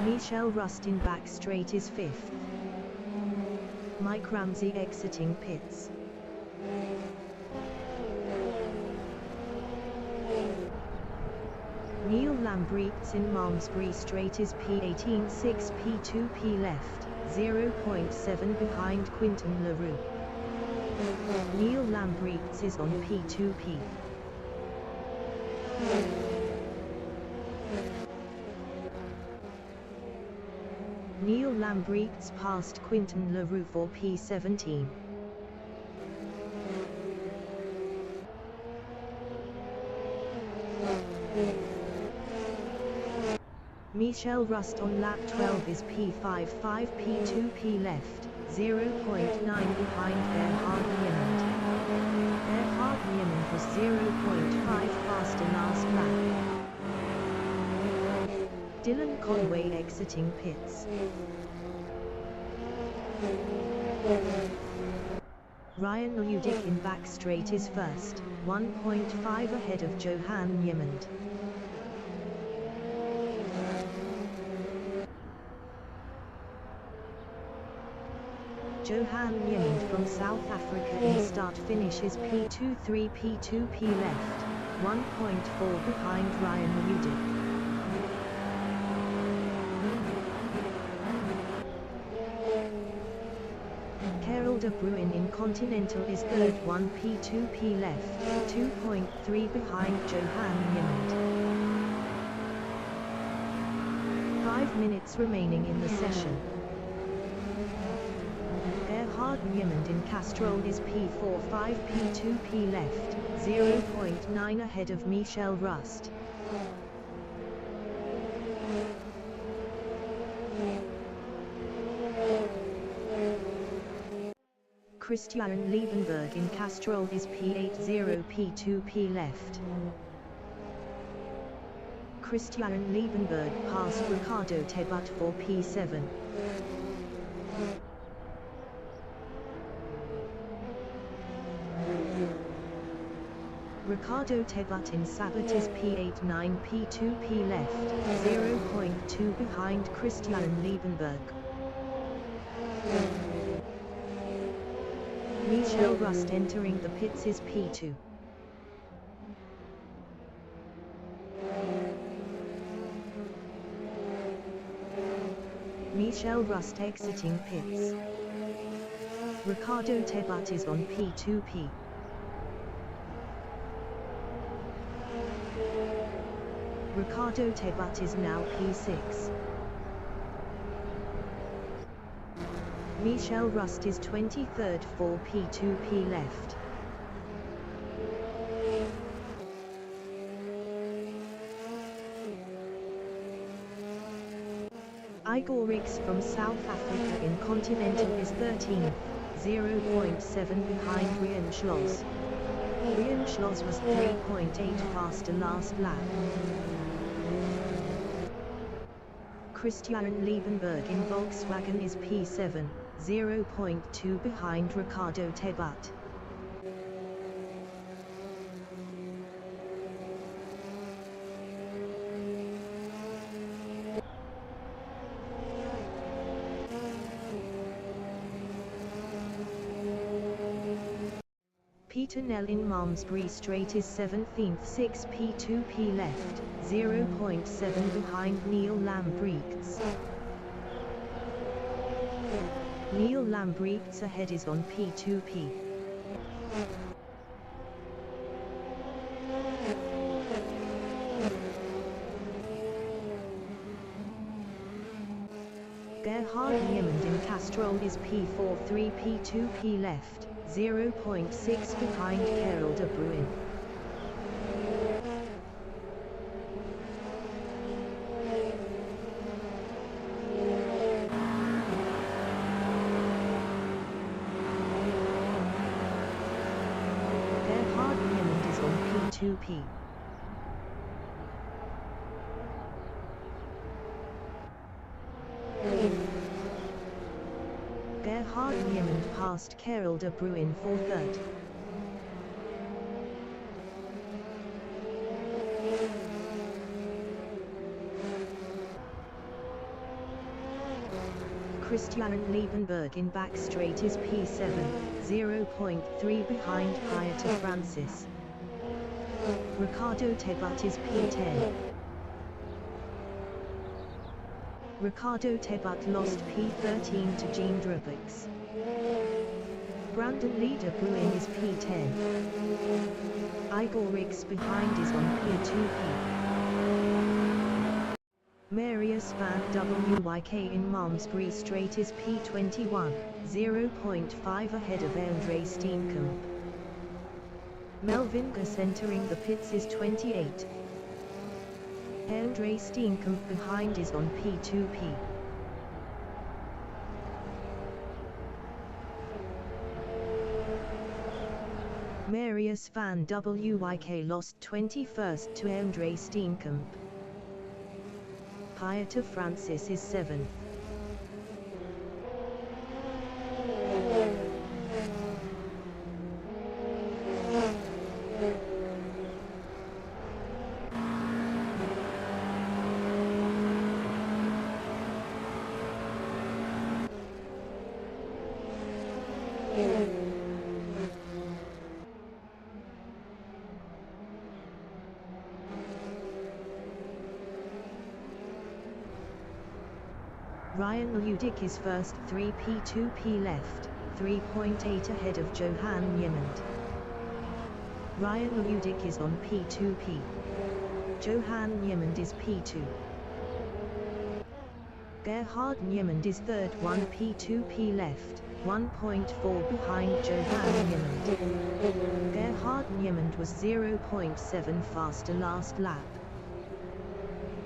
Michel Rust in back straight is 5th. Mike Ramsey exiting pits. Neil Lambrechts in Malmesbury Straight is P18, 6 P2P left, 0.7 behind Quinton LaRue. Neil Lambrechts is on P2P. Neil Lambrechts passed Quinton LaRue for P17. Michel Rust on lap 12 is P5, 5 P2P left, 0.9 behind Erhard Niemand. Erhard Niemand was 0.5 faster last lap. Dylan Conway exiting pits. Ryan Ludick in back straight is first, 1.5 ahead of Johan Niemand. Johan Niemand from South Africa in start finish is P23 P2P left, 1.4 behind Ryan Ludick. De Bruin in Continental is third, 1 P2P left, 2.3 behind Johan Niemand. 5 minutes remaining in the session. Gerhard Niemand in Castrol is P4 5 P2P left, 0.9 ahead of Michel Rust. Christian Liebenberg in Castrol is P80 P2P left. Christian Liebenberg passed Ricardo Tebat for P7. Ricardo Tebat in Sabat is P89 P2P left, 0.2 behind Christian Liebenberg. Michel Rust entering the pits is P2. Michel Rust exiting pits. Ricardo Tebat is on P2P. Ricardo Tebat is now P6. Michel Rust is 23rd for P2P left. Igor Rix from South Africa in Continental is 13th, 0.7 behind Rian Schloss. Rian Schloss was 3.8 faster last lap. Christian Liebenberg in Volkswagen is P7, 0.2 behind Ricardo Tebat. Peter Nell in Malmesbury Straight is 17th, 6 P2P left, 0.7 behind Neil Lambrechts. Neil Lambrechts ahead is on P2P. Gerhard Niemand in Castrol is P4 3 P2P left, 0.6 behind Karel de Bruin. Gerhard Niemand is on P2P. Gerhard Niemand passed Karel de Bruin for third. Christian Liebenberg in back straight is P7, 0.3 behind Pieta Francis. Ricardo Tebat is P10. Ricardo Tebat lost P13 to Jean Drubix. Brandon Lee de Bruin is P10. Igor Rix behind is on P2P. Marius van Wyk in Malmesbury Straight is P21, 0.5 ahead of Andre Steenkamp. Melvin Gus entering the pits is 28. Andre Steenkamp behind is on P2P. Marius Marius van Wyk lost 21st to Andre Steenkamp. Pieter Francis is 7th. Ryan Ludik is first, 3p2p left, 3.8 ahead of Johan Niemand. Ryan Ludik is on p2p. Johan Niemand is p2. Gerhard Niemand is third, 1p2p left, 1.4 behind Johan Niemand. Gerhard Niemand was 0.7 faster last lap.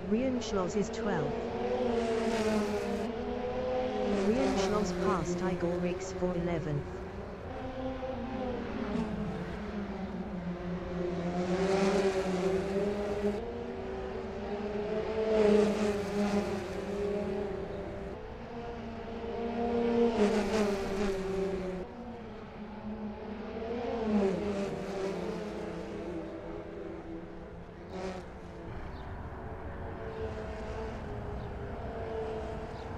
Rian Schloss is 12th. Rian Schloss passed Igor Rix for 11th.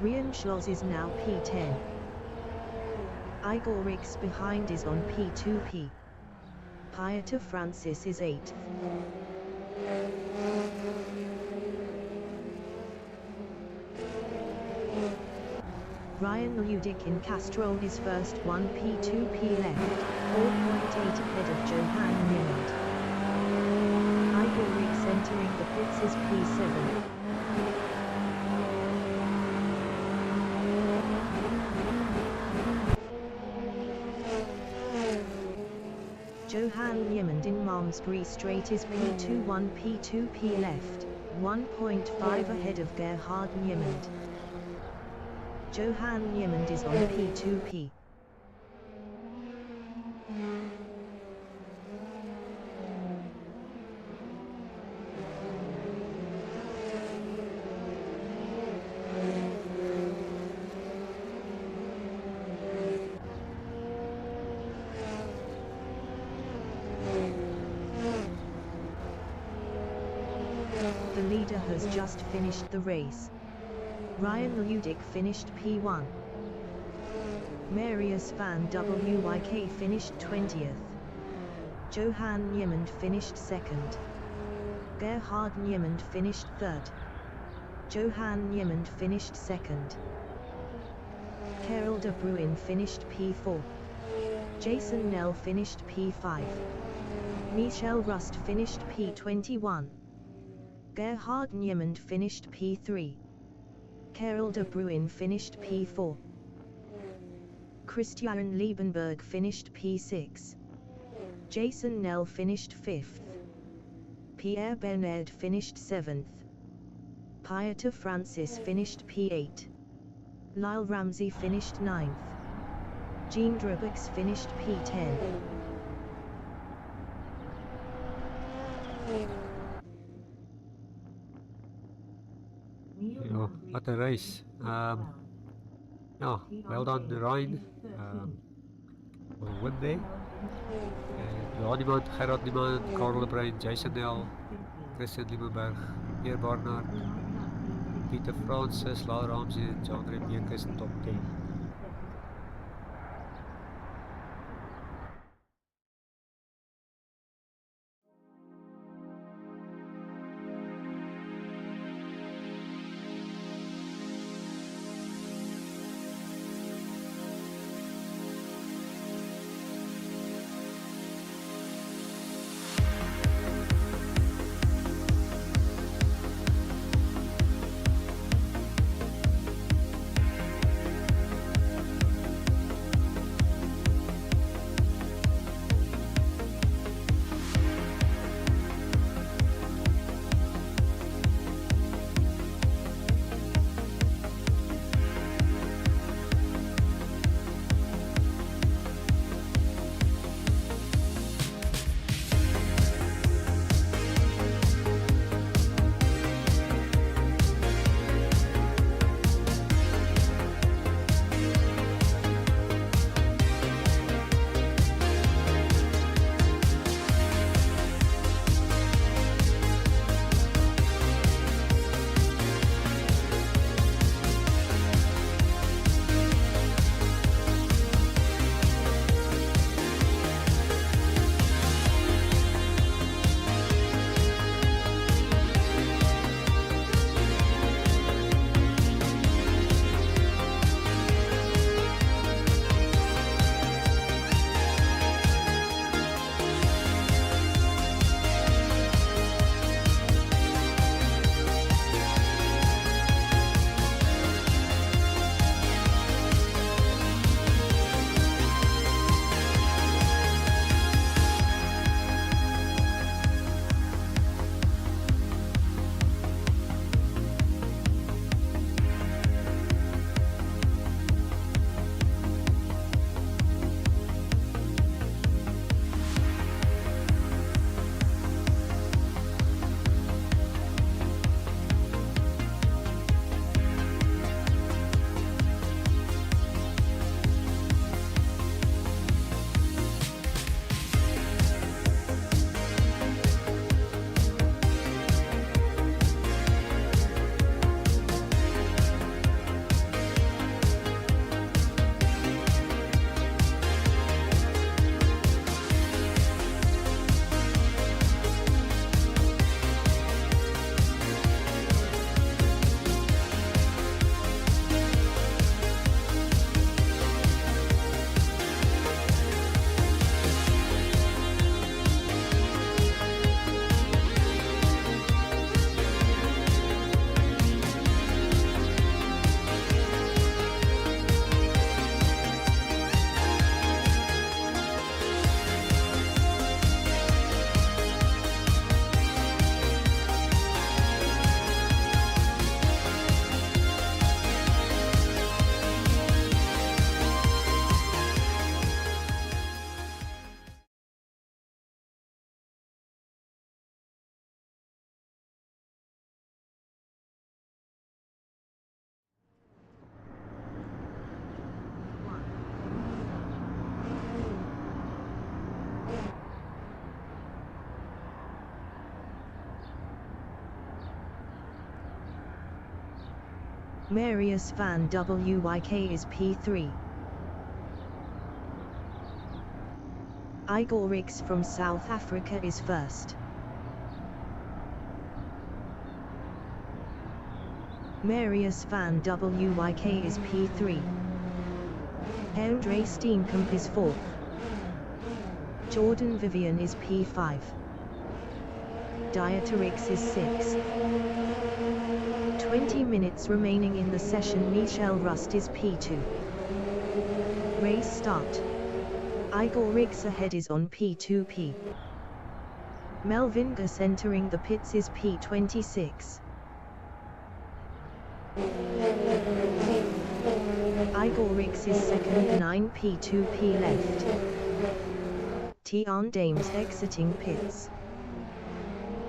Rian Schloss is now P10. Igor Rix behind is on P2P. Pieter Francis is 8th. Ryan Ludik in Castrol is first, 1p2p left, 4.8 ahead of Johan Niemand. Igor Rix entering the pits is P7. Johan Niemand in Malmesbury Straight is P2, 1p2p left, 1.5 ahead of Gerhard Niemand. Johan Niemand is on P2P. The leader has just finished the race. Ryan Ludik finished P1. Marius van Wyk finished 20th. Johan Niemand finished 2nd. Gerhard Niemand finished 3rd. Johan Niemand finished 2nd. Karel de Bruin finished P4. Jason Nell finished P5. Michel Rust finished P21. Gerhard Niemand finished P3. Karel de Bruin finished P4. Christian Liebenberg finished P6. Jason Nell finished 5th. Pierre Bernard finished 7th. Pieter Francis finished P8. Lyle Ramsey finished 9th. Jean Drabix finished P10. Yeah, what a race. Yeah, well done Ryan for the win there. And Johan Niemand, Gerard Niemand, Karel de Bruin, Jason Nell, Christian Liebenberg, Pierre Barnard, Pieter Francis, Lyle Ramsey and John Rebecca is top 10. Marius van Wyk is P3. Igor Rix from South Africa is first. Marius van Wyk is P3. Andre Steenkamp is fourth. Jordan Vivian is P5. Dieterix is sixth. 20 minutes remaining in the session. Michel Rust is P2. Race start. Igor Rix ahead is on P2P. Melvin Gus entering the pits is P26. Igor Rix is second, 9 P2P left. Tian Dames exiting pits.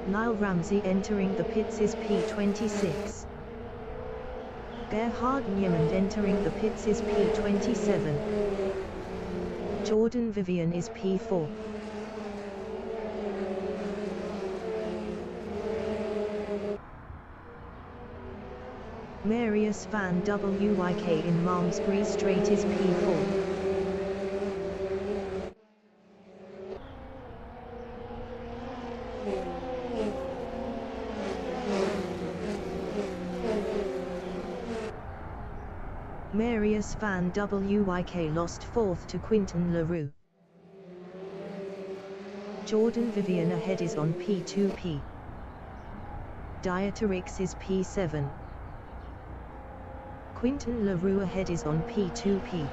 Niall Ramsey entering the pits is P26. Gerhard Niemand entering the pits is P27. Jordan Vivian is P4. Marius van Wyk in Malmesbury Straight is P4. Marius van Wyk lost fourth to Quinton Leroux. Jordan Vivian ahead is on P2P. Dieterix is P7. Quinton Leroux ahead is on P2P.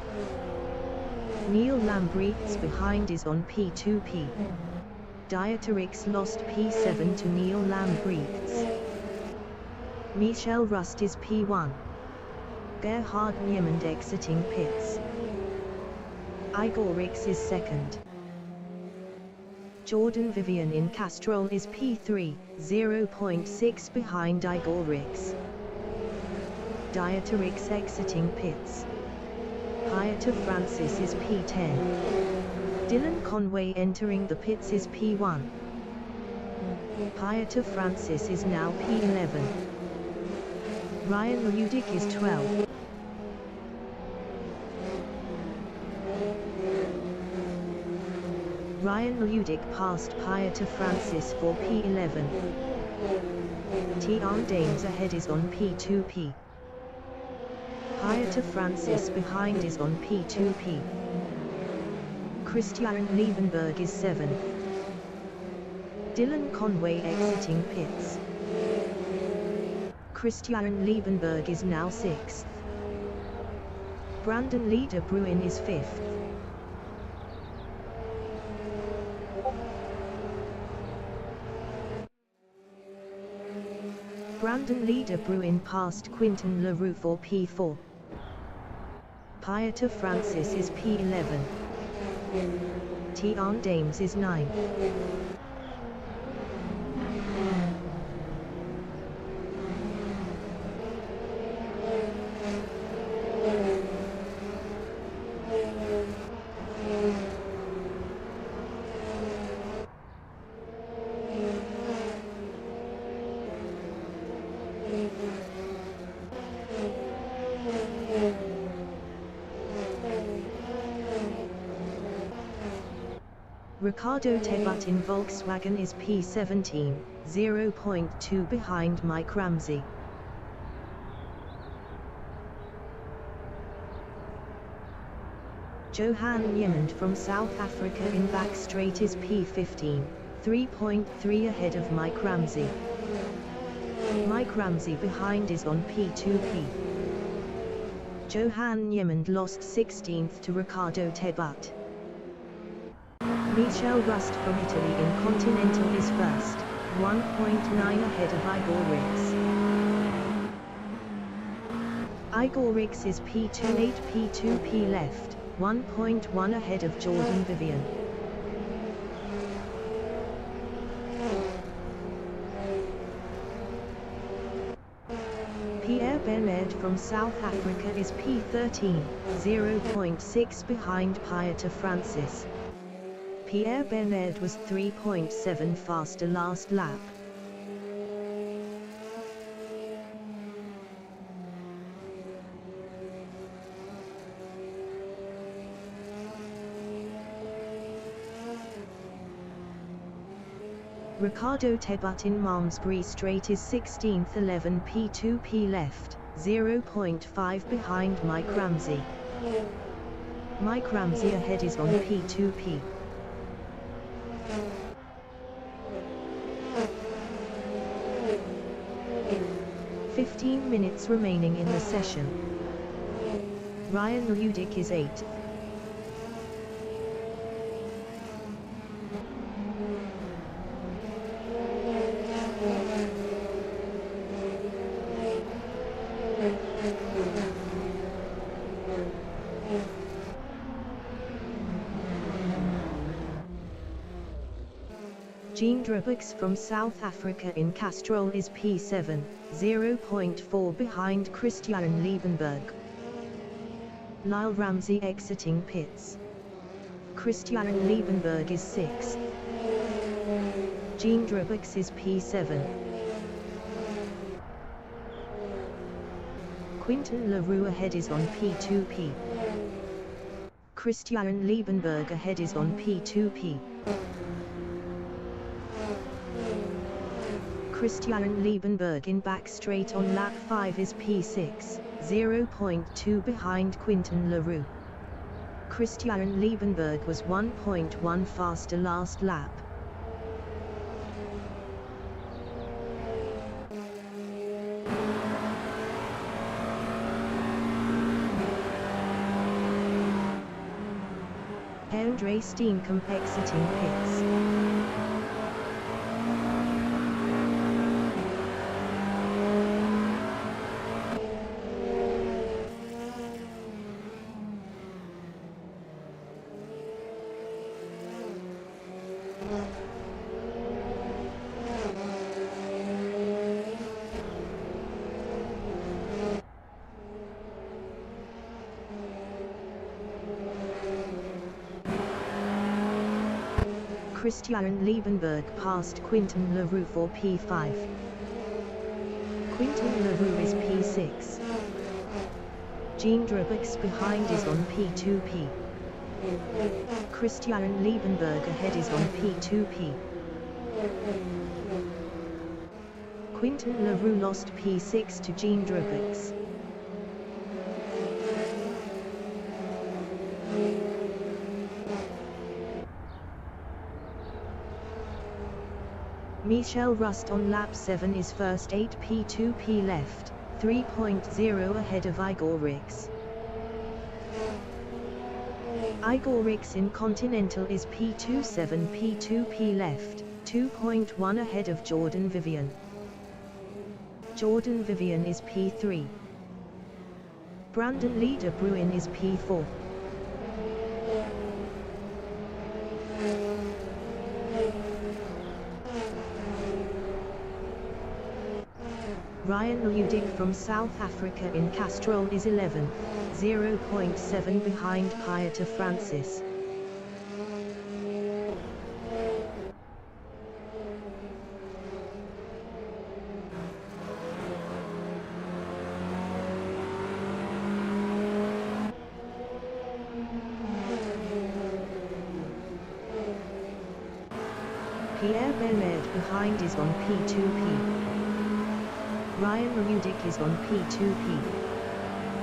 Neil Lambrechts behind is on P2P. Dieterix lost P7 to Neil Lambrechts. Michel Rust is P1. Gerhard Niemand exiting pits. Igor Rix is second. Jordan Vivian in Castrol is P3, 0.6 behind Igor Rix. Dieterix exiting pits. Pieta Francis is P10. Dylan Conway entering the pits is P1. Pieta Francis is now P11. Ryan Ludick is 12. Ryan Ludick passed Pieta Francis for P11. Tian Dames ahead is on P2P. Pieta Francis behind is on P2P. Christian Liebenberg is 7. Dylan Conway exiting pits. Christian Liebenberg is now 6th. Brandon Leader Bruin is 5th. Brandon Leader Bruin passed Quinton Leroux for P4. Pieta Francis is P11. Tian Dames is 9. Ricardo Tebat in Volkswagen is P17, 0.2 behind Mike Ramsey. Johan Niemand from South Africa in back straight is P15, 3.3 ahead of Mike Ramsey. Mike Ramsey behind is on P2P. Johan Niemand lost 16th to Ricardo Tebat. Michel Rust from Italy in Continental is first, 1.9 ahead of Igor Rix. Igor Rix is P2, 8 P2P left, 1.1 ahead of Jordan Vivian. Pierre Bernard from South Africa is P13, 0.6 behind Pieta Francis. Pierre Bernard was 3.7 faster last lap. Ricardo Tebut in Malmesbury Straight is 16th 11 P2P left, 0.5 behind Mike Ramsey. Mike Ramsey ahead is on P2P. "15 minutes remaining in the session. Ryan Ludick is 8th. Jean Drabux from South Africa in Castrol is P7, 0.4 behind Christian Liebenberg. Lyle Ramsey exiting pits. Christian Liebenberg is 6th. Jean Drabux is P7. Quinton LaRue ahead is on P2P. Christian Liebenberg ahead is on P2P. Christian Liebenberg in back straight on lap 5 is P6, 0.2 behind Quinton LaRue. Christian Liebenberg was 1.1 faster last lap. Andre Steenkamp exiting pits. Christian Liebenberg passed Quinton LaRue for P5. Quinton LaRue is P6. Jean Drabux behind is on P2P. Christian Liebenberg ahead is on P2P. Quinton LaRue lost P6 to Jean Drabux. Michel Rust on lap 7 is first 8 P2P left, 3.0 ahead of Igor Rix. Igor Rix in Continental is P27 P2P left, 2.1 ahead of Jordan Vivian. Jordan Vivian is P3. Brandon Leader Bruin is P4. Ryan Ludick from South Africa in Castrol is 11th, 0.7 behind Pieta Francis. Pierre Bellard behind is on P2P. Ryan Ludick is on P2P.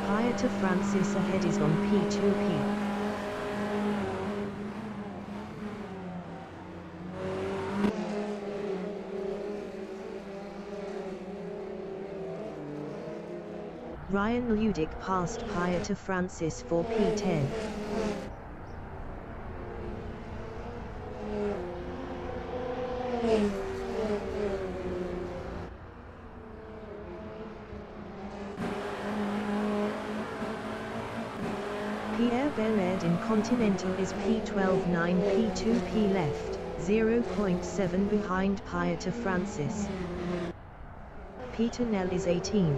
Pieta Francis ahead is on P2P. Ryan Ludick passed Pieta Francis for P10. Pierre Bellard in Continental is P12 9 P2P left, 0.7 behind Pieta Francis. Peter Nell is 18th.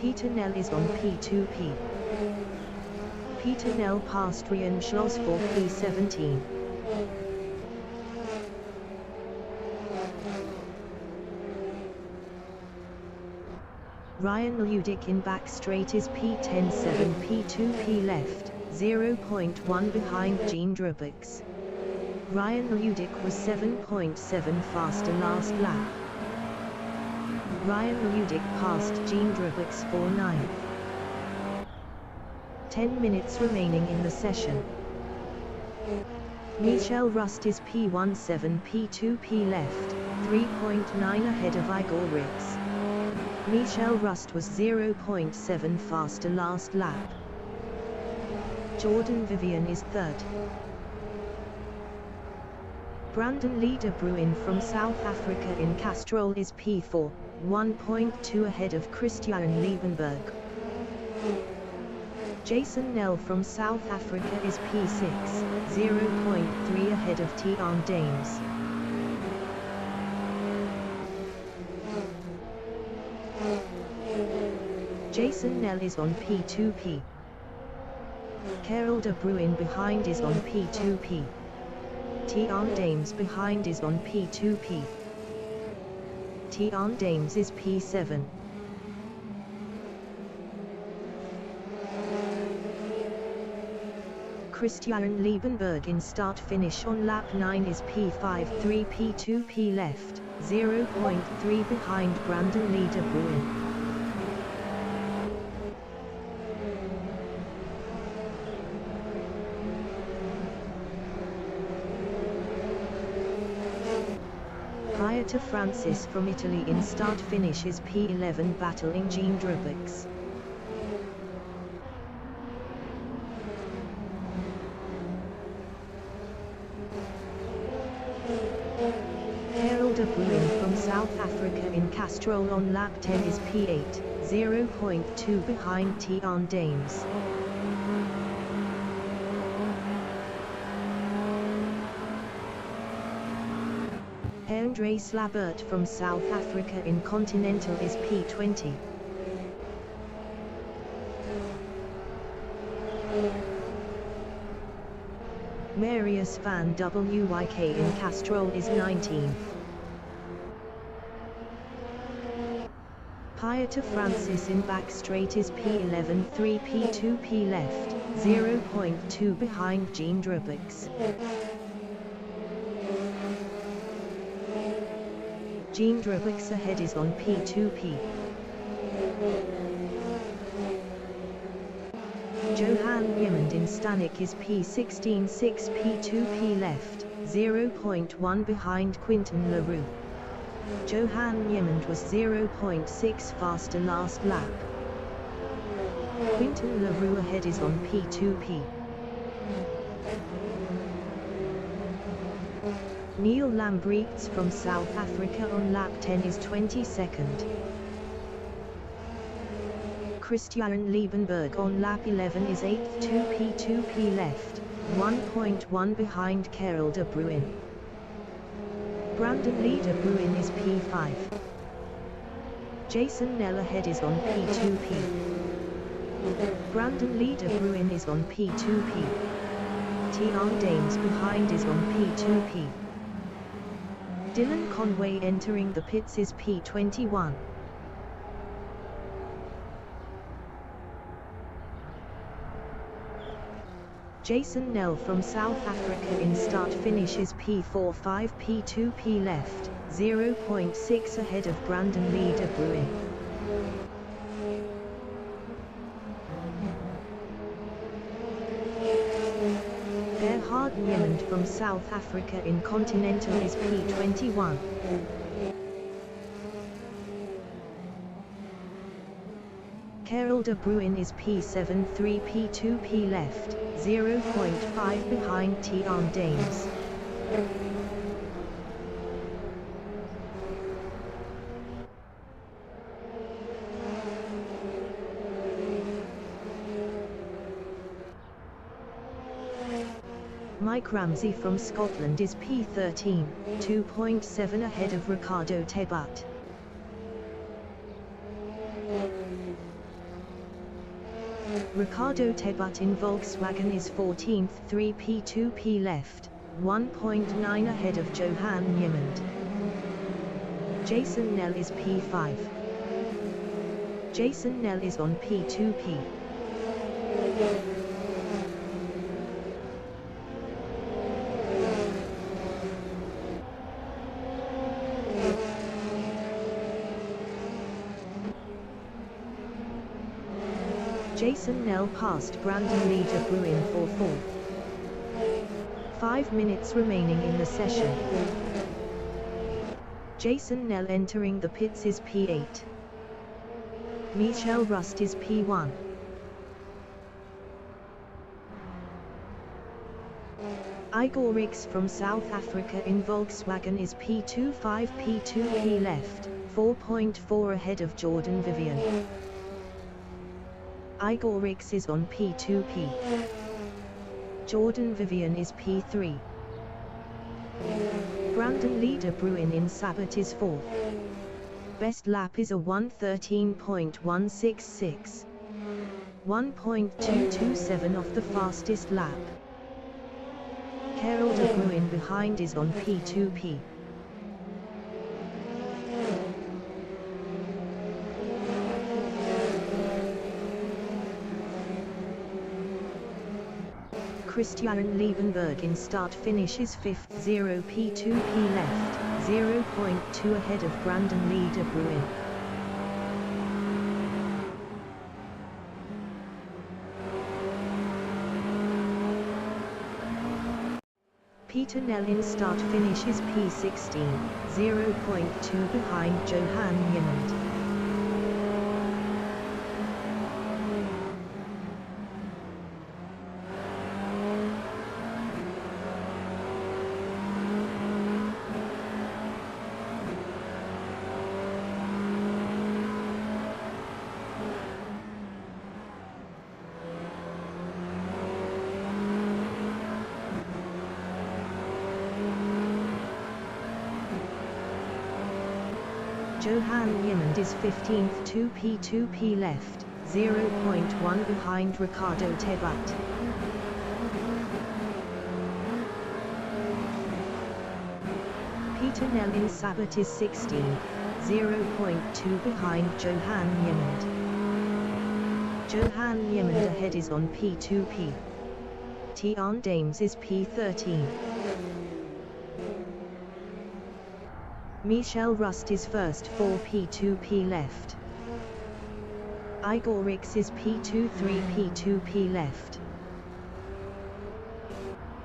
Peter Nell is on P2P. Peter Nell passed Ryan Schloss for P17. Ryan Ludick in back straight is P10 7 P2 P left, 0.1 behind Jean Drubix. Ryan Ludick was 7.7 faster last lap. Ryan Ludick passed Jean Drubix 4.9. 10 minutes remaining in the session. Michel Rust is P17 P2 P left, 3.9 ahead of Igor Ritz. Michel Rust was 0.7 faster last lap. Jordan Vivian is third. Brandon Leader Bruin from South Africa in Castrol is P4, 1.2 ahead of Christian Liebenberg. Jason Nell from South Africa is P6, 0.3 ahead of Tian Dames. Jason Nell is on P2P. Carol de Bruin behind is on P2P. Tian Dames behind is on P2P. Tian Dames is P7. Christian Liebenberg in start-finish on lap 9 is P5 3 P2 P left, 0.3 behind Brandon Leader Bruin. Hayata Francis from Italy in start-finish is P11 battling Jean Drubix. Carol de Bruin from South Africa in Castrol on lap 10 is P8, 0.2 behind Tian Dames. Andre Slabert from South Africa in Continental is P20. Marius van Wyk in Castrol is 19th. Hayata Francis in back straight is P11 3 P2 P left, 0.2 behind Jean Drubix. Jean Drubix ahead is on P2P. Johan Yemond in Stanek is P16 6 P2 P left, 0.1 behind Quinton Leroux. Johan Yemond was 0.6 faster last lap. Quinton Leroux ahead is on P2P. Neil Lambrechts from South Africa on lap 10 is 22nd. Christian Liebenberg on lap 11 is 8th 2 P2 P left, 1.1 behind Carol de Bruin. Brandon Leader Bruin is P5. Jason Nell ahead is on P2P. Brandon Leader Bruin is on P2P. Tian Dames behind is on P2P. Dylan Conway entering the pits is P21. Jason Nell from South Africa in start-finish is P4 5 P2 P left, 0.6 ahead of Brandon Leader Bruin. Gerhard Niemand from South Africa in Continental is P21. Carol de Bruin is P7 3 P2 P left, 0.5 behind Tian Dames. Mike Ramsey from Scotland is P13, 2.7 ahead of Ricardo Tebat. Ricardo Tebat in Volkswagen is 14th 3 P2 P left, 1.9 ahead of Johan Niemand. Jason Nell is P5. Jason Nell is on P2P. Jason Nell passed Brandon Lee de Bruin for fourth. 5 minutes remaining in the session. Jason Nell entering the pits is P8. Michel Rust is P1. Igor Rix from South Africa in Volkswagen is P2. 5 P2P left, 4.4 ahead of Jordan Vivian. Igor Rix is on P2P. Jordan Vivian is P3. Brandon Lee de Bruin in Sabat is 4th. Best lap is a 1:13.166. 1.227 off the fastest lap. Carol de Bruin behind is on P2P. Christian Liebenberg in start finish is 5th. 0 P2P left, 0.2 ahead of Brandon Lee de Bruin. Peter Nell in start finish is P16, 0.2 behind Johan Yimand. Johan Yimand is 15th. 2 P2P left, 0.1 behind Ricardo Tebat. Peter Nell in Sabat is 16th, 0.2 behind Johan Yimand. Johan Yimand ahead is on P2P. Tian Dames is P13. Michel Rust is first. 4 P2P left. Igor Rix is P2. 3 P2P left.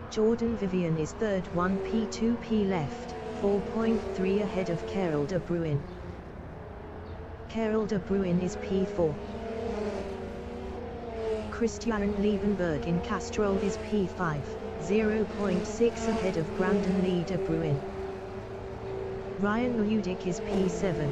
Jordan Vivian is third. 1 P2P left, 4.3 ahead of Carol de Bruin. Carol de Bruin is P4. Christian Liebenberg in Castrol is P5, 0.6 ahead of Brandon Lee de Bruin. Ryan Ludick is P7.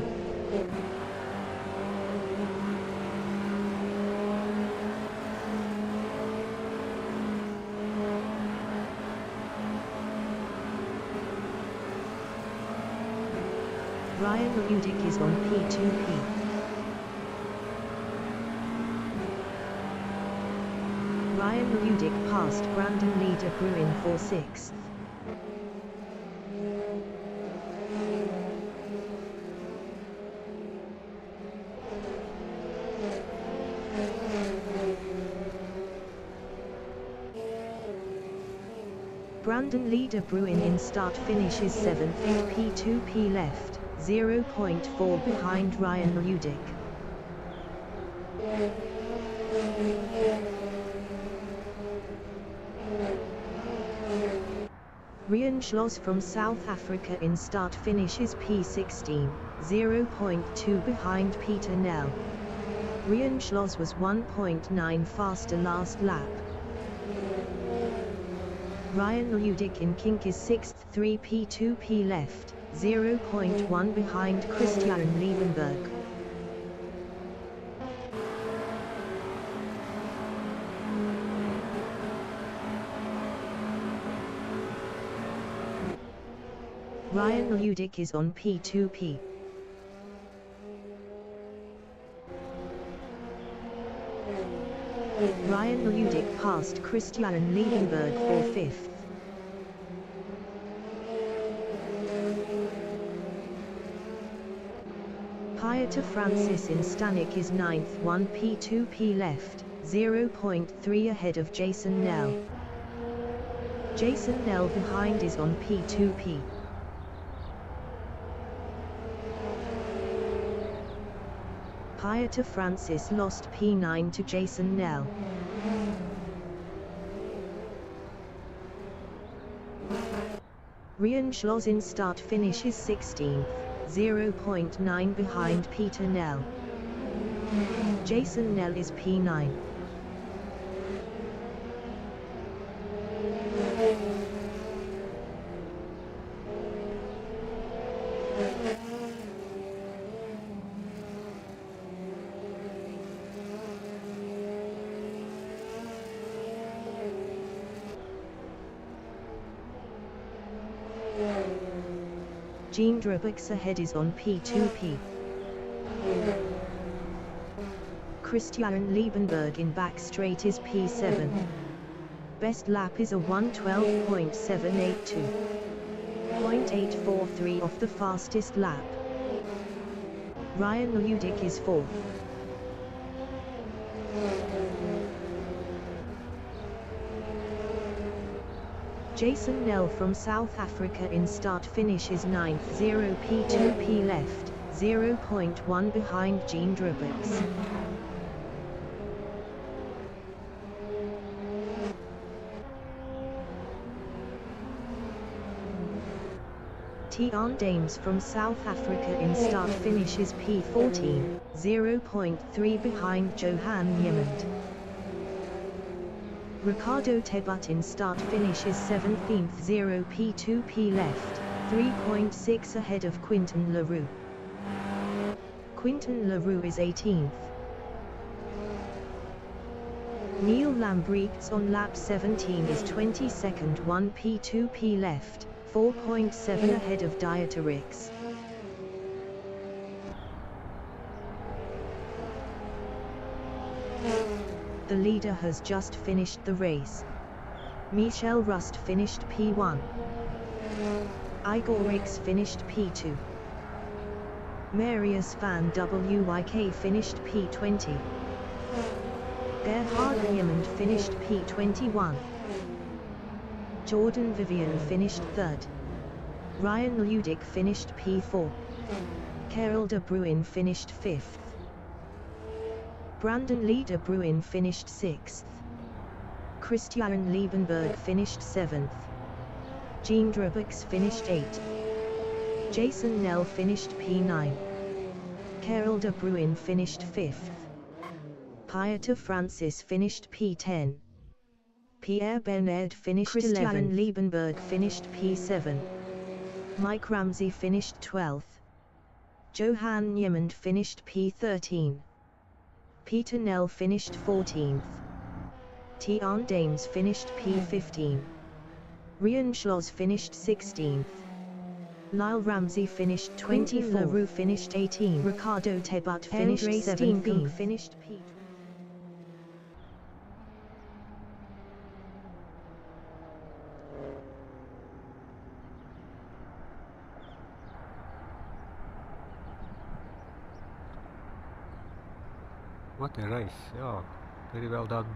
Ryan Ludick is on P2P. Ryan Ludick passed Brandon Lee de Bruin for 6th. Brandon Lee de Bruin in start finish is 7th. 8 P2P left, 0.4 behind Ryan Ludick. Rian Schloss from South Africa in start finish is P16, 0.2 behind Peter Nell. Rian Schloss was 1.9 faster last lap. Ryan Ludick in kink is 6th. 3 P2P left, 0.1 behind Christian Liebenberg. Ryan Ludick is on P2P. Ryan Ludick passed Christian Liebenberg for 5th. Pieter Francis in Stanek is 9th 1p2p left, 0.3 ahead of Jason Nell. Jason Nell behind is on P2p. Pieter Francis lost P9 to Jason Nell. Ryan Schloss in start finish is 16th, 0.9 behind Peter Nell. Jason Nell is P9. Jean Drabek's ahead is on P2P. Christian Liebenberg in back straight is P7. Best lap is a 1:12.782. 0.843 off the fastest lap. Ryan Ludick is 4th. Jason Nell from South Africa in start finish is 9th, 0p2p left, 0.1 behind Jean Drabeks. Tiaan Dames from South Africa in start finish is P14, 0.3 behind Johan Niemand. Ricardo Tebut in start finish is 17th, 0p2p left, 3.6 ahead of Quinton Leroux. Quinton Leroux is 18th. Neil Lambrechts on lap 17 is 22nd, 1p2p left, 4.7 ahead of Dieterix. The leader has just finished the race. Michel Rust finished P1. Igor Rix finished P2. Marius van Wyk finished P20. Gerhard Niemand finished P21. Jordan Vivian finished 3rd. Ryan Ludick finished P4. Karel de Bruin finished 5th. Brandon Lee de Bruin finished 6th. Christian Liebenberg finished 7th. Jean Drabeks finished 8th. Jason Nell finished P9. Karel de Bruin finished 5th. Pieter Francis finished P10. Pierre Bernard finished 11th. Christian Liebenberg finished P7. Mike Ramsey finished 12th. Johan Niemand finished P13. Peter Nell finished 14th. Tiaan Dames finished P15. Ryan Schloss finished 16th. Lyle Ramsey finished 24th. Leroux finished 18th. Ricardo Tebut finished 17th. Finished P. What a race, yeah, very well done.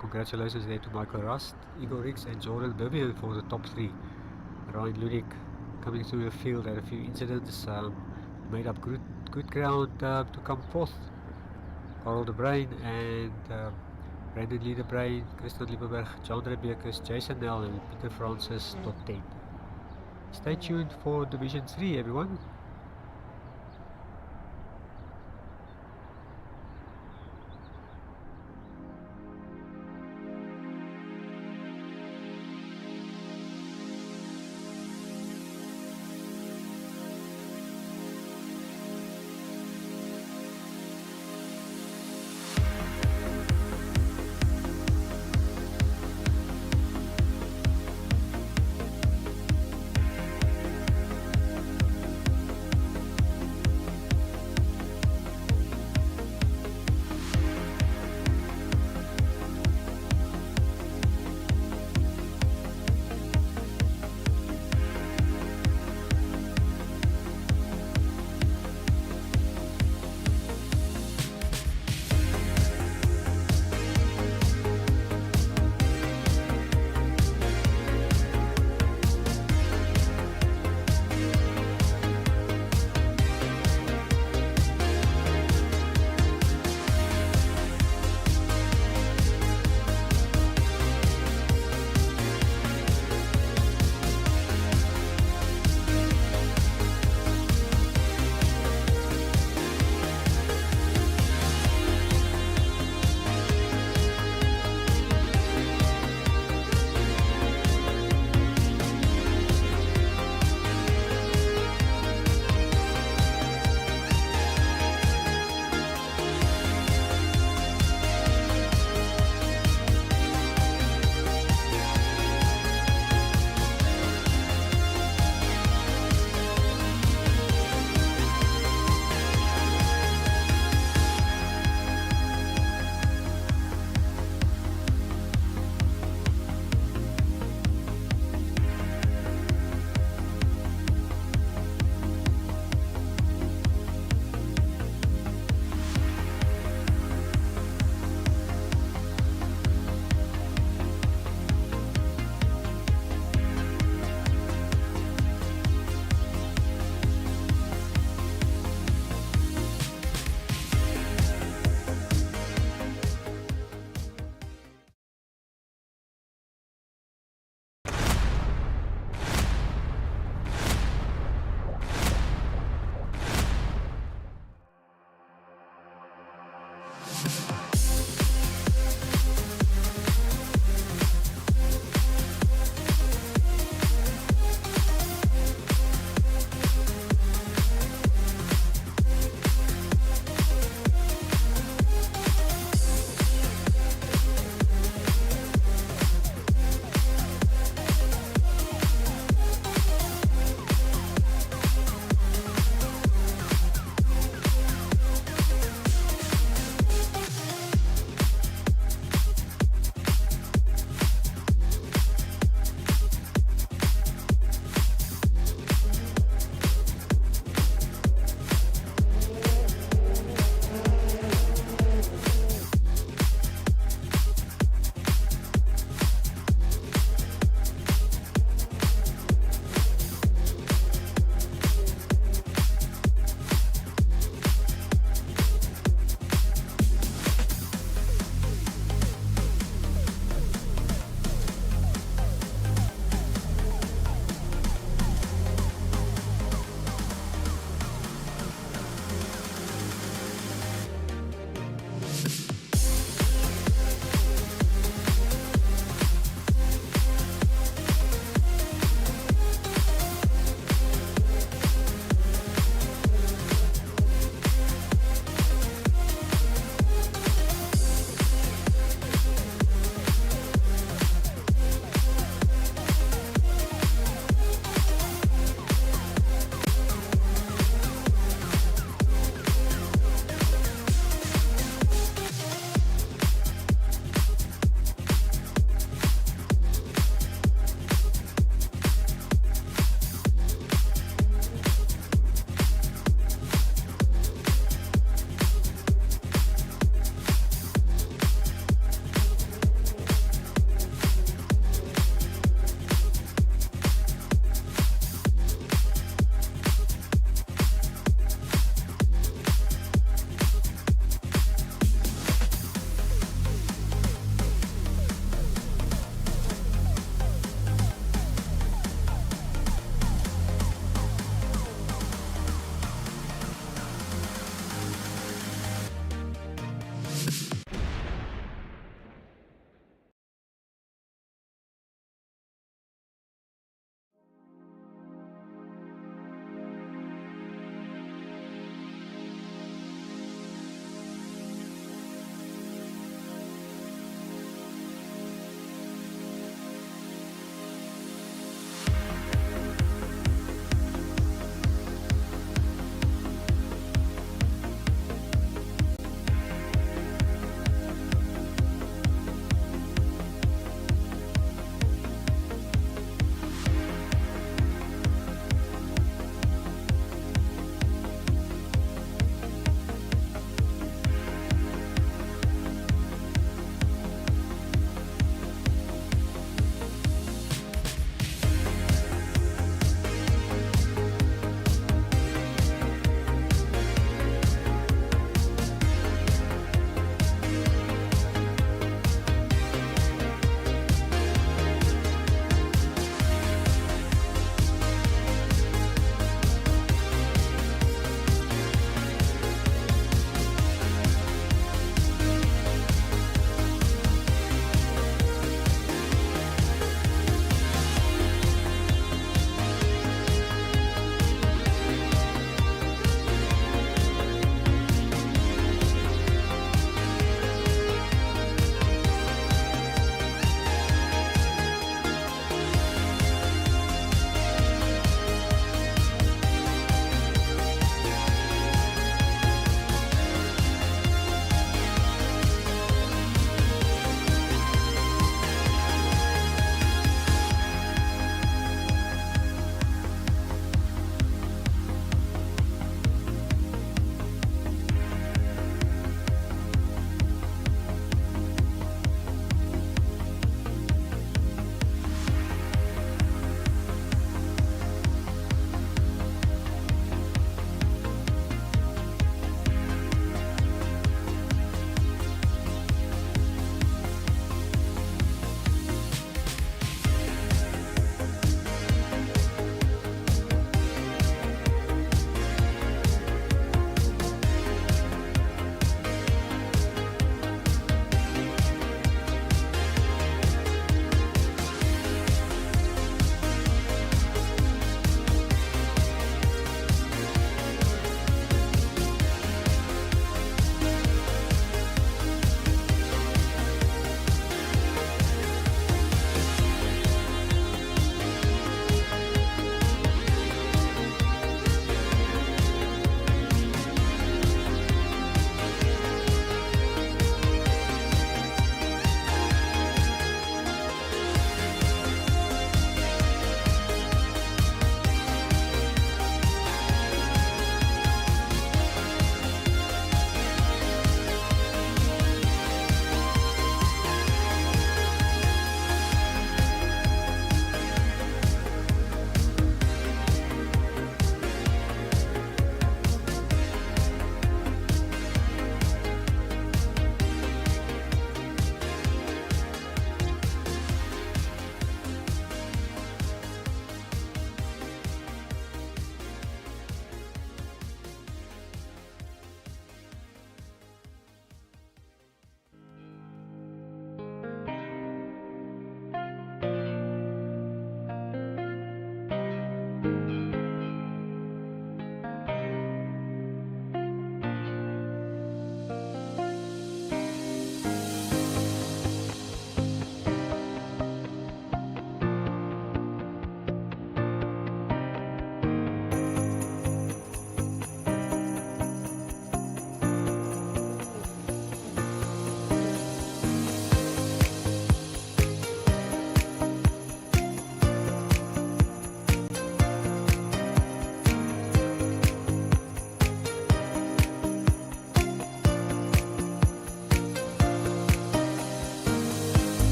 Congratulations there to Michael Rust, Igor Rix and Jordan Vivian for the top 3. Ryan Ludick coming through the field, had a few incidents, made up good ground to come 4th. Karel de Bruin and Brandon Lee de Bruin, Christian Liebenberg, John Rebekes, Jason Nell and Peter Francis top 10. Stay tuned for Division 3 everyone.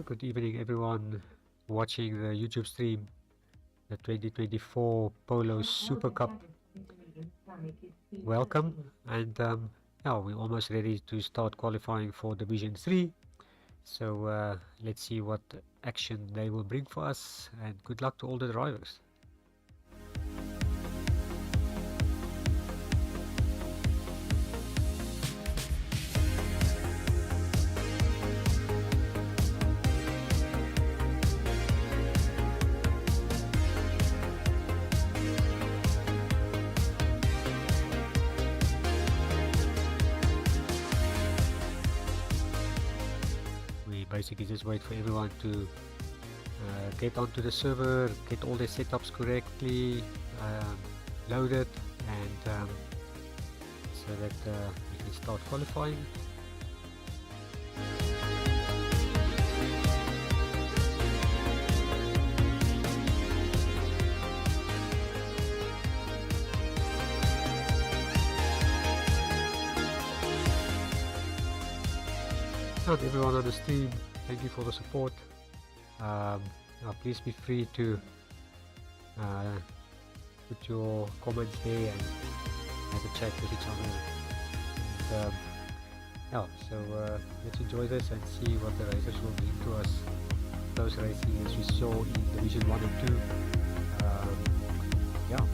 Good evening everyone watching the YouTube stream, the 2024 Polo Super Cup. Welcome, and yeah, we're almost ready to start qualifying for Division 3. So let's see what action they will bring for us, and good luck to all the drivers. Basically just wait for everyone to get onto the server, get all their setups correctly loaded, and so that we can start qualifying. And everyone on the stream, thank you for the support. Please be free to put your comments there and have a chat with each other. And, yeah, so let's enjoy this and see what the racers will bring to us. Close racing as we saw in Division 1 and 2. Yeah.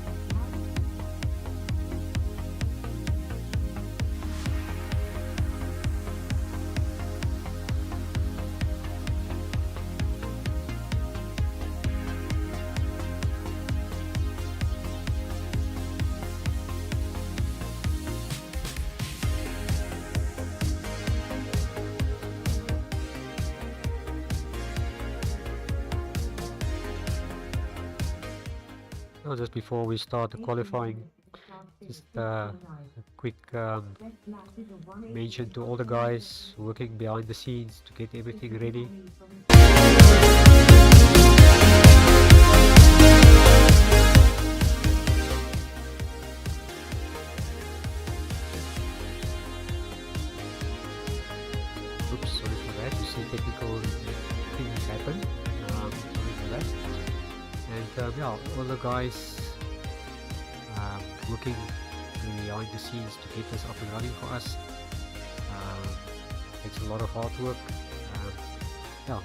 Just before we start the qualifying, just a quick mention to all the guys working behind the scenes to get everything ready. Oops, sorry for that. You see technical things happen. Sorry for that. And yeah, all the guys working behind the scenes to get this up and running for us. It's a lot of hard work. Yeah.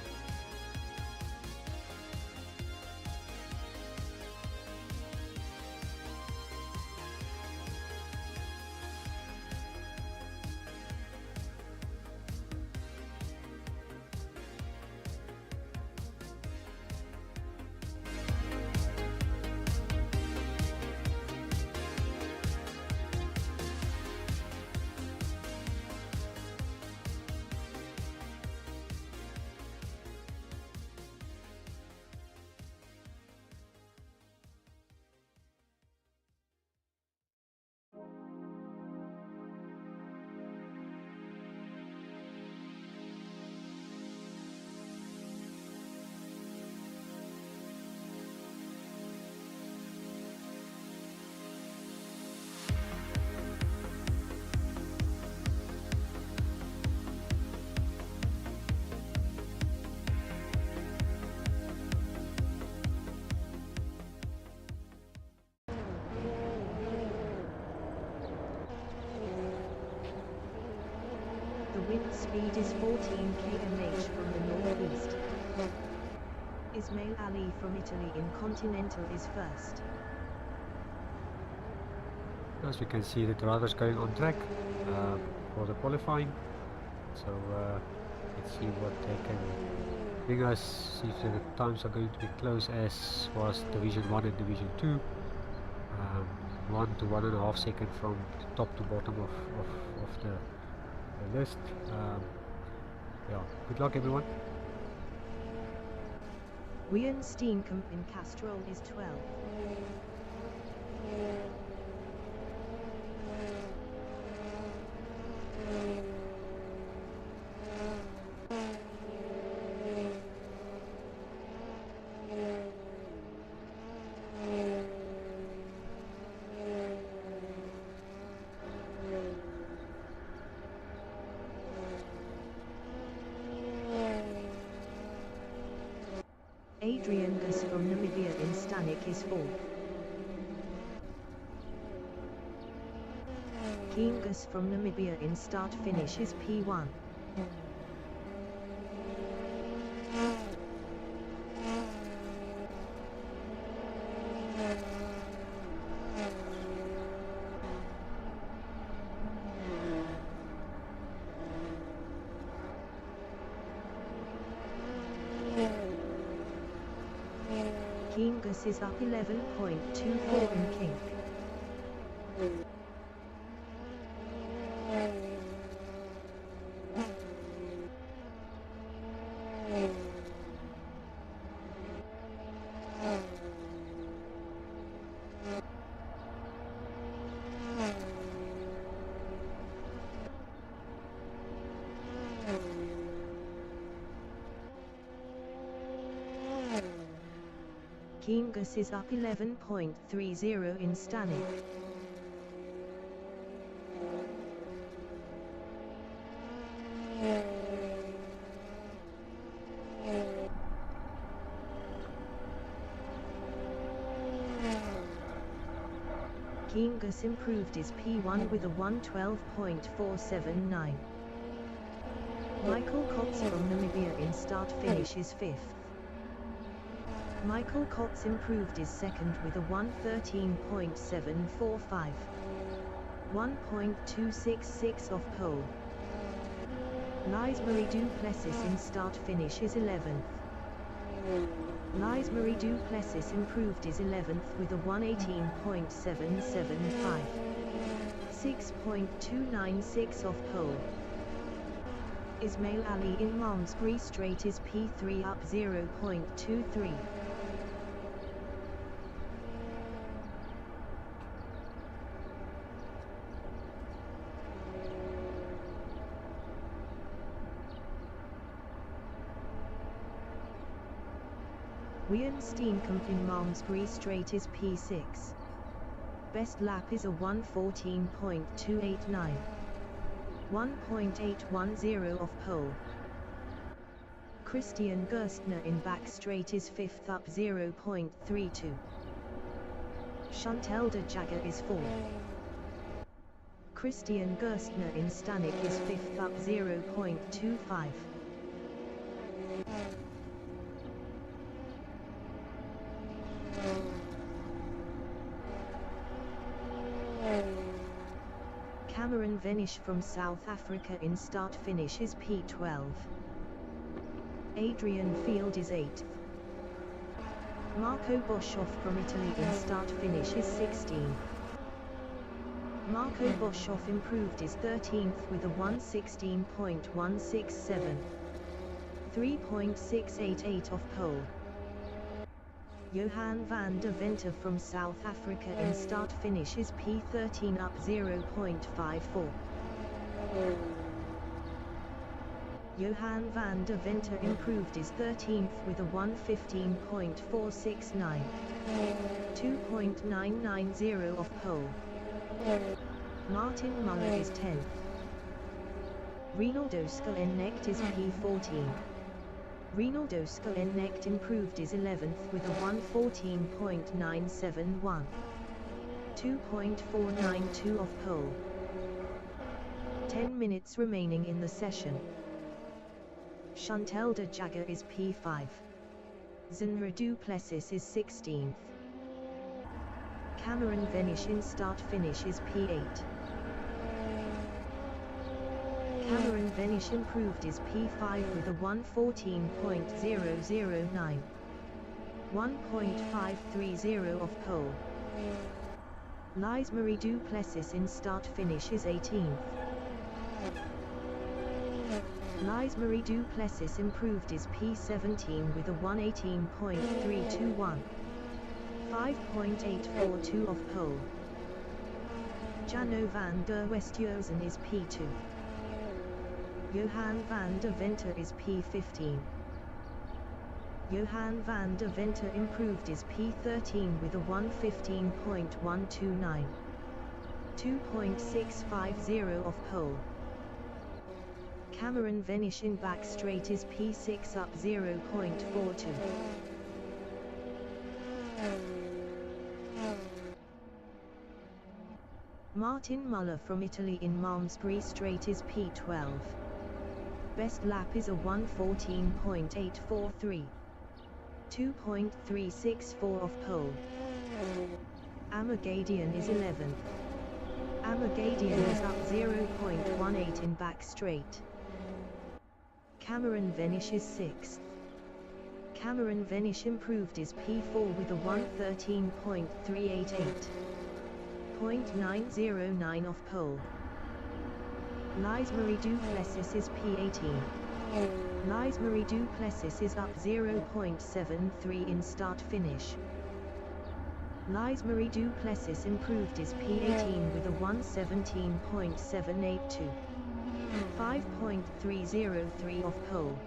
The wind speed is 14 km from the northeast. Ismail Ali from Italy in Continental is first. As we can see, the drivers going on track for the qualifying. So let's see what they can bring us, see if the times are going to be close as was Division 1 and Division 2. 1 to 1.5 seconds from top to bottom of the list. Yeah, good luck everyone. Wian Steenkamp in Castrol is 12. Adrian Gus from Namibia in Stanek is 4th. Keen Gus from Namibia in start-finish is P1. Keen Gus is up 11.24 in kink. Keen Gus is up 11.30 in Stanek. Keen Gus improved his P1 with a 112.479. Michael Kotz from Namibia in start-finish is 5th. Michael Kotz improved his second with a 113.745. 1.266 off pole. Lise-Marie Duplessis in start-finish is 11th. Lise-Marie Duplessis improved his 11th with a 118.775. 6.296 off pole. Ismail Ali in Malmesbury Straight is P3 up 0.23. Wian Steenkamp in Malmesbury Straight is P6. Best lap is a 114.289. 1.810 off pole. Christian Gerstner in back straight is 5th up 0.32. Chantal de Jager is 4th. Christian Gerstner in Stanek is 5th up 0.25. Cameron Venish from South Africa in start-finish is P12. Adrian Field is 8th. Marco Boshoff from Italy in start-finish is 16th. Marco Boshoff improved his 13th with a 116.167. 3.688 off pole. Johan van der Venter from South Africa in start-finish is P13 up 0.54. Johan van der Venter improved his 13th with a 115.469. 2.990 off pole. Martin Muller is 10th. Rinaldo Skulenecht is P14. Rinaldo Skulenecht improved his 11th with a 114.971. 2.492 off pole. 10 minutes remaining in the session. Chantal de Jager is P5. Zinra Duplessis is 16th. Cameron Venish in start-finish is P8. Cameron Venish improved his P5 with a 114.009. 1.530 off pole. Lise-Marie Duplessis in start-finish is 18th. Lise-Marie Duplessis improved his P17 with a 118.321. 5.842 off pole. Jano van der Westhuizen is P2. Johan van der Venter is P15. Johan van der Venter improved his P13 with a 115.129. 2.650 off pole. Cameron Venish in back straight is P6 up 0.42. Martin Muller from Italy in Malmesbury Straight is P12. Best lap is a 1:14.843. 2.364 off pole. Amagadian is 11th. Amagadian is up 0.18 in back straight. Cameron Venish is 6th. Cameron Venish improved his P4 with a 1:13.388. 0.909 off pole. Lise-Marie Duplessis is P18. Lise-Marie Duplessis is up 0.73 in start-finish. Lise-Marie Duplessis improved his P18 with a 1:17.782. 5.303 off pole.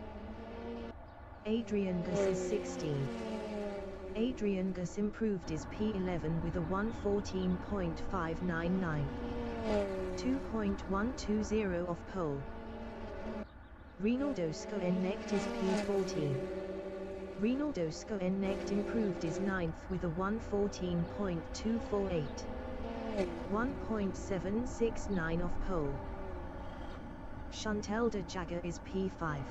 Adrian Gus is 16. Adrian Gus improved his P11 with a 1:14.599. 2.120 off pole. Rinaldo Skoennecht is P14. Rinaldo Skoennecht improved his 9th with a 1:14.248. 1.769 off pole. Chantal de Jager is P5.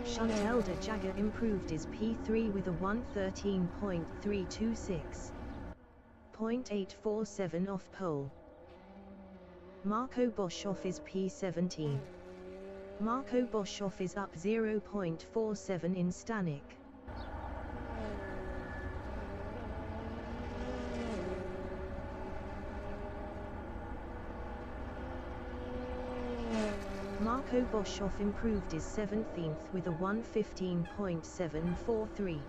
Chantal de Jager improved his P3 with a 1:13.326. 0.847 off pole. Marco Boshoff is P17. Marco Boshoff is up 0.47 in Stanek. Marco Boshoff improved his 17th with a 1:15.743.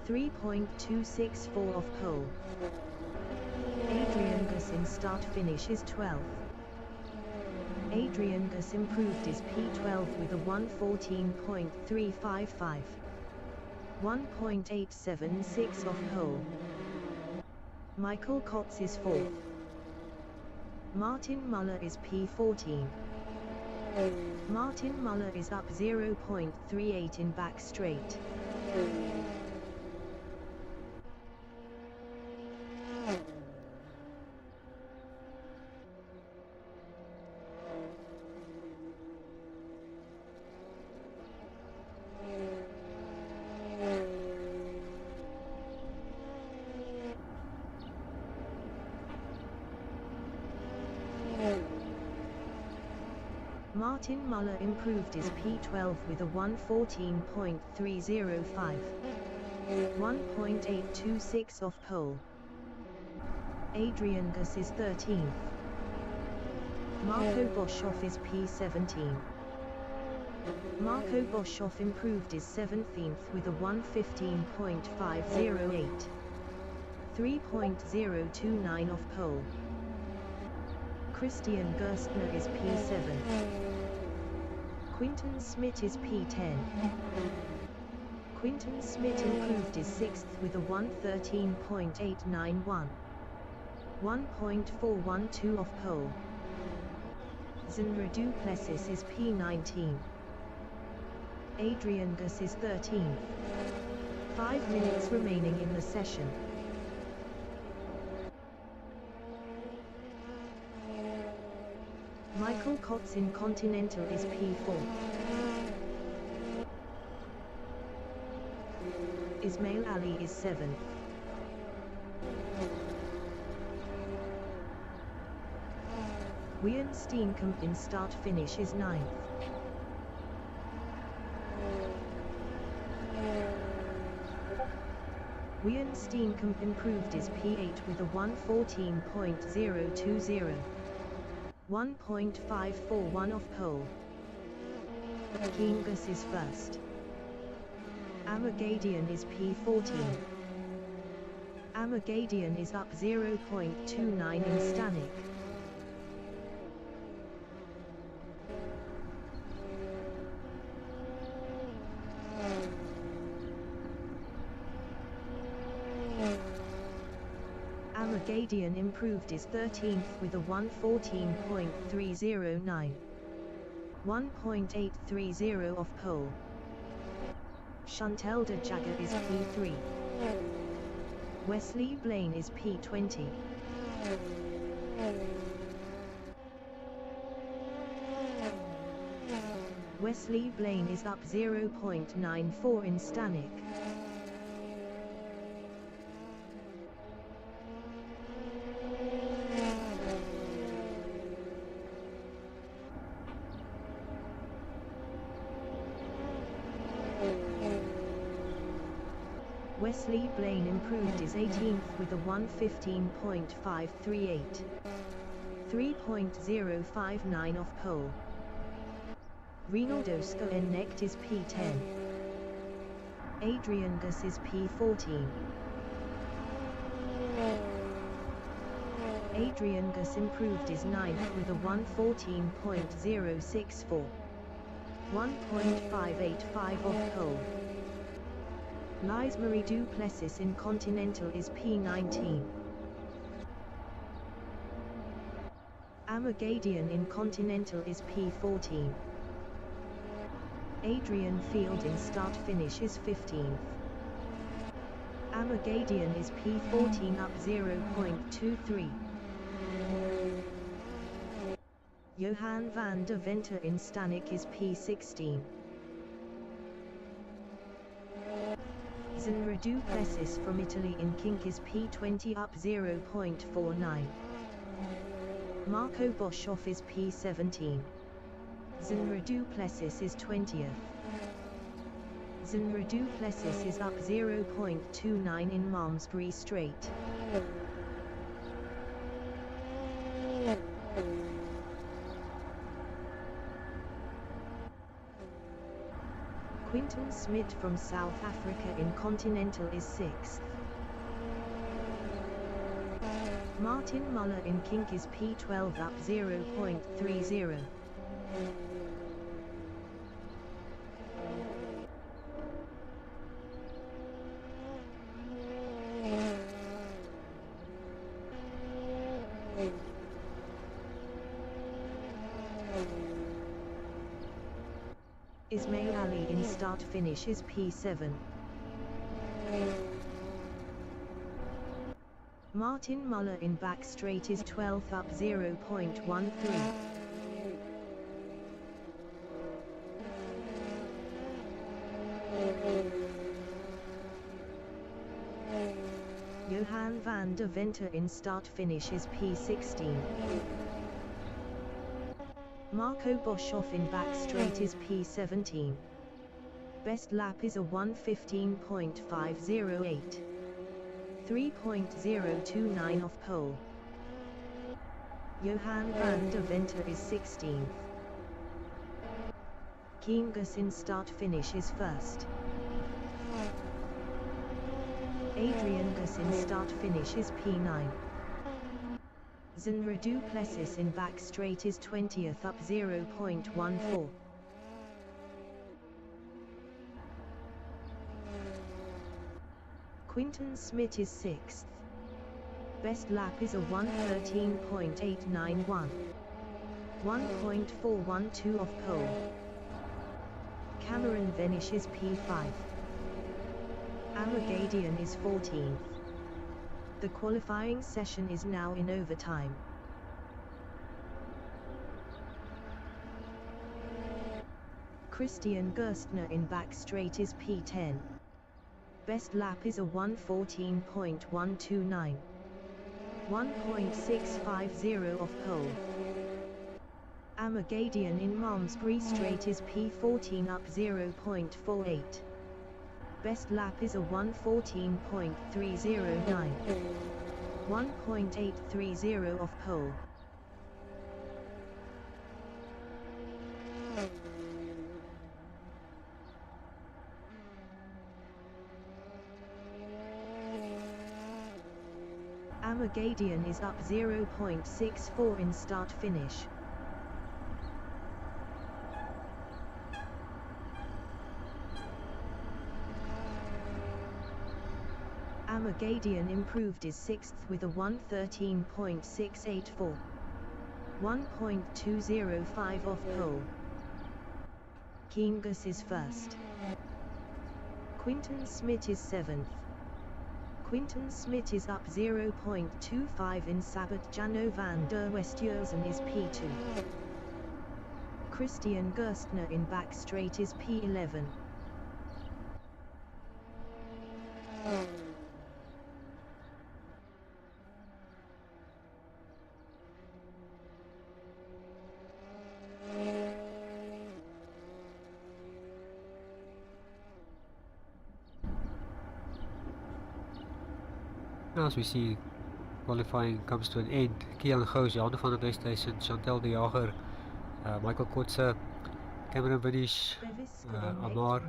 3.264 off pole. Adrian Gus in start-finish is 12th. Adrian Gus improved his P12 with a 1:14.355. 1.876 off pole. Michael Kotz is 4th. Martin Muller is P14. Martin Muller is up 0.38 in back straight. Martin Muller improved his P12 with a 1:14.305. 1.826 off pole. Adrian Gus is 13th. Marco Boshoff is P17. Marco Boshoff improved his 17th with a 1:15.508. 3.029 off pole. Christian Gerstner is P7. Quinton Smith is P10. Quinton Smith improved his 6th with a 1:13.891. 1.412 off pole. Zenra Duplessis is P19. Adrian Gus is 13th. 5 minutes remaining in the session. Michael Kotz in Continental is P4. Ismail Ali is 7th. Wian Steenkamp in start-finish is 9th. Wian Steenkamp improved his P8 with a 1:14.020. 1.541 off pole. Kingus is first. Amagadian is P14. Amagadian is up 0.29 in Stanek. Amagadian improved his 13th with a 1:14.309. 1.830 off pole. Chantal de Jager is P3. Wesley Blaine is P20. Wesley Blaine is up 0.94 in Stanek. Wesley Blaine improved his 18th with a 1:15.538. 3.059 off pole. Rinaldo Skoenecht is P10. Adrian Gus is P14. Adrian Gus improved his 9th with a 1:14.064. 1.585 off pole. Lise Marie Duplessis in Continental is P19. Amagadian in Continental is P14. Adrian Field in start-finish is 15th. Amagadian is P14 up 0.23. Johan van der Venter in Stanek is P16. Zenra Duplessis from Italy in Kink is P20 up 0.49. Marco Boshoff is P17. Zenra Duplessis is 20th. Zenra Duplessis is up 0.29 in Malmesbury Straight. Quinton Smith from South Africa in Continental is 6th. Martin Muller in Kink is P12 up 0.30. Ismail Ali in start-finish is P7. Martin Muller in back straight is 12th up 0.13. Johan van der Venter in start-finish is P16. Marco Boshoff in back straight is P17. Best lap is a 1:15.508. 3.029 off pole. Johan van der Venter is 16th. Kiengus in start-finish is 1st. Adrian Gus in start-finish is P9. Zenra Duplessis in back straight is 20th up 0.14. Quinton Smith is 6th. Best lap is a 1:13.891. 1.412 off pole. Cameron Venish is P5. Amagadian is 14th. The qualifying session is now in overtime. Christian Gerstner in back straight is P10. Best lap is a 1:14.129. 1.650 off pole. Amagadian in Malmesbury Straight is P14 up 0.48. Best lap is a 1:14.309. 1.830 off pole. Amagadian is up 0.64 in start-finish. Amagadian improved his 6th with a 1:13.684. 1.205 off pole. Kiengus is 1st. Quinton Smith is 7th. Quinton Smit is up 0.25 in Sabat. Jano van der Westhuizen is P2. Christian Gerstner in back straight is P11. As we see, qualifying comes to an end. Kian Goos, Johan van der Westhuizen, Chantal de Jager, Michael Kotze, Cameron Vinish, Amar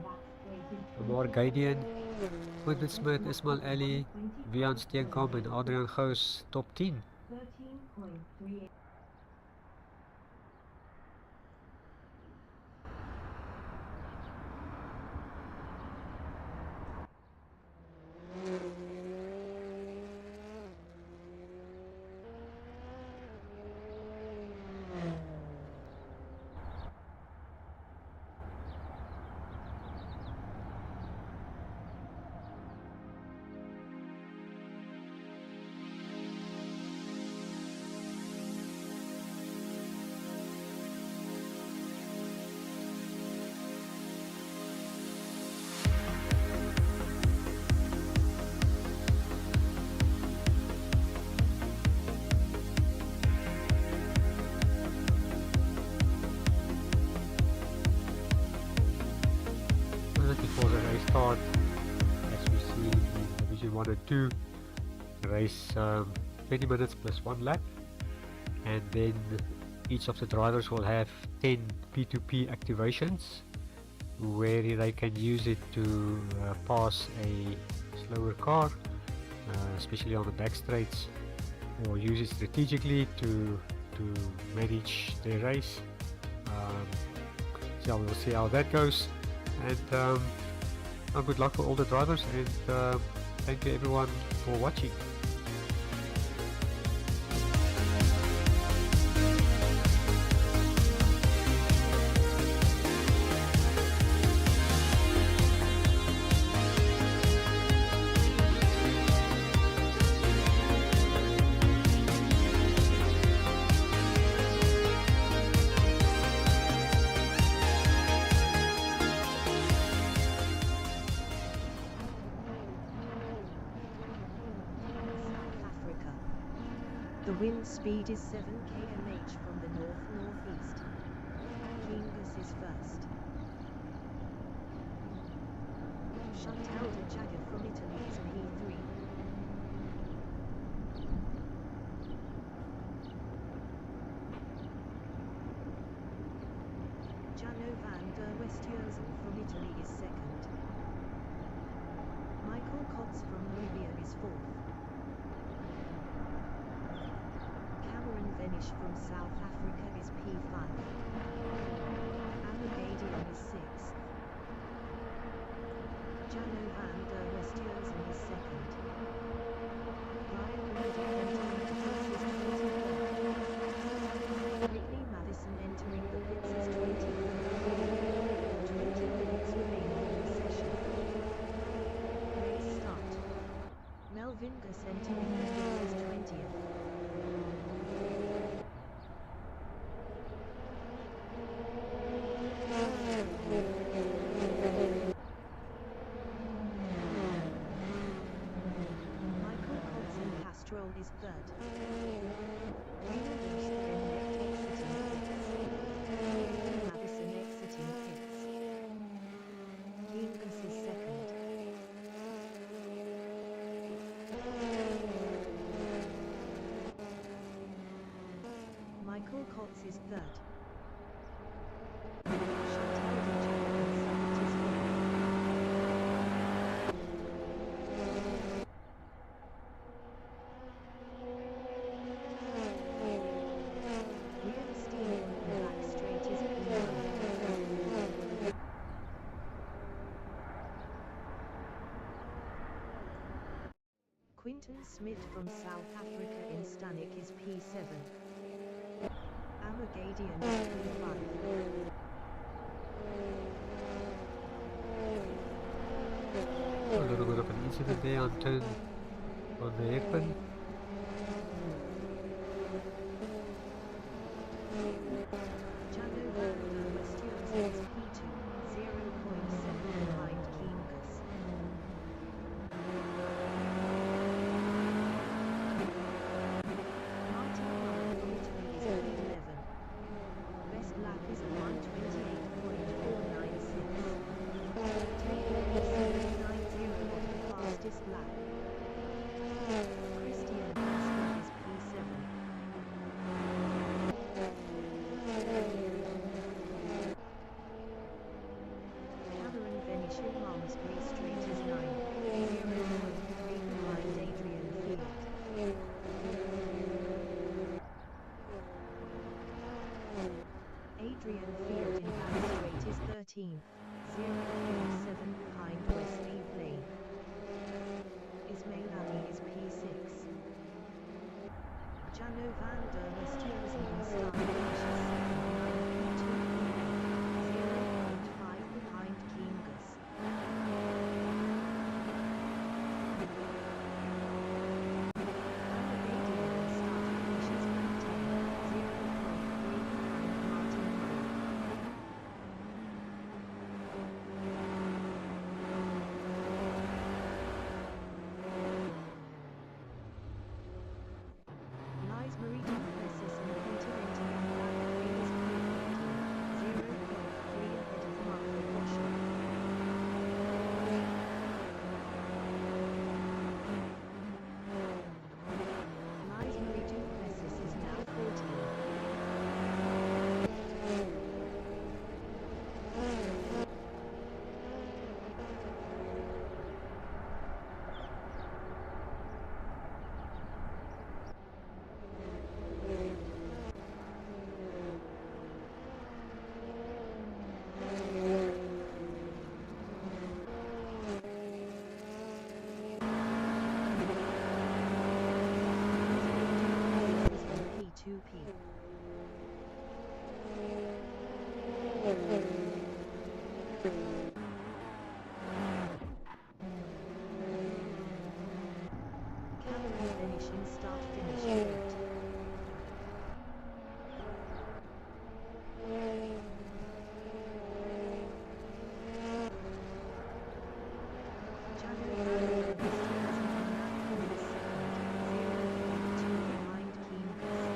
Gaidian, Quinton Smith, Ismail Ali, Vian Steenkamp and Adrian Goos, top 10. Before the race start, as we see in Division 1 and 2, race 20 minutes plus 1 lap, and then each of the drivers will have 10 P2P activations where they can use it to pass a slower car, especially on the back straights, or use it strategically to manage their race. So we'll see how that goes. And good luck for all the drivers, and thank you everyone for watching. The wind speed is 7 km/h from the north-northeast. Kingus is first. Chantal de Jager from Italy is P3. Jano van der Westhuizen from Italy is second. Michael Kotz from Libya is fourth. Venish from South Africa is P5. Amagadian is 6th. Jano van der Westhuizen is second. Brian Reddy entering the pits is 23rd. Whitney Madison entering the pits is 23rd. 20 minutes remaining in the session. Race start. Melvin Gus entering the pits is 20th. Is third. Madison exiting pits. Kingus is second. Michael Kotz is third. Quinton Smith from South Africa in Stanek is P7. Amagadian is P5. A little bit of an incident there on turn on the apron. Jano van der Westhuizen is P2, 0.7 behind Kienkus. Martin Muller from Italy is P11. Best lap is a 1:28.496. Taylor is 7.90 of the fastest lap. Christian Hansel is P7. Cameron Venish in Malmesbury Street is 9.03 behind Adrian Field. Adrian Field in Back Straight is 13th, 0.7 behind Wesley Blaine. Ismail Ali is P6. Jano van der Westhuizen in start finishes 9P2 0.5 behind Kienkus. Abadian in start finishes P10 0.3 behind Martin Muller. Lies Marie Duplessis and Continental on lap 3 is P15, 0.3 ahead of Martha Washer. Lies Marie Duplessis is now 14th. Is on P2P. Cameron Venish in start finish 8. Jano van der Westhuizen on lap 4 is 2nd, 0.2 behind Kienkus.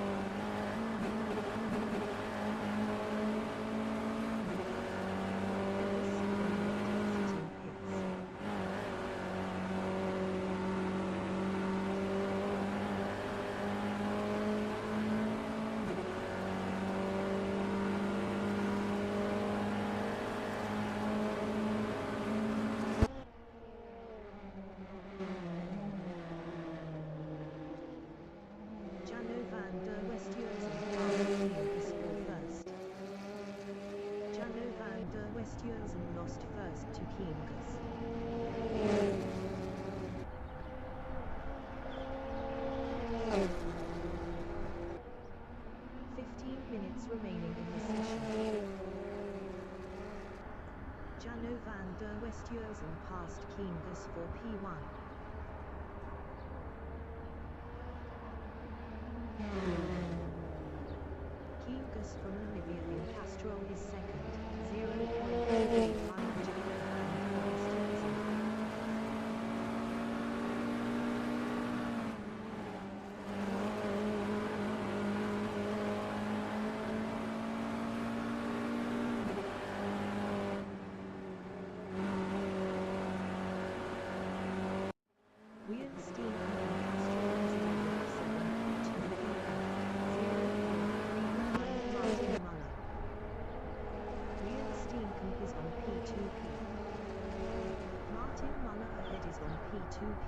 Ellis Silverman exiting pits. Jano van der Westhuizen passed Kienkus for first. Jano van der Westhuizen lost first to Kienkus. 15 minutes remaining in the session. Jano van der Westhuizen passed Kienkus for P1. Kienkus from Namibia in Castrol is second, 0.4 behind Jano van der Westhuizen. Wierenstein in Castrol is 11.7 P2 0.3 behind Martin Muller. Wierenstein is on P2P. Martin Muller ahead is on P2P.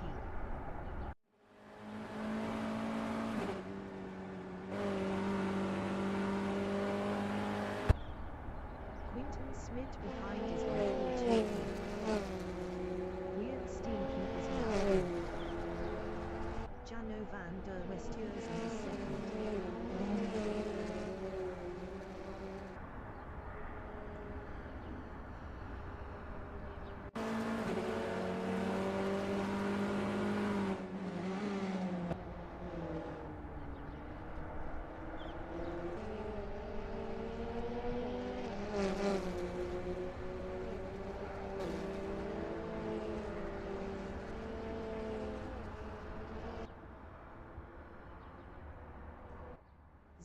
Quinton Smith behind is on P2P. Wierenstein is now third. Jano van der Westhuizen is second.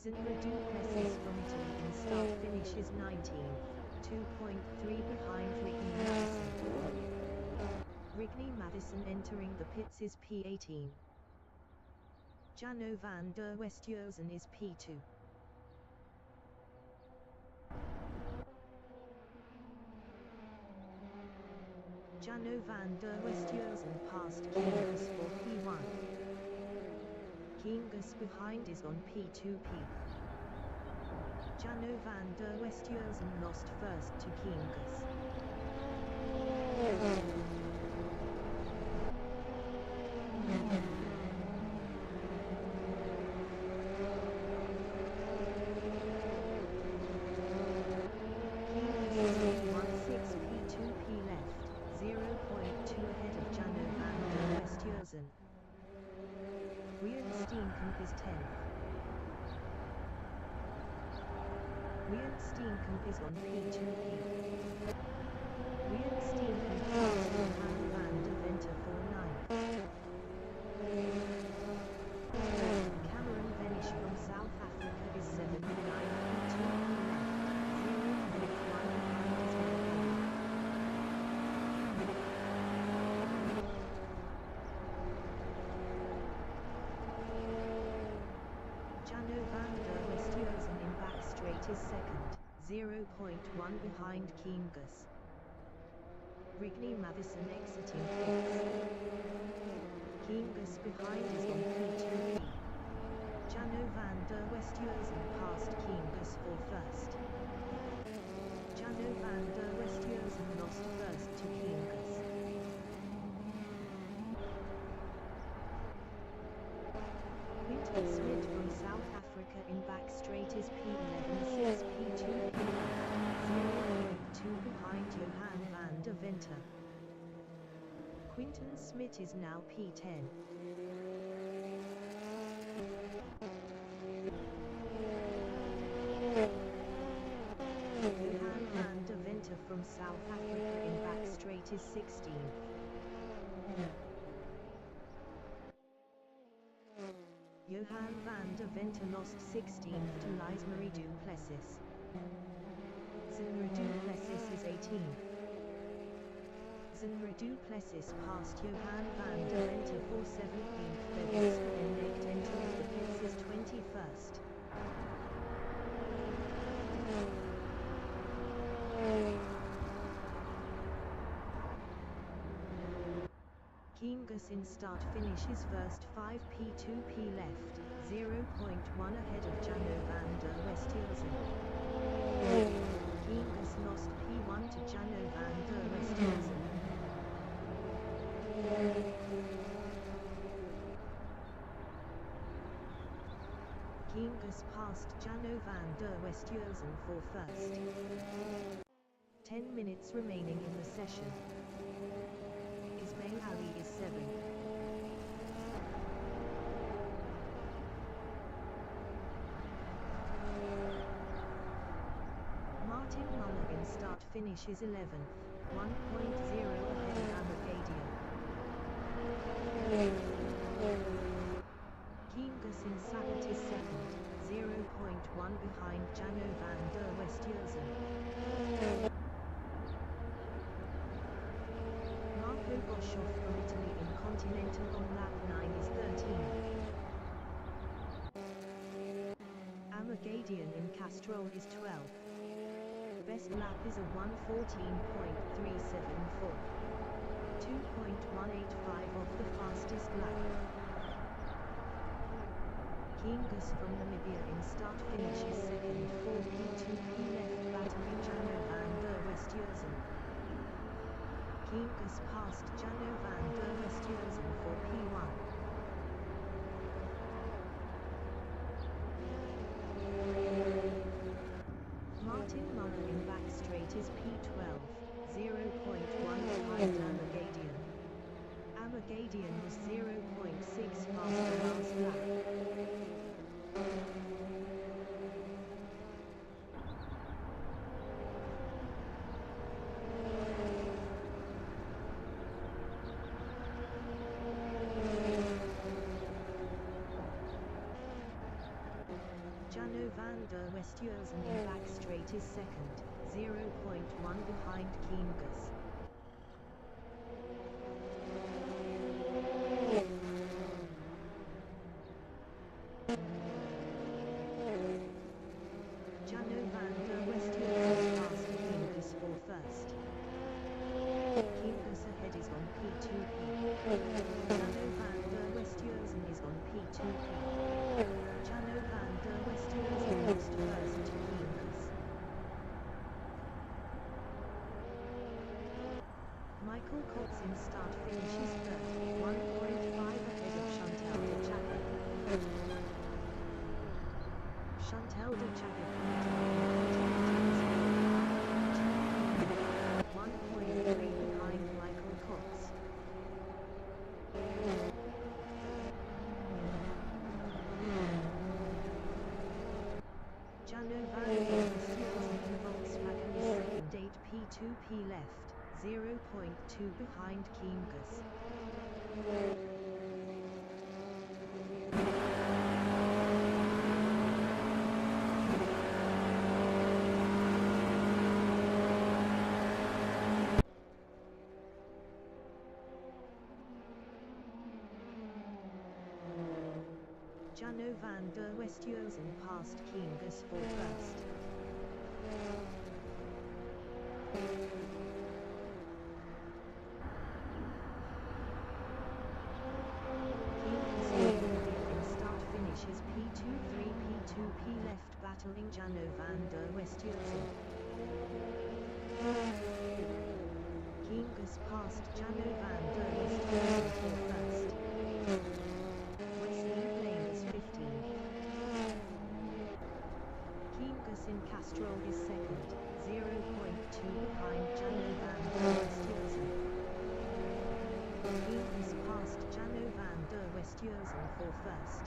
Zinra Duplessis from Italy in start finish is 19th, 2.3 behind Rigney Madison. Rigney Madison entering the pits is P18. Jano van der Westhuizen is P2. Jano van der Westhuizen passed Kingus for P1. Kingus behind is on P2P. Jano van der Westhuizen lost first to Kingus. Kingus is P16 P2P left, 0.2 ahead of Jano van der Westhuizen. Rian Steenkamp is 10th. Rian Steenkamp is on P2P. Rian Steenkamp passed Johan van der Venter for 9th. Cameron Venish from South Africa is 7th, 9 P2P left, 0.1 behind his Jano van der Westhuizen in back straight is second, 0.1 behind Kingus. Rigney Madison exiting pits. Kingus behind is on P2P. Jano van der Westhuizen passed Kingus for first. Jano van der Westhuizen lost first to Kingus. Quinton Smith from South Africa in back straight is P11 6 P2 P 0.2 behind Johan van der Venter. Quinton Smith is now P10. Johan van der Venter from South Africa in back straight is 16th. Johan van der Venter lost 16th to Liesmarie Duplessis. Zinra Duplessis is 18th. Zinra Duplessis passed Johan van der Venter for 17th. Bevis Benedict entering the pits is 21st. Kingus in start finish is first 5 P2P left, 0.1 ahead of Jano van der Westhuizen. Kingus lost P1 to Jano van der Westhuizen. Kingus passed Jano van der Westhuizen for first. 10 minutes remaining in the session. Ismail Ali is 7th. Martin Muller in start finish is 11th, 1.0 ahead of Amagadian. Kingus in Sabat is 2nd, 0.1 behind Jano van der Westhuizen. Boshoff from Italy in Continental on lap 9 is 13th. Amagadian in Castrol is 12th. Best lap is a 1:14.374. 2.185 of the fastest lap. Kingus from Namibia in start finish is second, 4 P2P left battling Jano van der Westhuizen. Kingus passed Jano van der Westhuizen for P1. Martin Muller in back straight is P12, 0.1 behind Amagadian. Amagadian was 0.6 faster last lap. Jano van der Westhuizen in back straight is second, 0.1 behind Kiengus. Jano van der Westhuizen past Kiengus for first. Kiengus ahead is on P2P. Jano van der Westhuizen is on P2P. Jano van der Westhuizen lost first to Kiengus. Michael Kotz in start finishes third, 1.5 ahead of Chantal de Chapper. Chantal de Chapper 1.3 behind Michael Kotz. Jano van der Westhuizen in Volkswagen is second, 8 P2P left, 0.2 behind Kiengus. Jano van der Westhuizen past Kiengus for first. Kiengus in start finishes P2-3 P2P left battling Jano van der Westhuizen. Kiengus past Jano van der Westhuizen for first. Kiengus in Castrol is second, 0.2 behind Jano van der Westhuizen. Kiengus past Jano van der Westhuizen for first.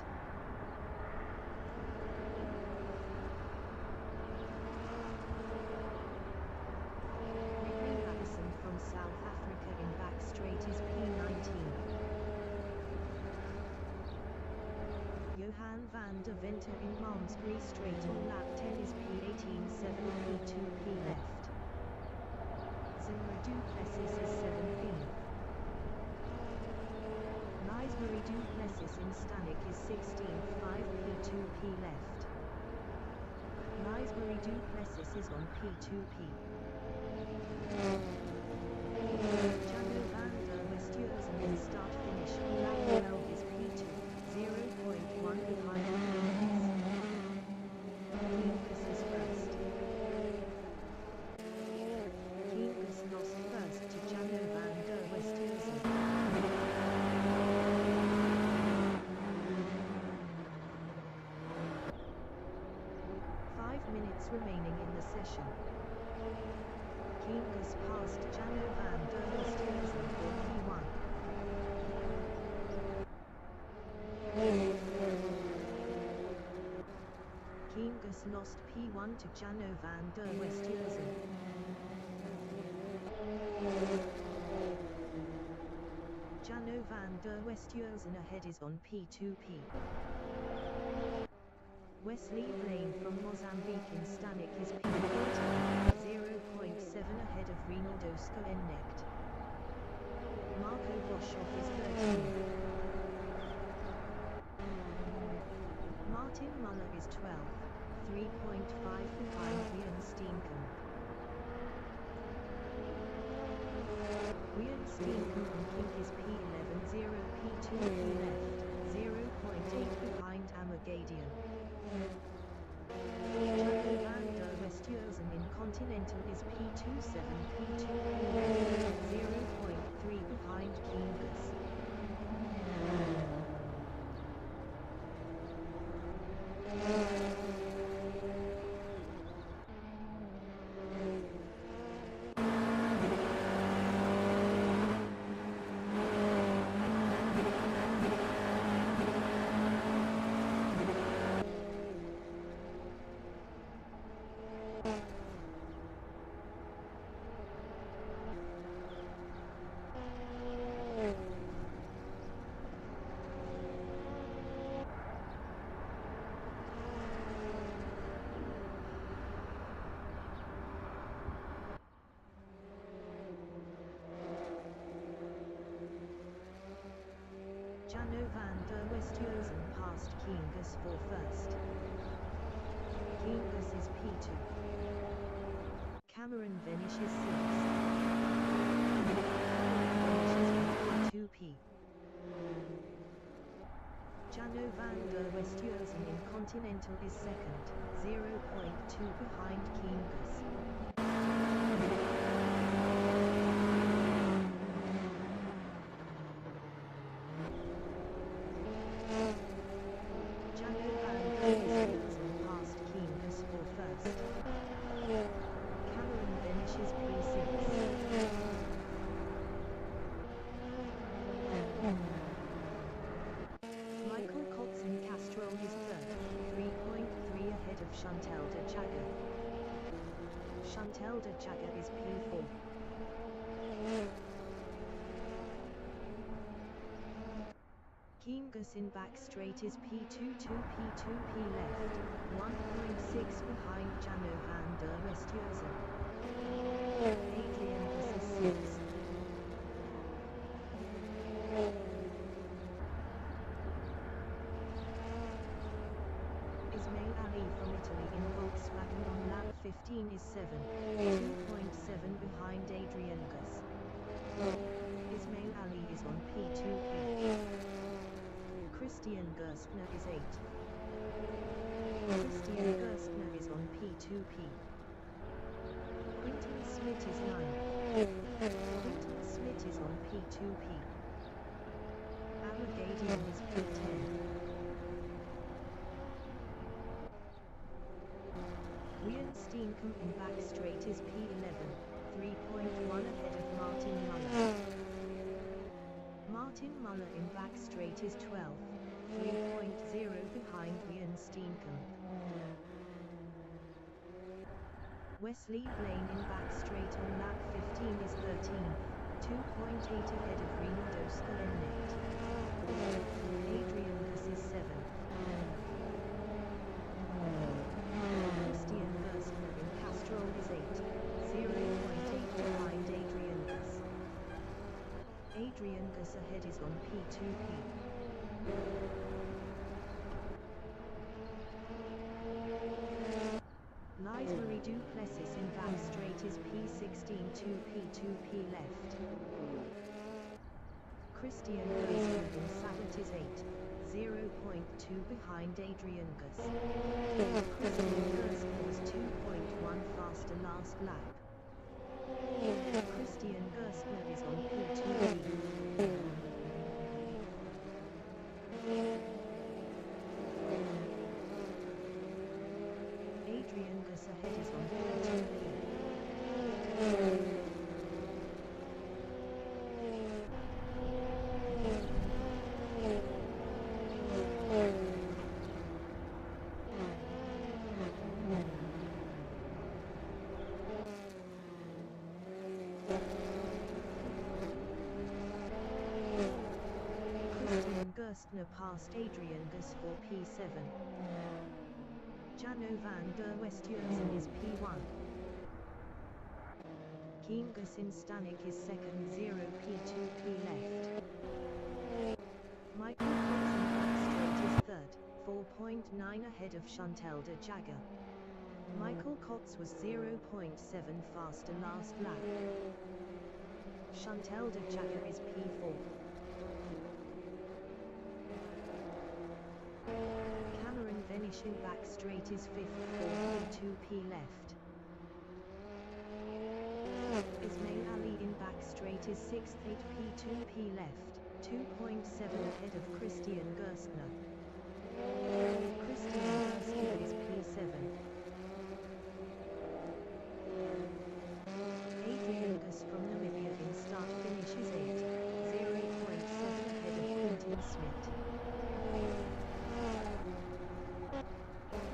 Nico Madison from South Africa in back straight is P19. Johan van der Venter in Malmesbury straight on lap 10 is P18 7 P2P left. Zimmer Duplessis is 17th. Lisbury Duplessis in Stanek is 16th 5 P2P left. Lisbury Duplessis is on P2P. Jano van der Westhuizen in start finish on lap 12 is P2. 0.1 behind Kiengus. Kiengus is first. Kiengus lost first to Jano van der Westhuizen. 5 minutes remaining in the session. Kiengus passed Jano van der Westhuizen for P1. Kiengus lost P1 to Jano van der Westhuizen. Jano van der Westhuizen ahead is on P2P. Wesley Blaine from Mozambique in Stanek is P14, 0.7 ahead of Rinaldo Skoennecht. Marco Boshoff is 13th. Martin Muller is 12th, 3.5 behind Ian Steenkamp. Ian Steenkamp on Kink is P11 0 P2P left, 0.8 behind Amagadian. Jano van der Westhuizen in Continental is P27 P2P left, 0.3 behind Kiengus. der Westhuizen passed Kingus for first. Kingus is P2. Cameron finishes 6th. Finishes P2P. Jano van der Westhuizen in Continental is second, 0.2 behind Kingus. Jano van der Westhuizen passed Kingus for first. Cameron finishes P6. Michael Kotzen Castrol is third, 3.3 ahead of Chantal de Jager. Chantal de Jager is P4. Kingus in back straight is P2 to P2P left, 1.6 behind Jano van der Westhuizen. Adrian is 6th. Ismail Ali from Italy in Volkswagen on lap 15 is 7, 2.7 behind Adrian Gus. Ismail Ali is on P2P. Christian Gerstner is 8. Christian Gerstner is on P2P. Quinton Smith is 9. Quinton Smith is on P2P. Arrogadian is P10. Wian Steenkamp in back straight is P11, 3.1 ahead of Martin Muller. Martin Muller in back straight is 12, 3.0 behind Wian Steenkamp. Wesley Blaine in back straight on lap 15 is 13, 2.8 ahead of Rinaldo Scalennet. Adrian Gus is 7. Christian Gerstner in Castrol is 8, 0.8 behind Adrian Gus. Adrian Gus ahead is on P2P. Lies Marie Duplessis in back straight is P16 to P2P left. Christian Gerstner in Sabat is 8, 0.2 behind Adrian Gus. Christian Gerstner was 2.1 faster last lap. Christian Gerstner is on P2P. Adrian Gus ahead is on P2P. Christian Gerstner passed Adrian Gus for P7. Jano van der Westhuizen is P1. Kingus in Stanek is second, 0 P2P left. Michael Kotzen back straight is third, 4.9 ahead of Chantal de Jager. Michael Kotz was 0.7 faster last lap. Chantal de Jager is P4. Cameron Venish in back straight is 5th, 4P2P left. Ismail Ali in back straight is 6th, 8P2P left, 2.7 ahead of Christian Gerstner. Christian Gerstner is P7. Adrian Gus from Namibia in start finish is 8, 0.7 ahead of Quinton Smith.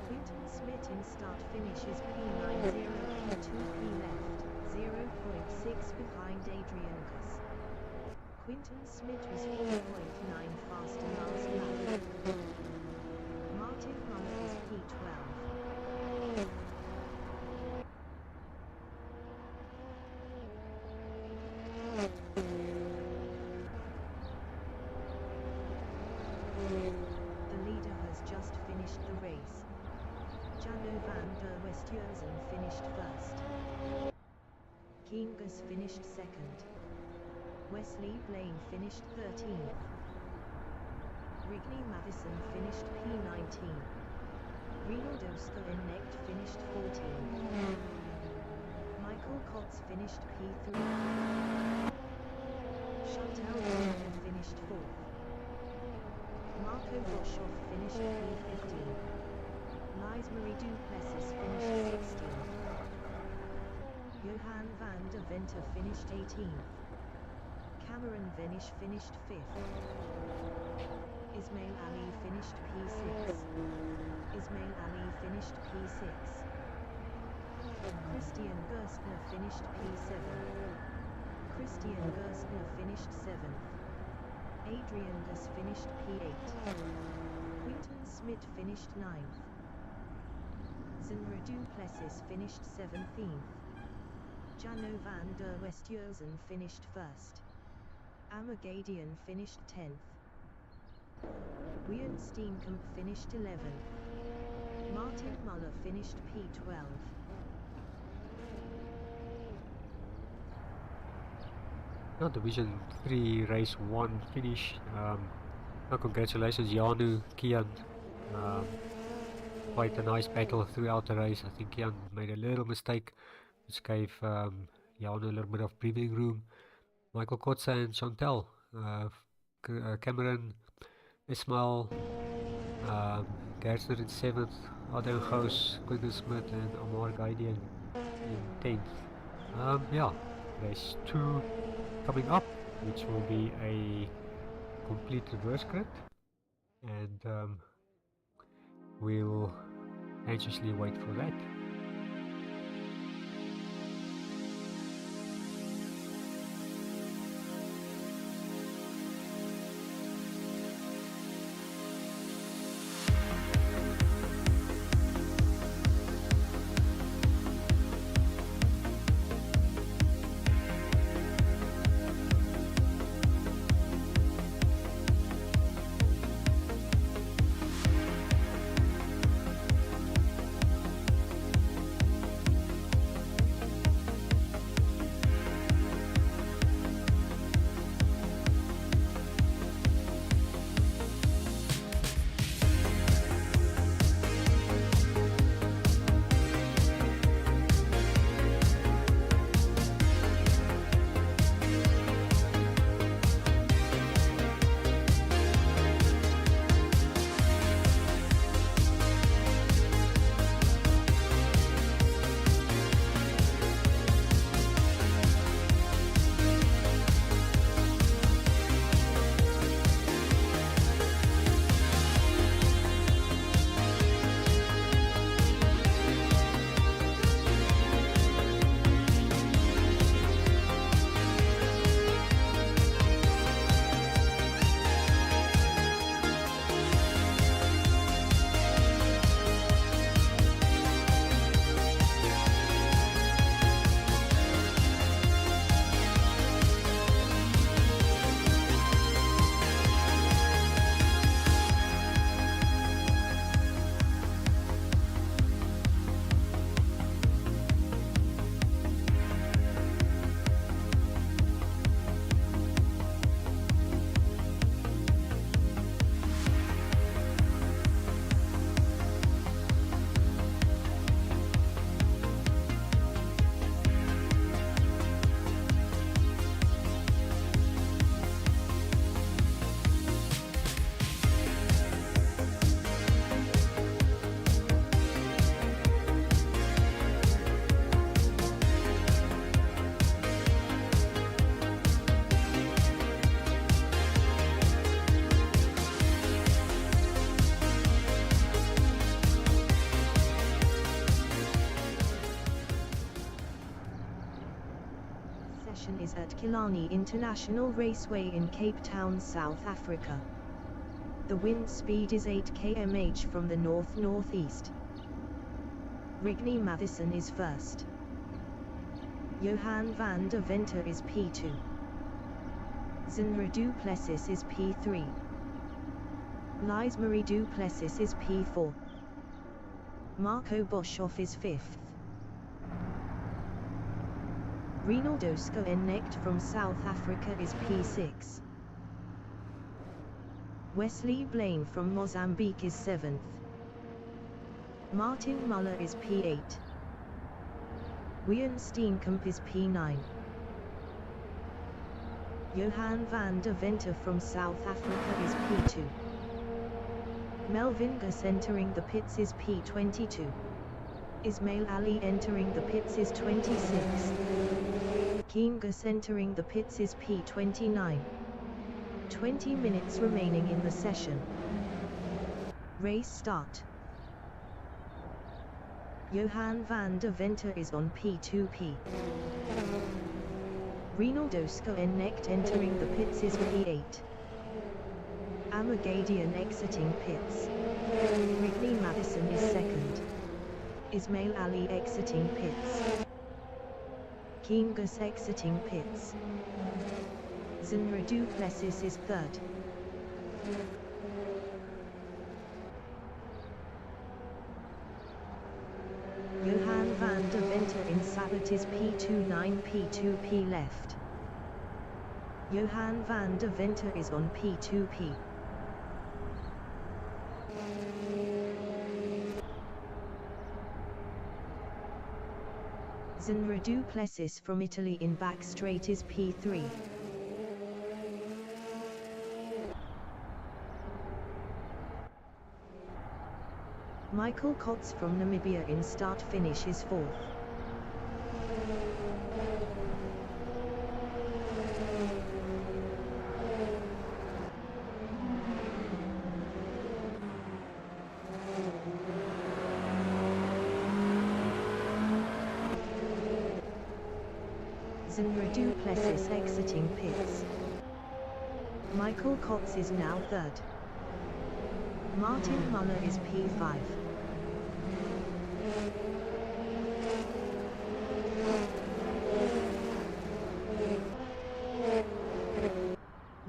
Quinton Smith in start finish is P9, 0P2P left, 0.6 behind Adrian Gus. Quinton Smith was 4.9 faster last lap. Martin Muller is P12. Arno van der Westhuizen finished first. Keengus finished second. Wesley Blaine finished 13th. Rigney Matheson finished P19. Rinaldo Skalinek finished 14th. Michael Kotz finished P3. Chantal Walker finished 4th. Marco Boshoff finished P15. Lise Marie Duplessis finished 16th. Johan van der Venter finished 18th. Cameron Venish finished 5th. Ismail Ali finished P6. Ismail Ali finished P6. Christian Gerstner finished P7. Christian Gerstner finished 7th. Adrian Gus finished P8. Quinton Smith finished 9th. Zinra Duplessis finished 17th. Jano van der Westhuizen finished 1st. Amagadian finished 10th. Wiener Steenkamp finished 11th. Martin Muller finished P12. Now Division 3 Race 1 finish. Congratulations Janu, Kian. Quite a nice battle throughout the race. I think Kian made a little mistake, which gave Janu a little bit of breathing room. Michael Kotze and Chantal, Cameron, Ismail, Gerstner in 7th, Adrian Goos, Quinton Smith and Amar Gaidian in 10th. Yeah, race 2 coming up, which will be a complete reverse grid, and we'll anxiously wait for that. Is at Killarney International Raceway in Cape Town, South Africa. The wind speed is 8 km/h from the north-northeast. Rigney Matheson is first. Johan van der Venter is P2. Zinra Duplessis is P3. Lise Marie Duplessis is P4. Marco Boshoff is 5th. Rinaldo Schoenecht from South Africa is P6. Wesley Blaine from Mozambique is 7th. Martin Muller is P8. Wian Steenkamp is P9. Johan van der Venter from South Africa is P2. Melvin Gus entering the pits is P22. Ismail Ali entering the pits is 26. Keen Gus entering the pits is P29. 20 minutes remaining in the session. Race start. Johan van der Venter is on P2P. Rinaldo Schoenecht entering the pits is P8. Amagadian exiting pits. Rigney Madison is 2nd. Ismail Ali exiting pits. Keen Gus exiting pits. Zinra du Plessis is 3rd. Johan van der Venter in Sabat is P29 P2P left. Johan van der Venter is on P2P. Zinra du Plessis from Italy in back straight is P3. Michael Kotz from Namibia in start finish is 4th. Zinra du Plessis exiting pits. Michael Kotz is now 3rd. Martin Muller is P5.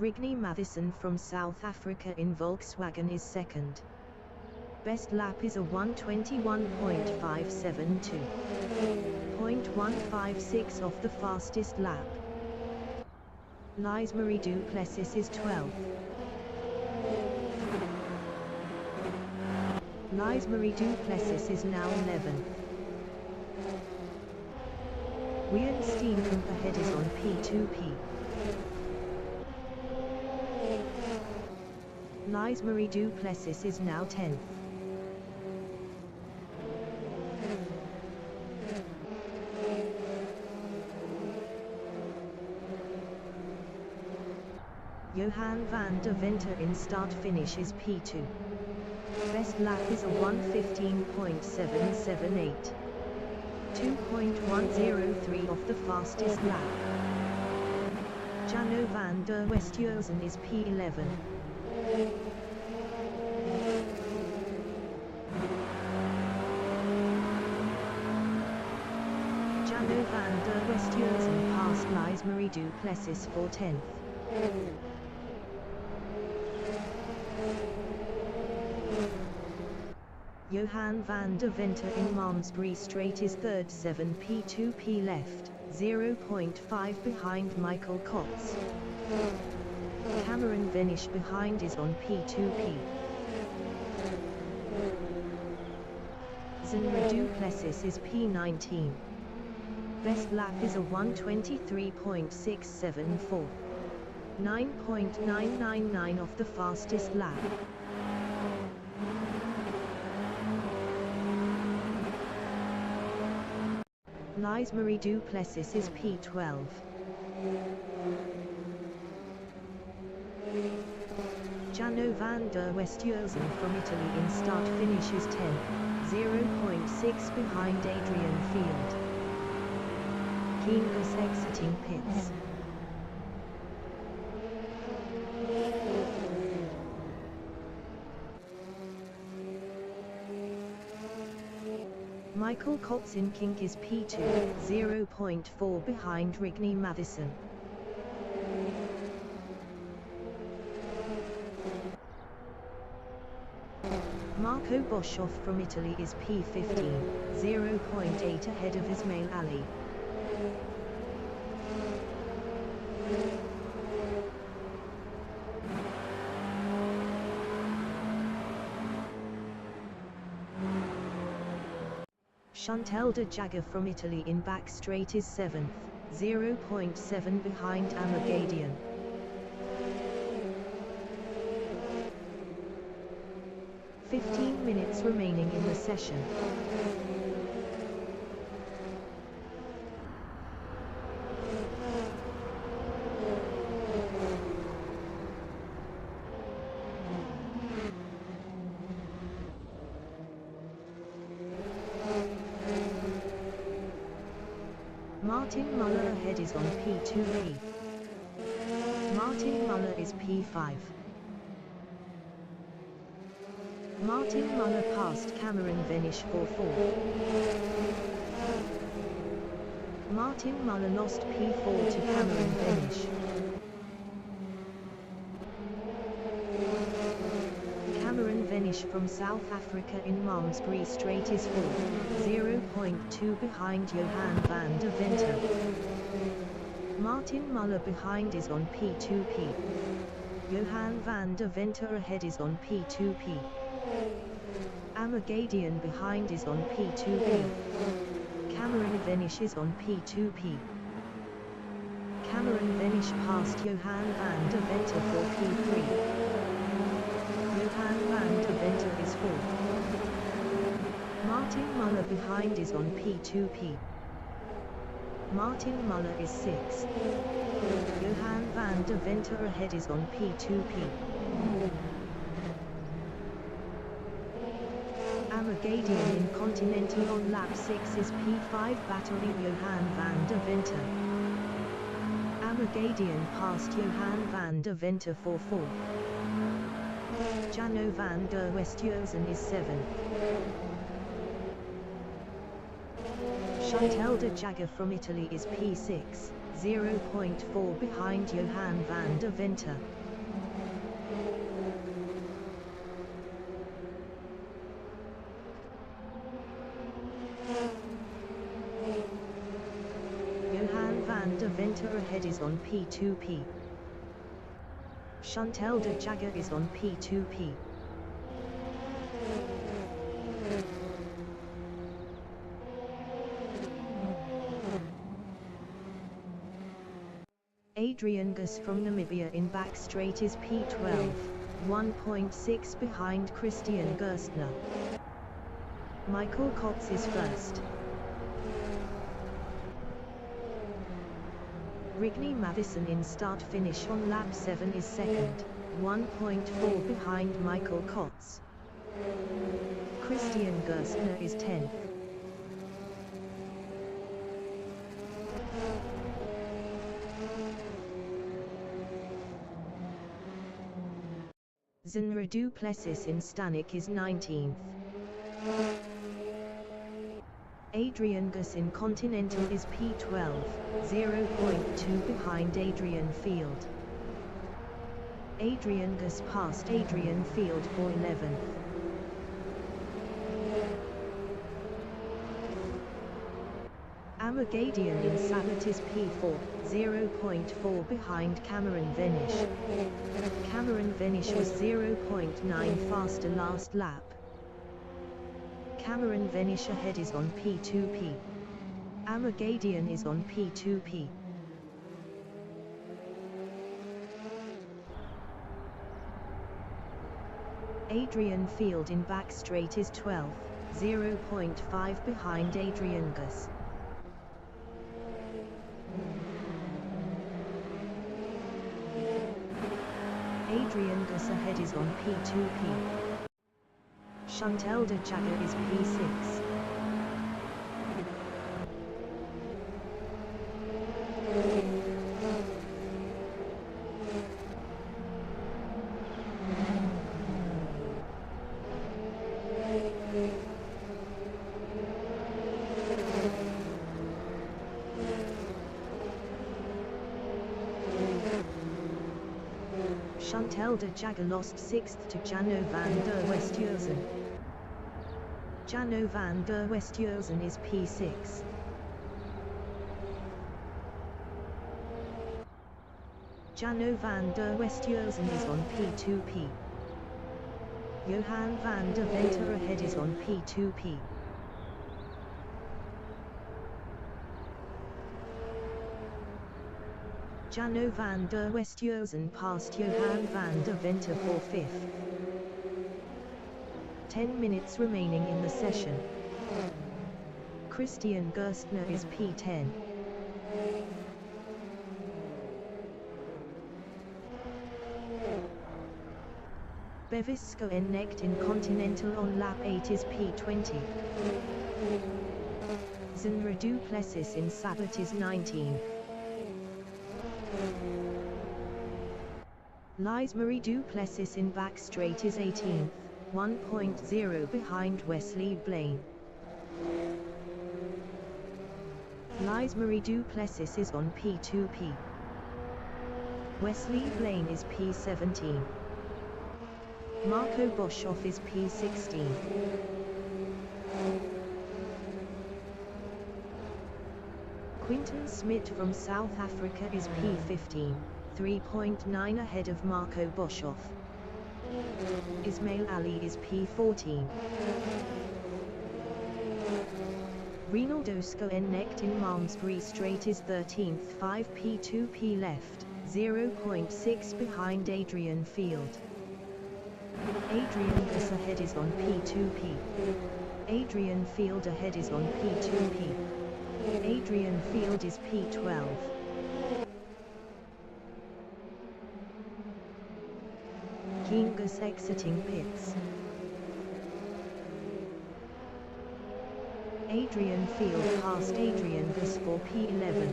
Rigney Matheson from South Africa in Volkswagen is 2nd. Best lap is a 1:21.572. 0.156 off the fastest lap. Lise Marie du Plessis is 12th. Lise Marie du Plessis is now 11th. Wian Steenkamp ahead is on P2P. Lise Marie du Plessis is now 10th. Johan van der Venter in start finish is P2. Best lap is a 1:15.778. 2.103 off the fastest lap. Jano van der Westhuizen is P11. Jano van der Westhuizen passed Lise Marie du Plessis for 10th. Johan van der Venter in Malmesbury Straight is 3rd 7 P2P left, 0.5 behind Michael Kotz. Cameron Venish behind is on P2P. Zinra du Plessis is P19. Best lap is a 1:23.674. 9.999 off the fastest lap. Lise Marie du Plessis is P12. Jano van der Westhuizen from Italy in start finish is 10th, 0.6 behind Adrian Field. Keen Gus exiting pits. Michael Kotz in kink is P2, 0.4 behind Rigney Matheson. Mark Marco Boshoff from Italy is P15, 0.8 ahead of Ismail Ali. Chantal de Jager from Italy in back straight is 7th, 0.7 behind Amagadian. "15 minutes remaining in the session. Martin Muller ahead is on P2P. Martin Muller is P5. Martin Muller passed Cameron Venish for 4. Martin Muller lost P4 to Cameron Venish. Cameron Venish from South Africa in Malmesbury Straight is 4, 0.2 behind Johan van der Venter. Martin Muller behind is on P2P. Johan van der Venter ahead is on P2P. Amagadian behind is on P2P. Cameron Venish is on P2P. Cameron Venish passed Johan van der Venter for P3. Johan van der Venter is 4th. Martin Muller behind is on P2P. Martin Muller is 6th. Johan van der Venter ahead is on P2P. Amagadian in Continental on lap 6 is P5 battling Johan van der Venter. Amagadian passed Johan van der Venter for 4. Jano van der Westhuizen is 7th. Chantal de Jager from Italy is P6, 0.4 behind Johan van der Venter. Johan van der Venter ahead is on P2P. Chantal de Jager is on P2P. Adrian Gus from Namibia in back straight is P12, 1.6 behind Christian Gerstner. Michael Kotz is first. Rigney Madison in start-finish on lap 7 is second, 1.4 behind Michael Kotz. Christian Gerstner is 10th. Zenra du Plessis in Stanek is 19th. Adrian Gus in Continental is P12, 0.2 behind Adrian Field. Adrian Gus passed Adrian Field for 11th. Amagadian in Sabat is P4, 0.4 behind Cameron Venish. Cameron Venish was 0.9 faster last lap. Cameron Venish ahead is on P2P. Amagadian is on P2P. Adrian Field in back straight is 12th, 0.5 behind Adrian Gus. Adrian Gus ahead is on P2P. Chantal de Jager is P6. Chantal de Jager lost 6th to Jano van der Westhuizen. Jano van der Westhuizen is P6. Jano van der Westhuizen is on P2P. Johan van der Venter ahead is on P2P. Jano van der Westhuizen passed Johan van der Venter for 5th. 10 minutes remaining in the session. Christian Gerstner is P10. Bevisko Ennecht in Continental on lap 8 is P20. Zenra Duplessis in Sabat is 19. Lise Marie Duplessis in back straight is 18th, 1.0 behind Wesley Blaine. Lise Marie Duplessis is on P2P. Wesley Blaine is P17. Marco Boshoff is P16. Quinton Smit from South Africa is P15, 3.9 ahead of Marco Boshoff. Ismail Ali is P14. Rinaldo Skoennecht in Malmesbury Straight is 13th, 5 P2P left, 0.6 behind Adrian Field. Adrian Gus ahead is on P2P. Adrian Field ahead is on P2P. Adrian Field is P12. Kingus exiting pits. Adrian Field passed Adrian Gus for P11.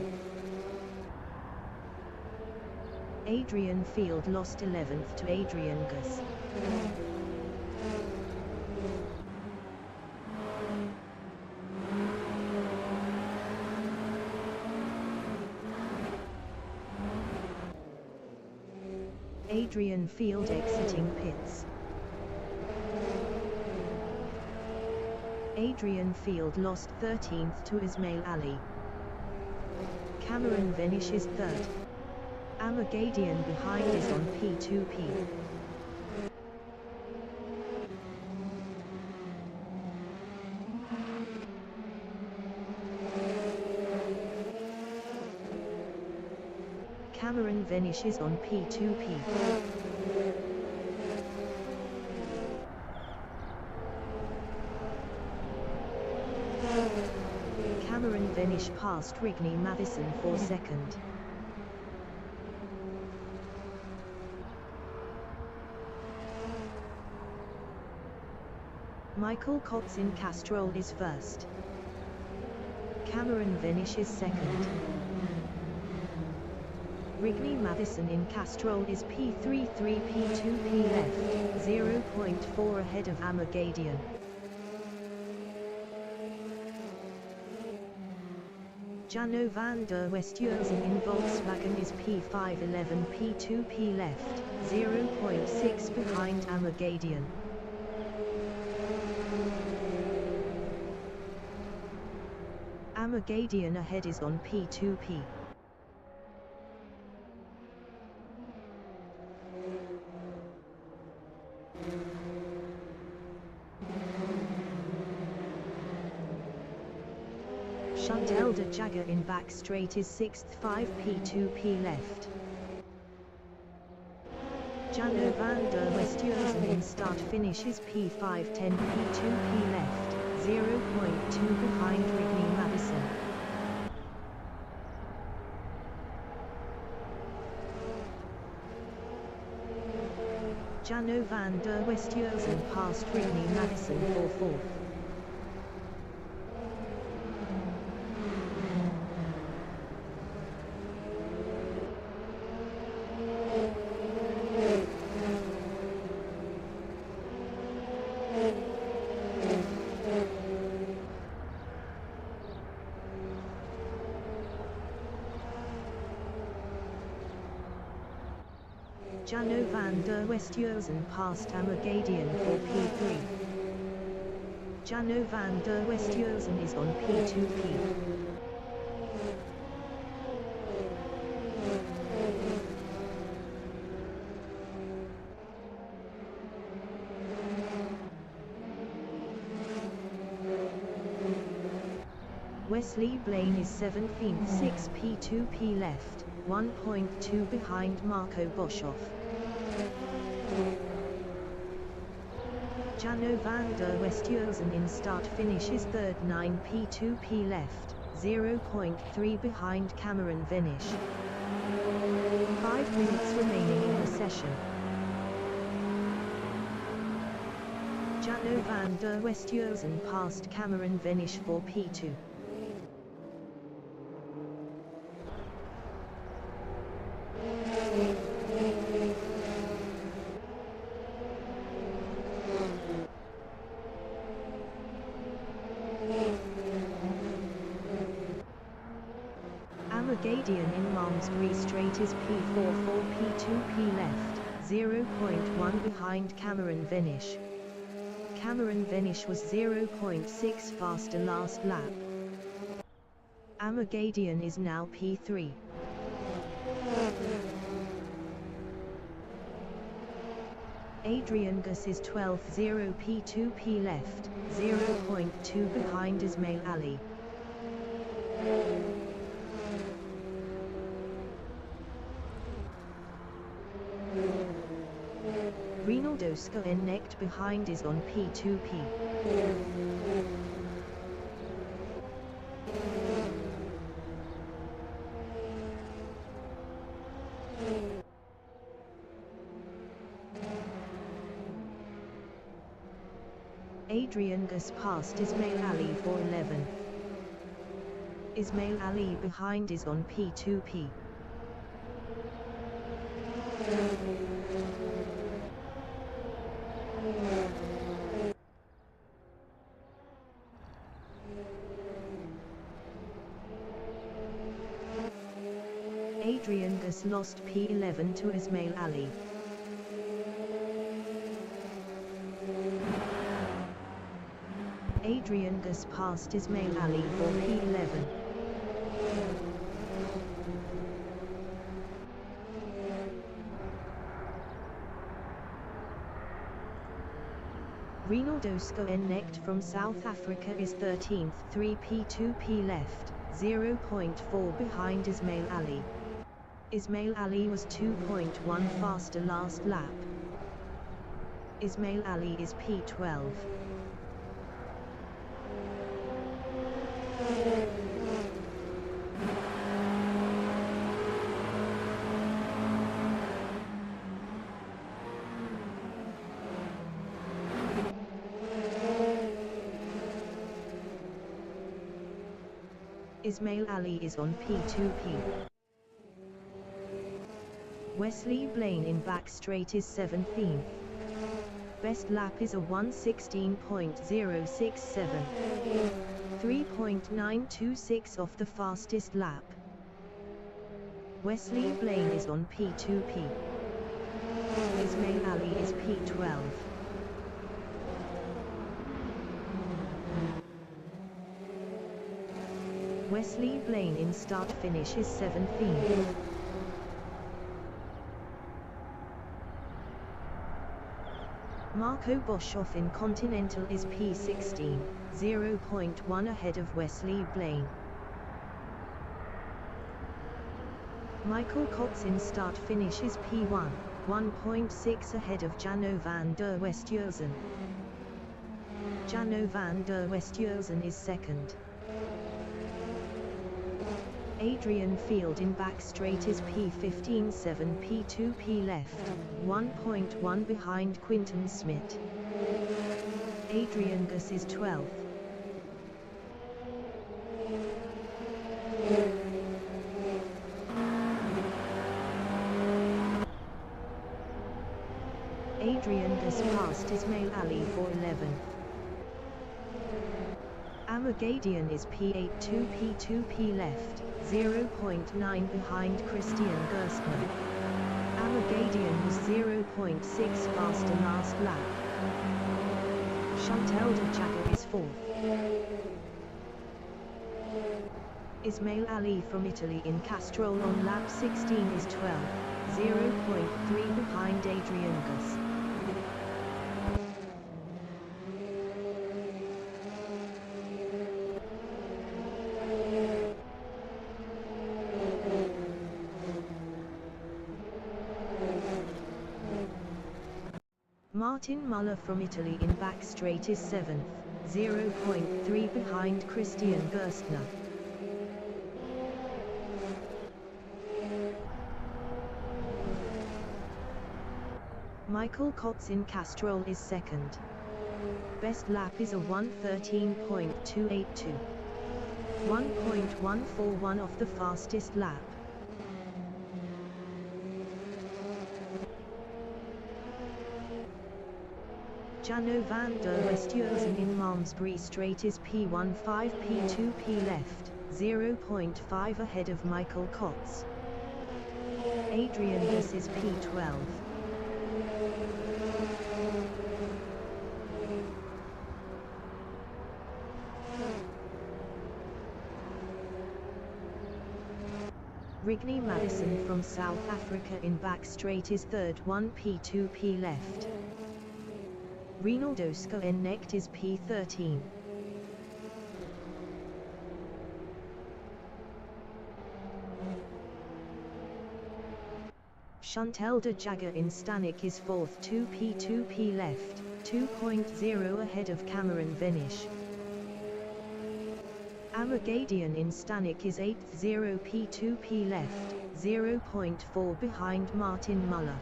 Adrian Field lost 11th to Adrian Gus. Adrian Field exiting pits. Adrian Field lost 13th to Ismail Ali. Cameron Venish is 3rd. Amagadian behind is on P2P. Cameron Venish is on P2P. Cameron Venish passed Rigney Matheson for 2nd. Michael Kotz in Castrol is 1st. Cameron Venish is 2nd. Rigney Matheson in Castrol is P33 P2P left, 0.4 ahead of Amagadian. Jano van der Westhuizen in Volkswagen is P511 P2P left, 0.6 behind Amagadian. Amagadian ahead is on P2P. Chantal de Jager in back straight is 6th, 5 P2P left. Jano van der Westhuizen in start finish is P5 10 P2P left, 0.2 behind Rigney Matheson. Jano van der Westhuizen passed Rigney Matheson for 4th. Jano van der Westhuizen passed Amagadian for P3. Jano van der Westhuizen is on P2P. Wesley Blaine is 17th, 6 P2P left, 1.2 behind Marco Boshoff. Jano van der Westhuizen in start finish is third, 9 P2P left, 0.3 behind Cameron Vinish. 5 minutes remaining in the session. Jano van der Westhuizen passed Cameron Vinish for P2. Armagadian in Malmesbury Straight is P4 for P2P left, 0.1 behind Cameron Vinish. Cameron Vinish was 0.6 faster last lap. Armagadian is now P3. Adrian Gus is 12th, 0 P2P left, 0.2 behind Ismail Ali. Rinaldo Skoennecht behind is on P2P. Adrian Gus passed Ismail Ali for 11th. Ismail Ali behind is on P2P. Adrian Gus lost P11 to Ismail Ali. Adrian Gus passed Ismail Ali for P11. Rinaldo Skoennecht from South Africa is 13th, 3 P2P left, 0.4 behind Ismail Ali. Ismail Ali was 2.1 faster last lap. Ismail Ali is P12. Ismail Ali is on P2P. Wesley Blaine in back straight is 17th. Best lap is a 1:16.067. 3.926 off the fastest lap. Wesley Blaine is on P2P. Ismail Ali is P12. Wesley Blaine in start finish is 17th. Marco Boshoff in Continental is P16, 0.1 ahead of Wesley Blaine. Michael Cox in start finish is P1, 1.6 ahead of Jano van der Westhuizen. Jano van der Westhuizen is second. Adrian Field in back straight is P15, 7 P2P left, 1.1 behind Quinton Smith. Adrian Gus is 12th. Adrian Gus passed Ismail Ali for 11th. Armagadian is P8, 2 P2P left, 0.9 behind Christian Gerstmann. Armagadian was 0.6 faster last lap. Chantal de Jager is 4th. Ismail Ali from Italy in Castrol on lap 16 is 12, 0.3 behind Adrian Gus. Martin Muller from Italy in back straight is 7th, 0.3 behind Christian Gerstner. Michael Kotz in Castrol is 2nd. Best lap is a 1:13.282. 1.141 off the fastest lap. Jano van der Westhuizen in Malmesbury Straight is P1 5 P2 P left, 0.5 ahead of Michael Kotz. Adrian Gus is P12. Rigney Madison from South Africa in back straight is 3rd 1 P2 P left. Rinaldo Schoenecht is P13. Chantal de Jager in Stanek is 4th 2 P2 P left, 2.0 ahead of Cameron Venish. Amagadian in Stanek is 8th 0 P2 P left, 0.4 behind Martin Muller.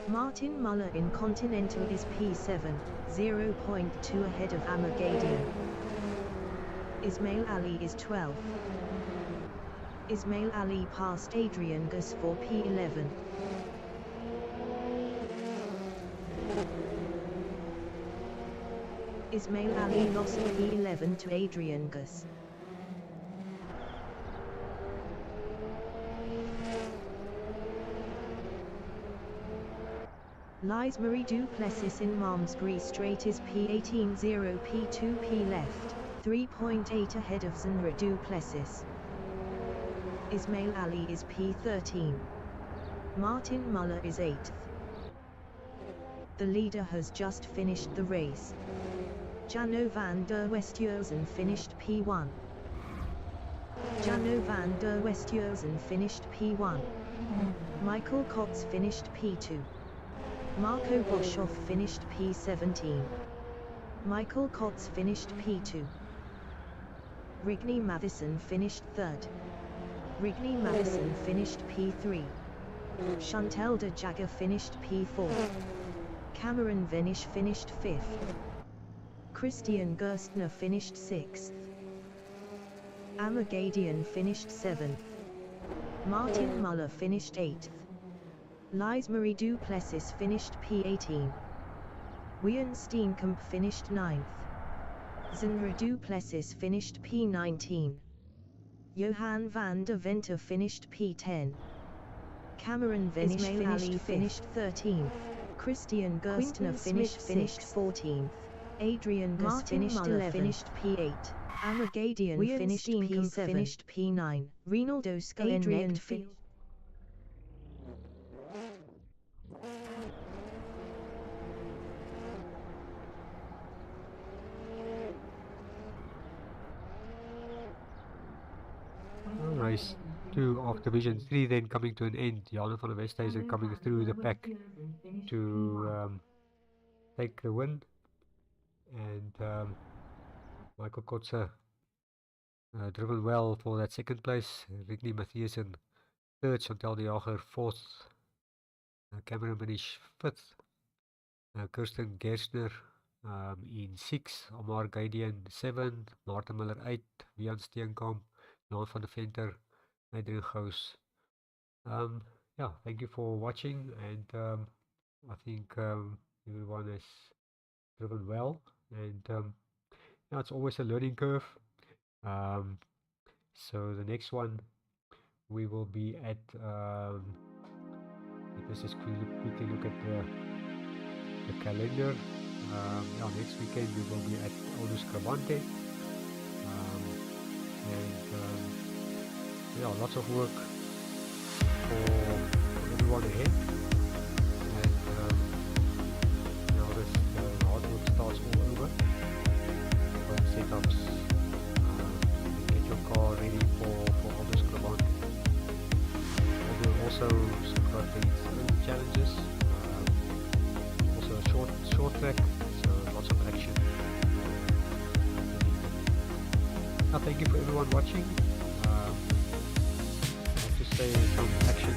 Martin Muller in Continental is P7, 0.2 ahead of Amagadian. Ismail Ali is 12th. Ismail Ali passed Adrian Gus for P11. Ismail Ali lost P11 to Adrian Gus. Lies Marie Duplessis in Malmesbury Straight is P18 0 P2 P left, 3.8 ahead of Zenra Duplessis. Ismail Ali is P13. Martin Muller is 8th. The leader has just finished the race. Jano van der Westhuizen finished P1. Jano van der Westhuizen finished P1. Michael Kotz finished P2. Marco Boshoff finished P17. Michael Kotz finished P2. Rigney Madison finished 3rd. Rigney Madison finished P3. Chantal de Jager finished P4. Cameron Venish finished 5th. Christian Gerstner finished 6th. Amagadian finished 7th. Martin Muller finished 8th. Lies Marie Duplessis finished P18. Wian Steenkamp finished 9th. Zenra Duplessis finished P19. Johan van der Venter finished P10. Cameron Venish finished 13th. Christian Gerstner finished 14th. Adrian Gus finished 11th. Finished P8. Amagadian finished P7. Finished P9. Rinaldo Schoenecht finished. Race 2 of Division 3 then coming to an end. Jan van der Westhuizen coming through the pack to take the win, and Michael Kotze driven well for that second place. Rigney Mathiesen 3rd, Chantal de Jager 4th, Cameron Venish 5th, Kirsten Gerstner in 6th, Omar Gaidian 7th, Martin Miller 8th, Wian Steenkamp, Jan van der Venter, Adrian Gous. Yeah, thank you for watching, and I think everyone has driven well, and yeah, it's always a learning curve. So the next one we will be at, let us just quickly look at the calendar. Yeah, next weekend we will be at Onus Crabante, and yeah, lots of work for everyone ahead, and now the hard work starts all over. Setups, get your car ready for Onus Crabante. Also got its own challenges, also a short track, so lots of action. Now thank you for everyone watching. I have to say some action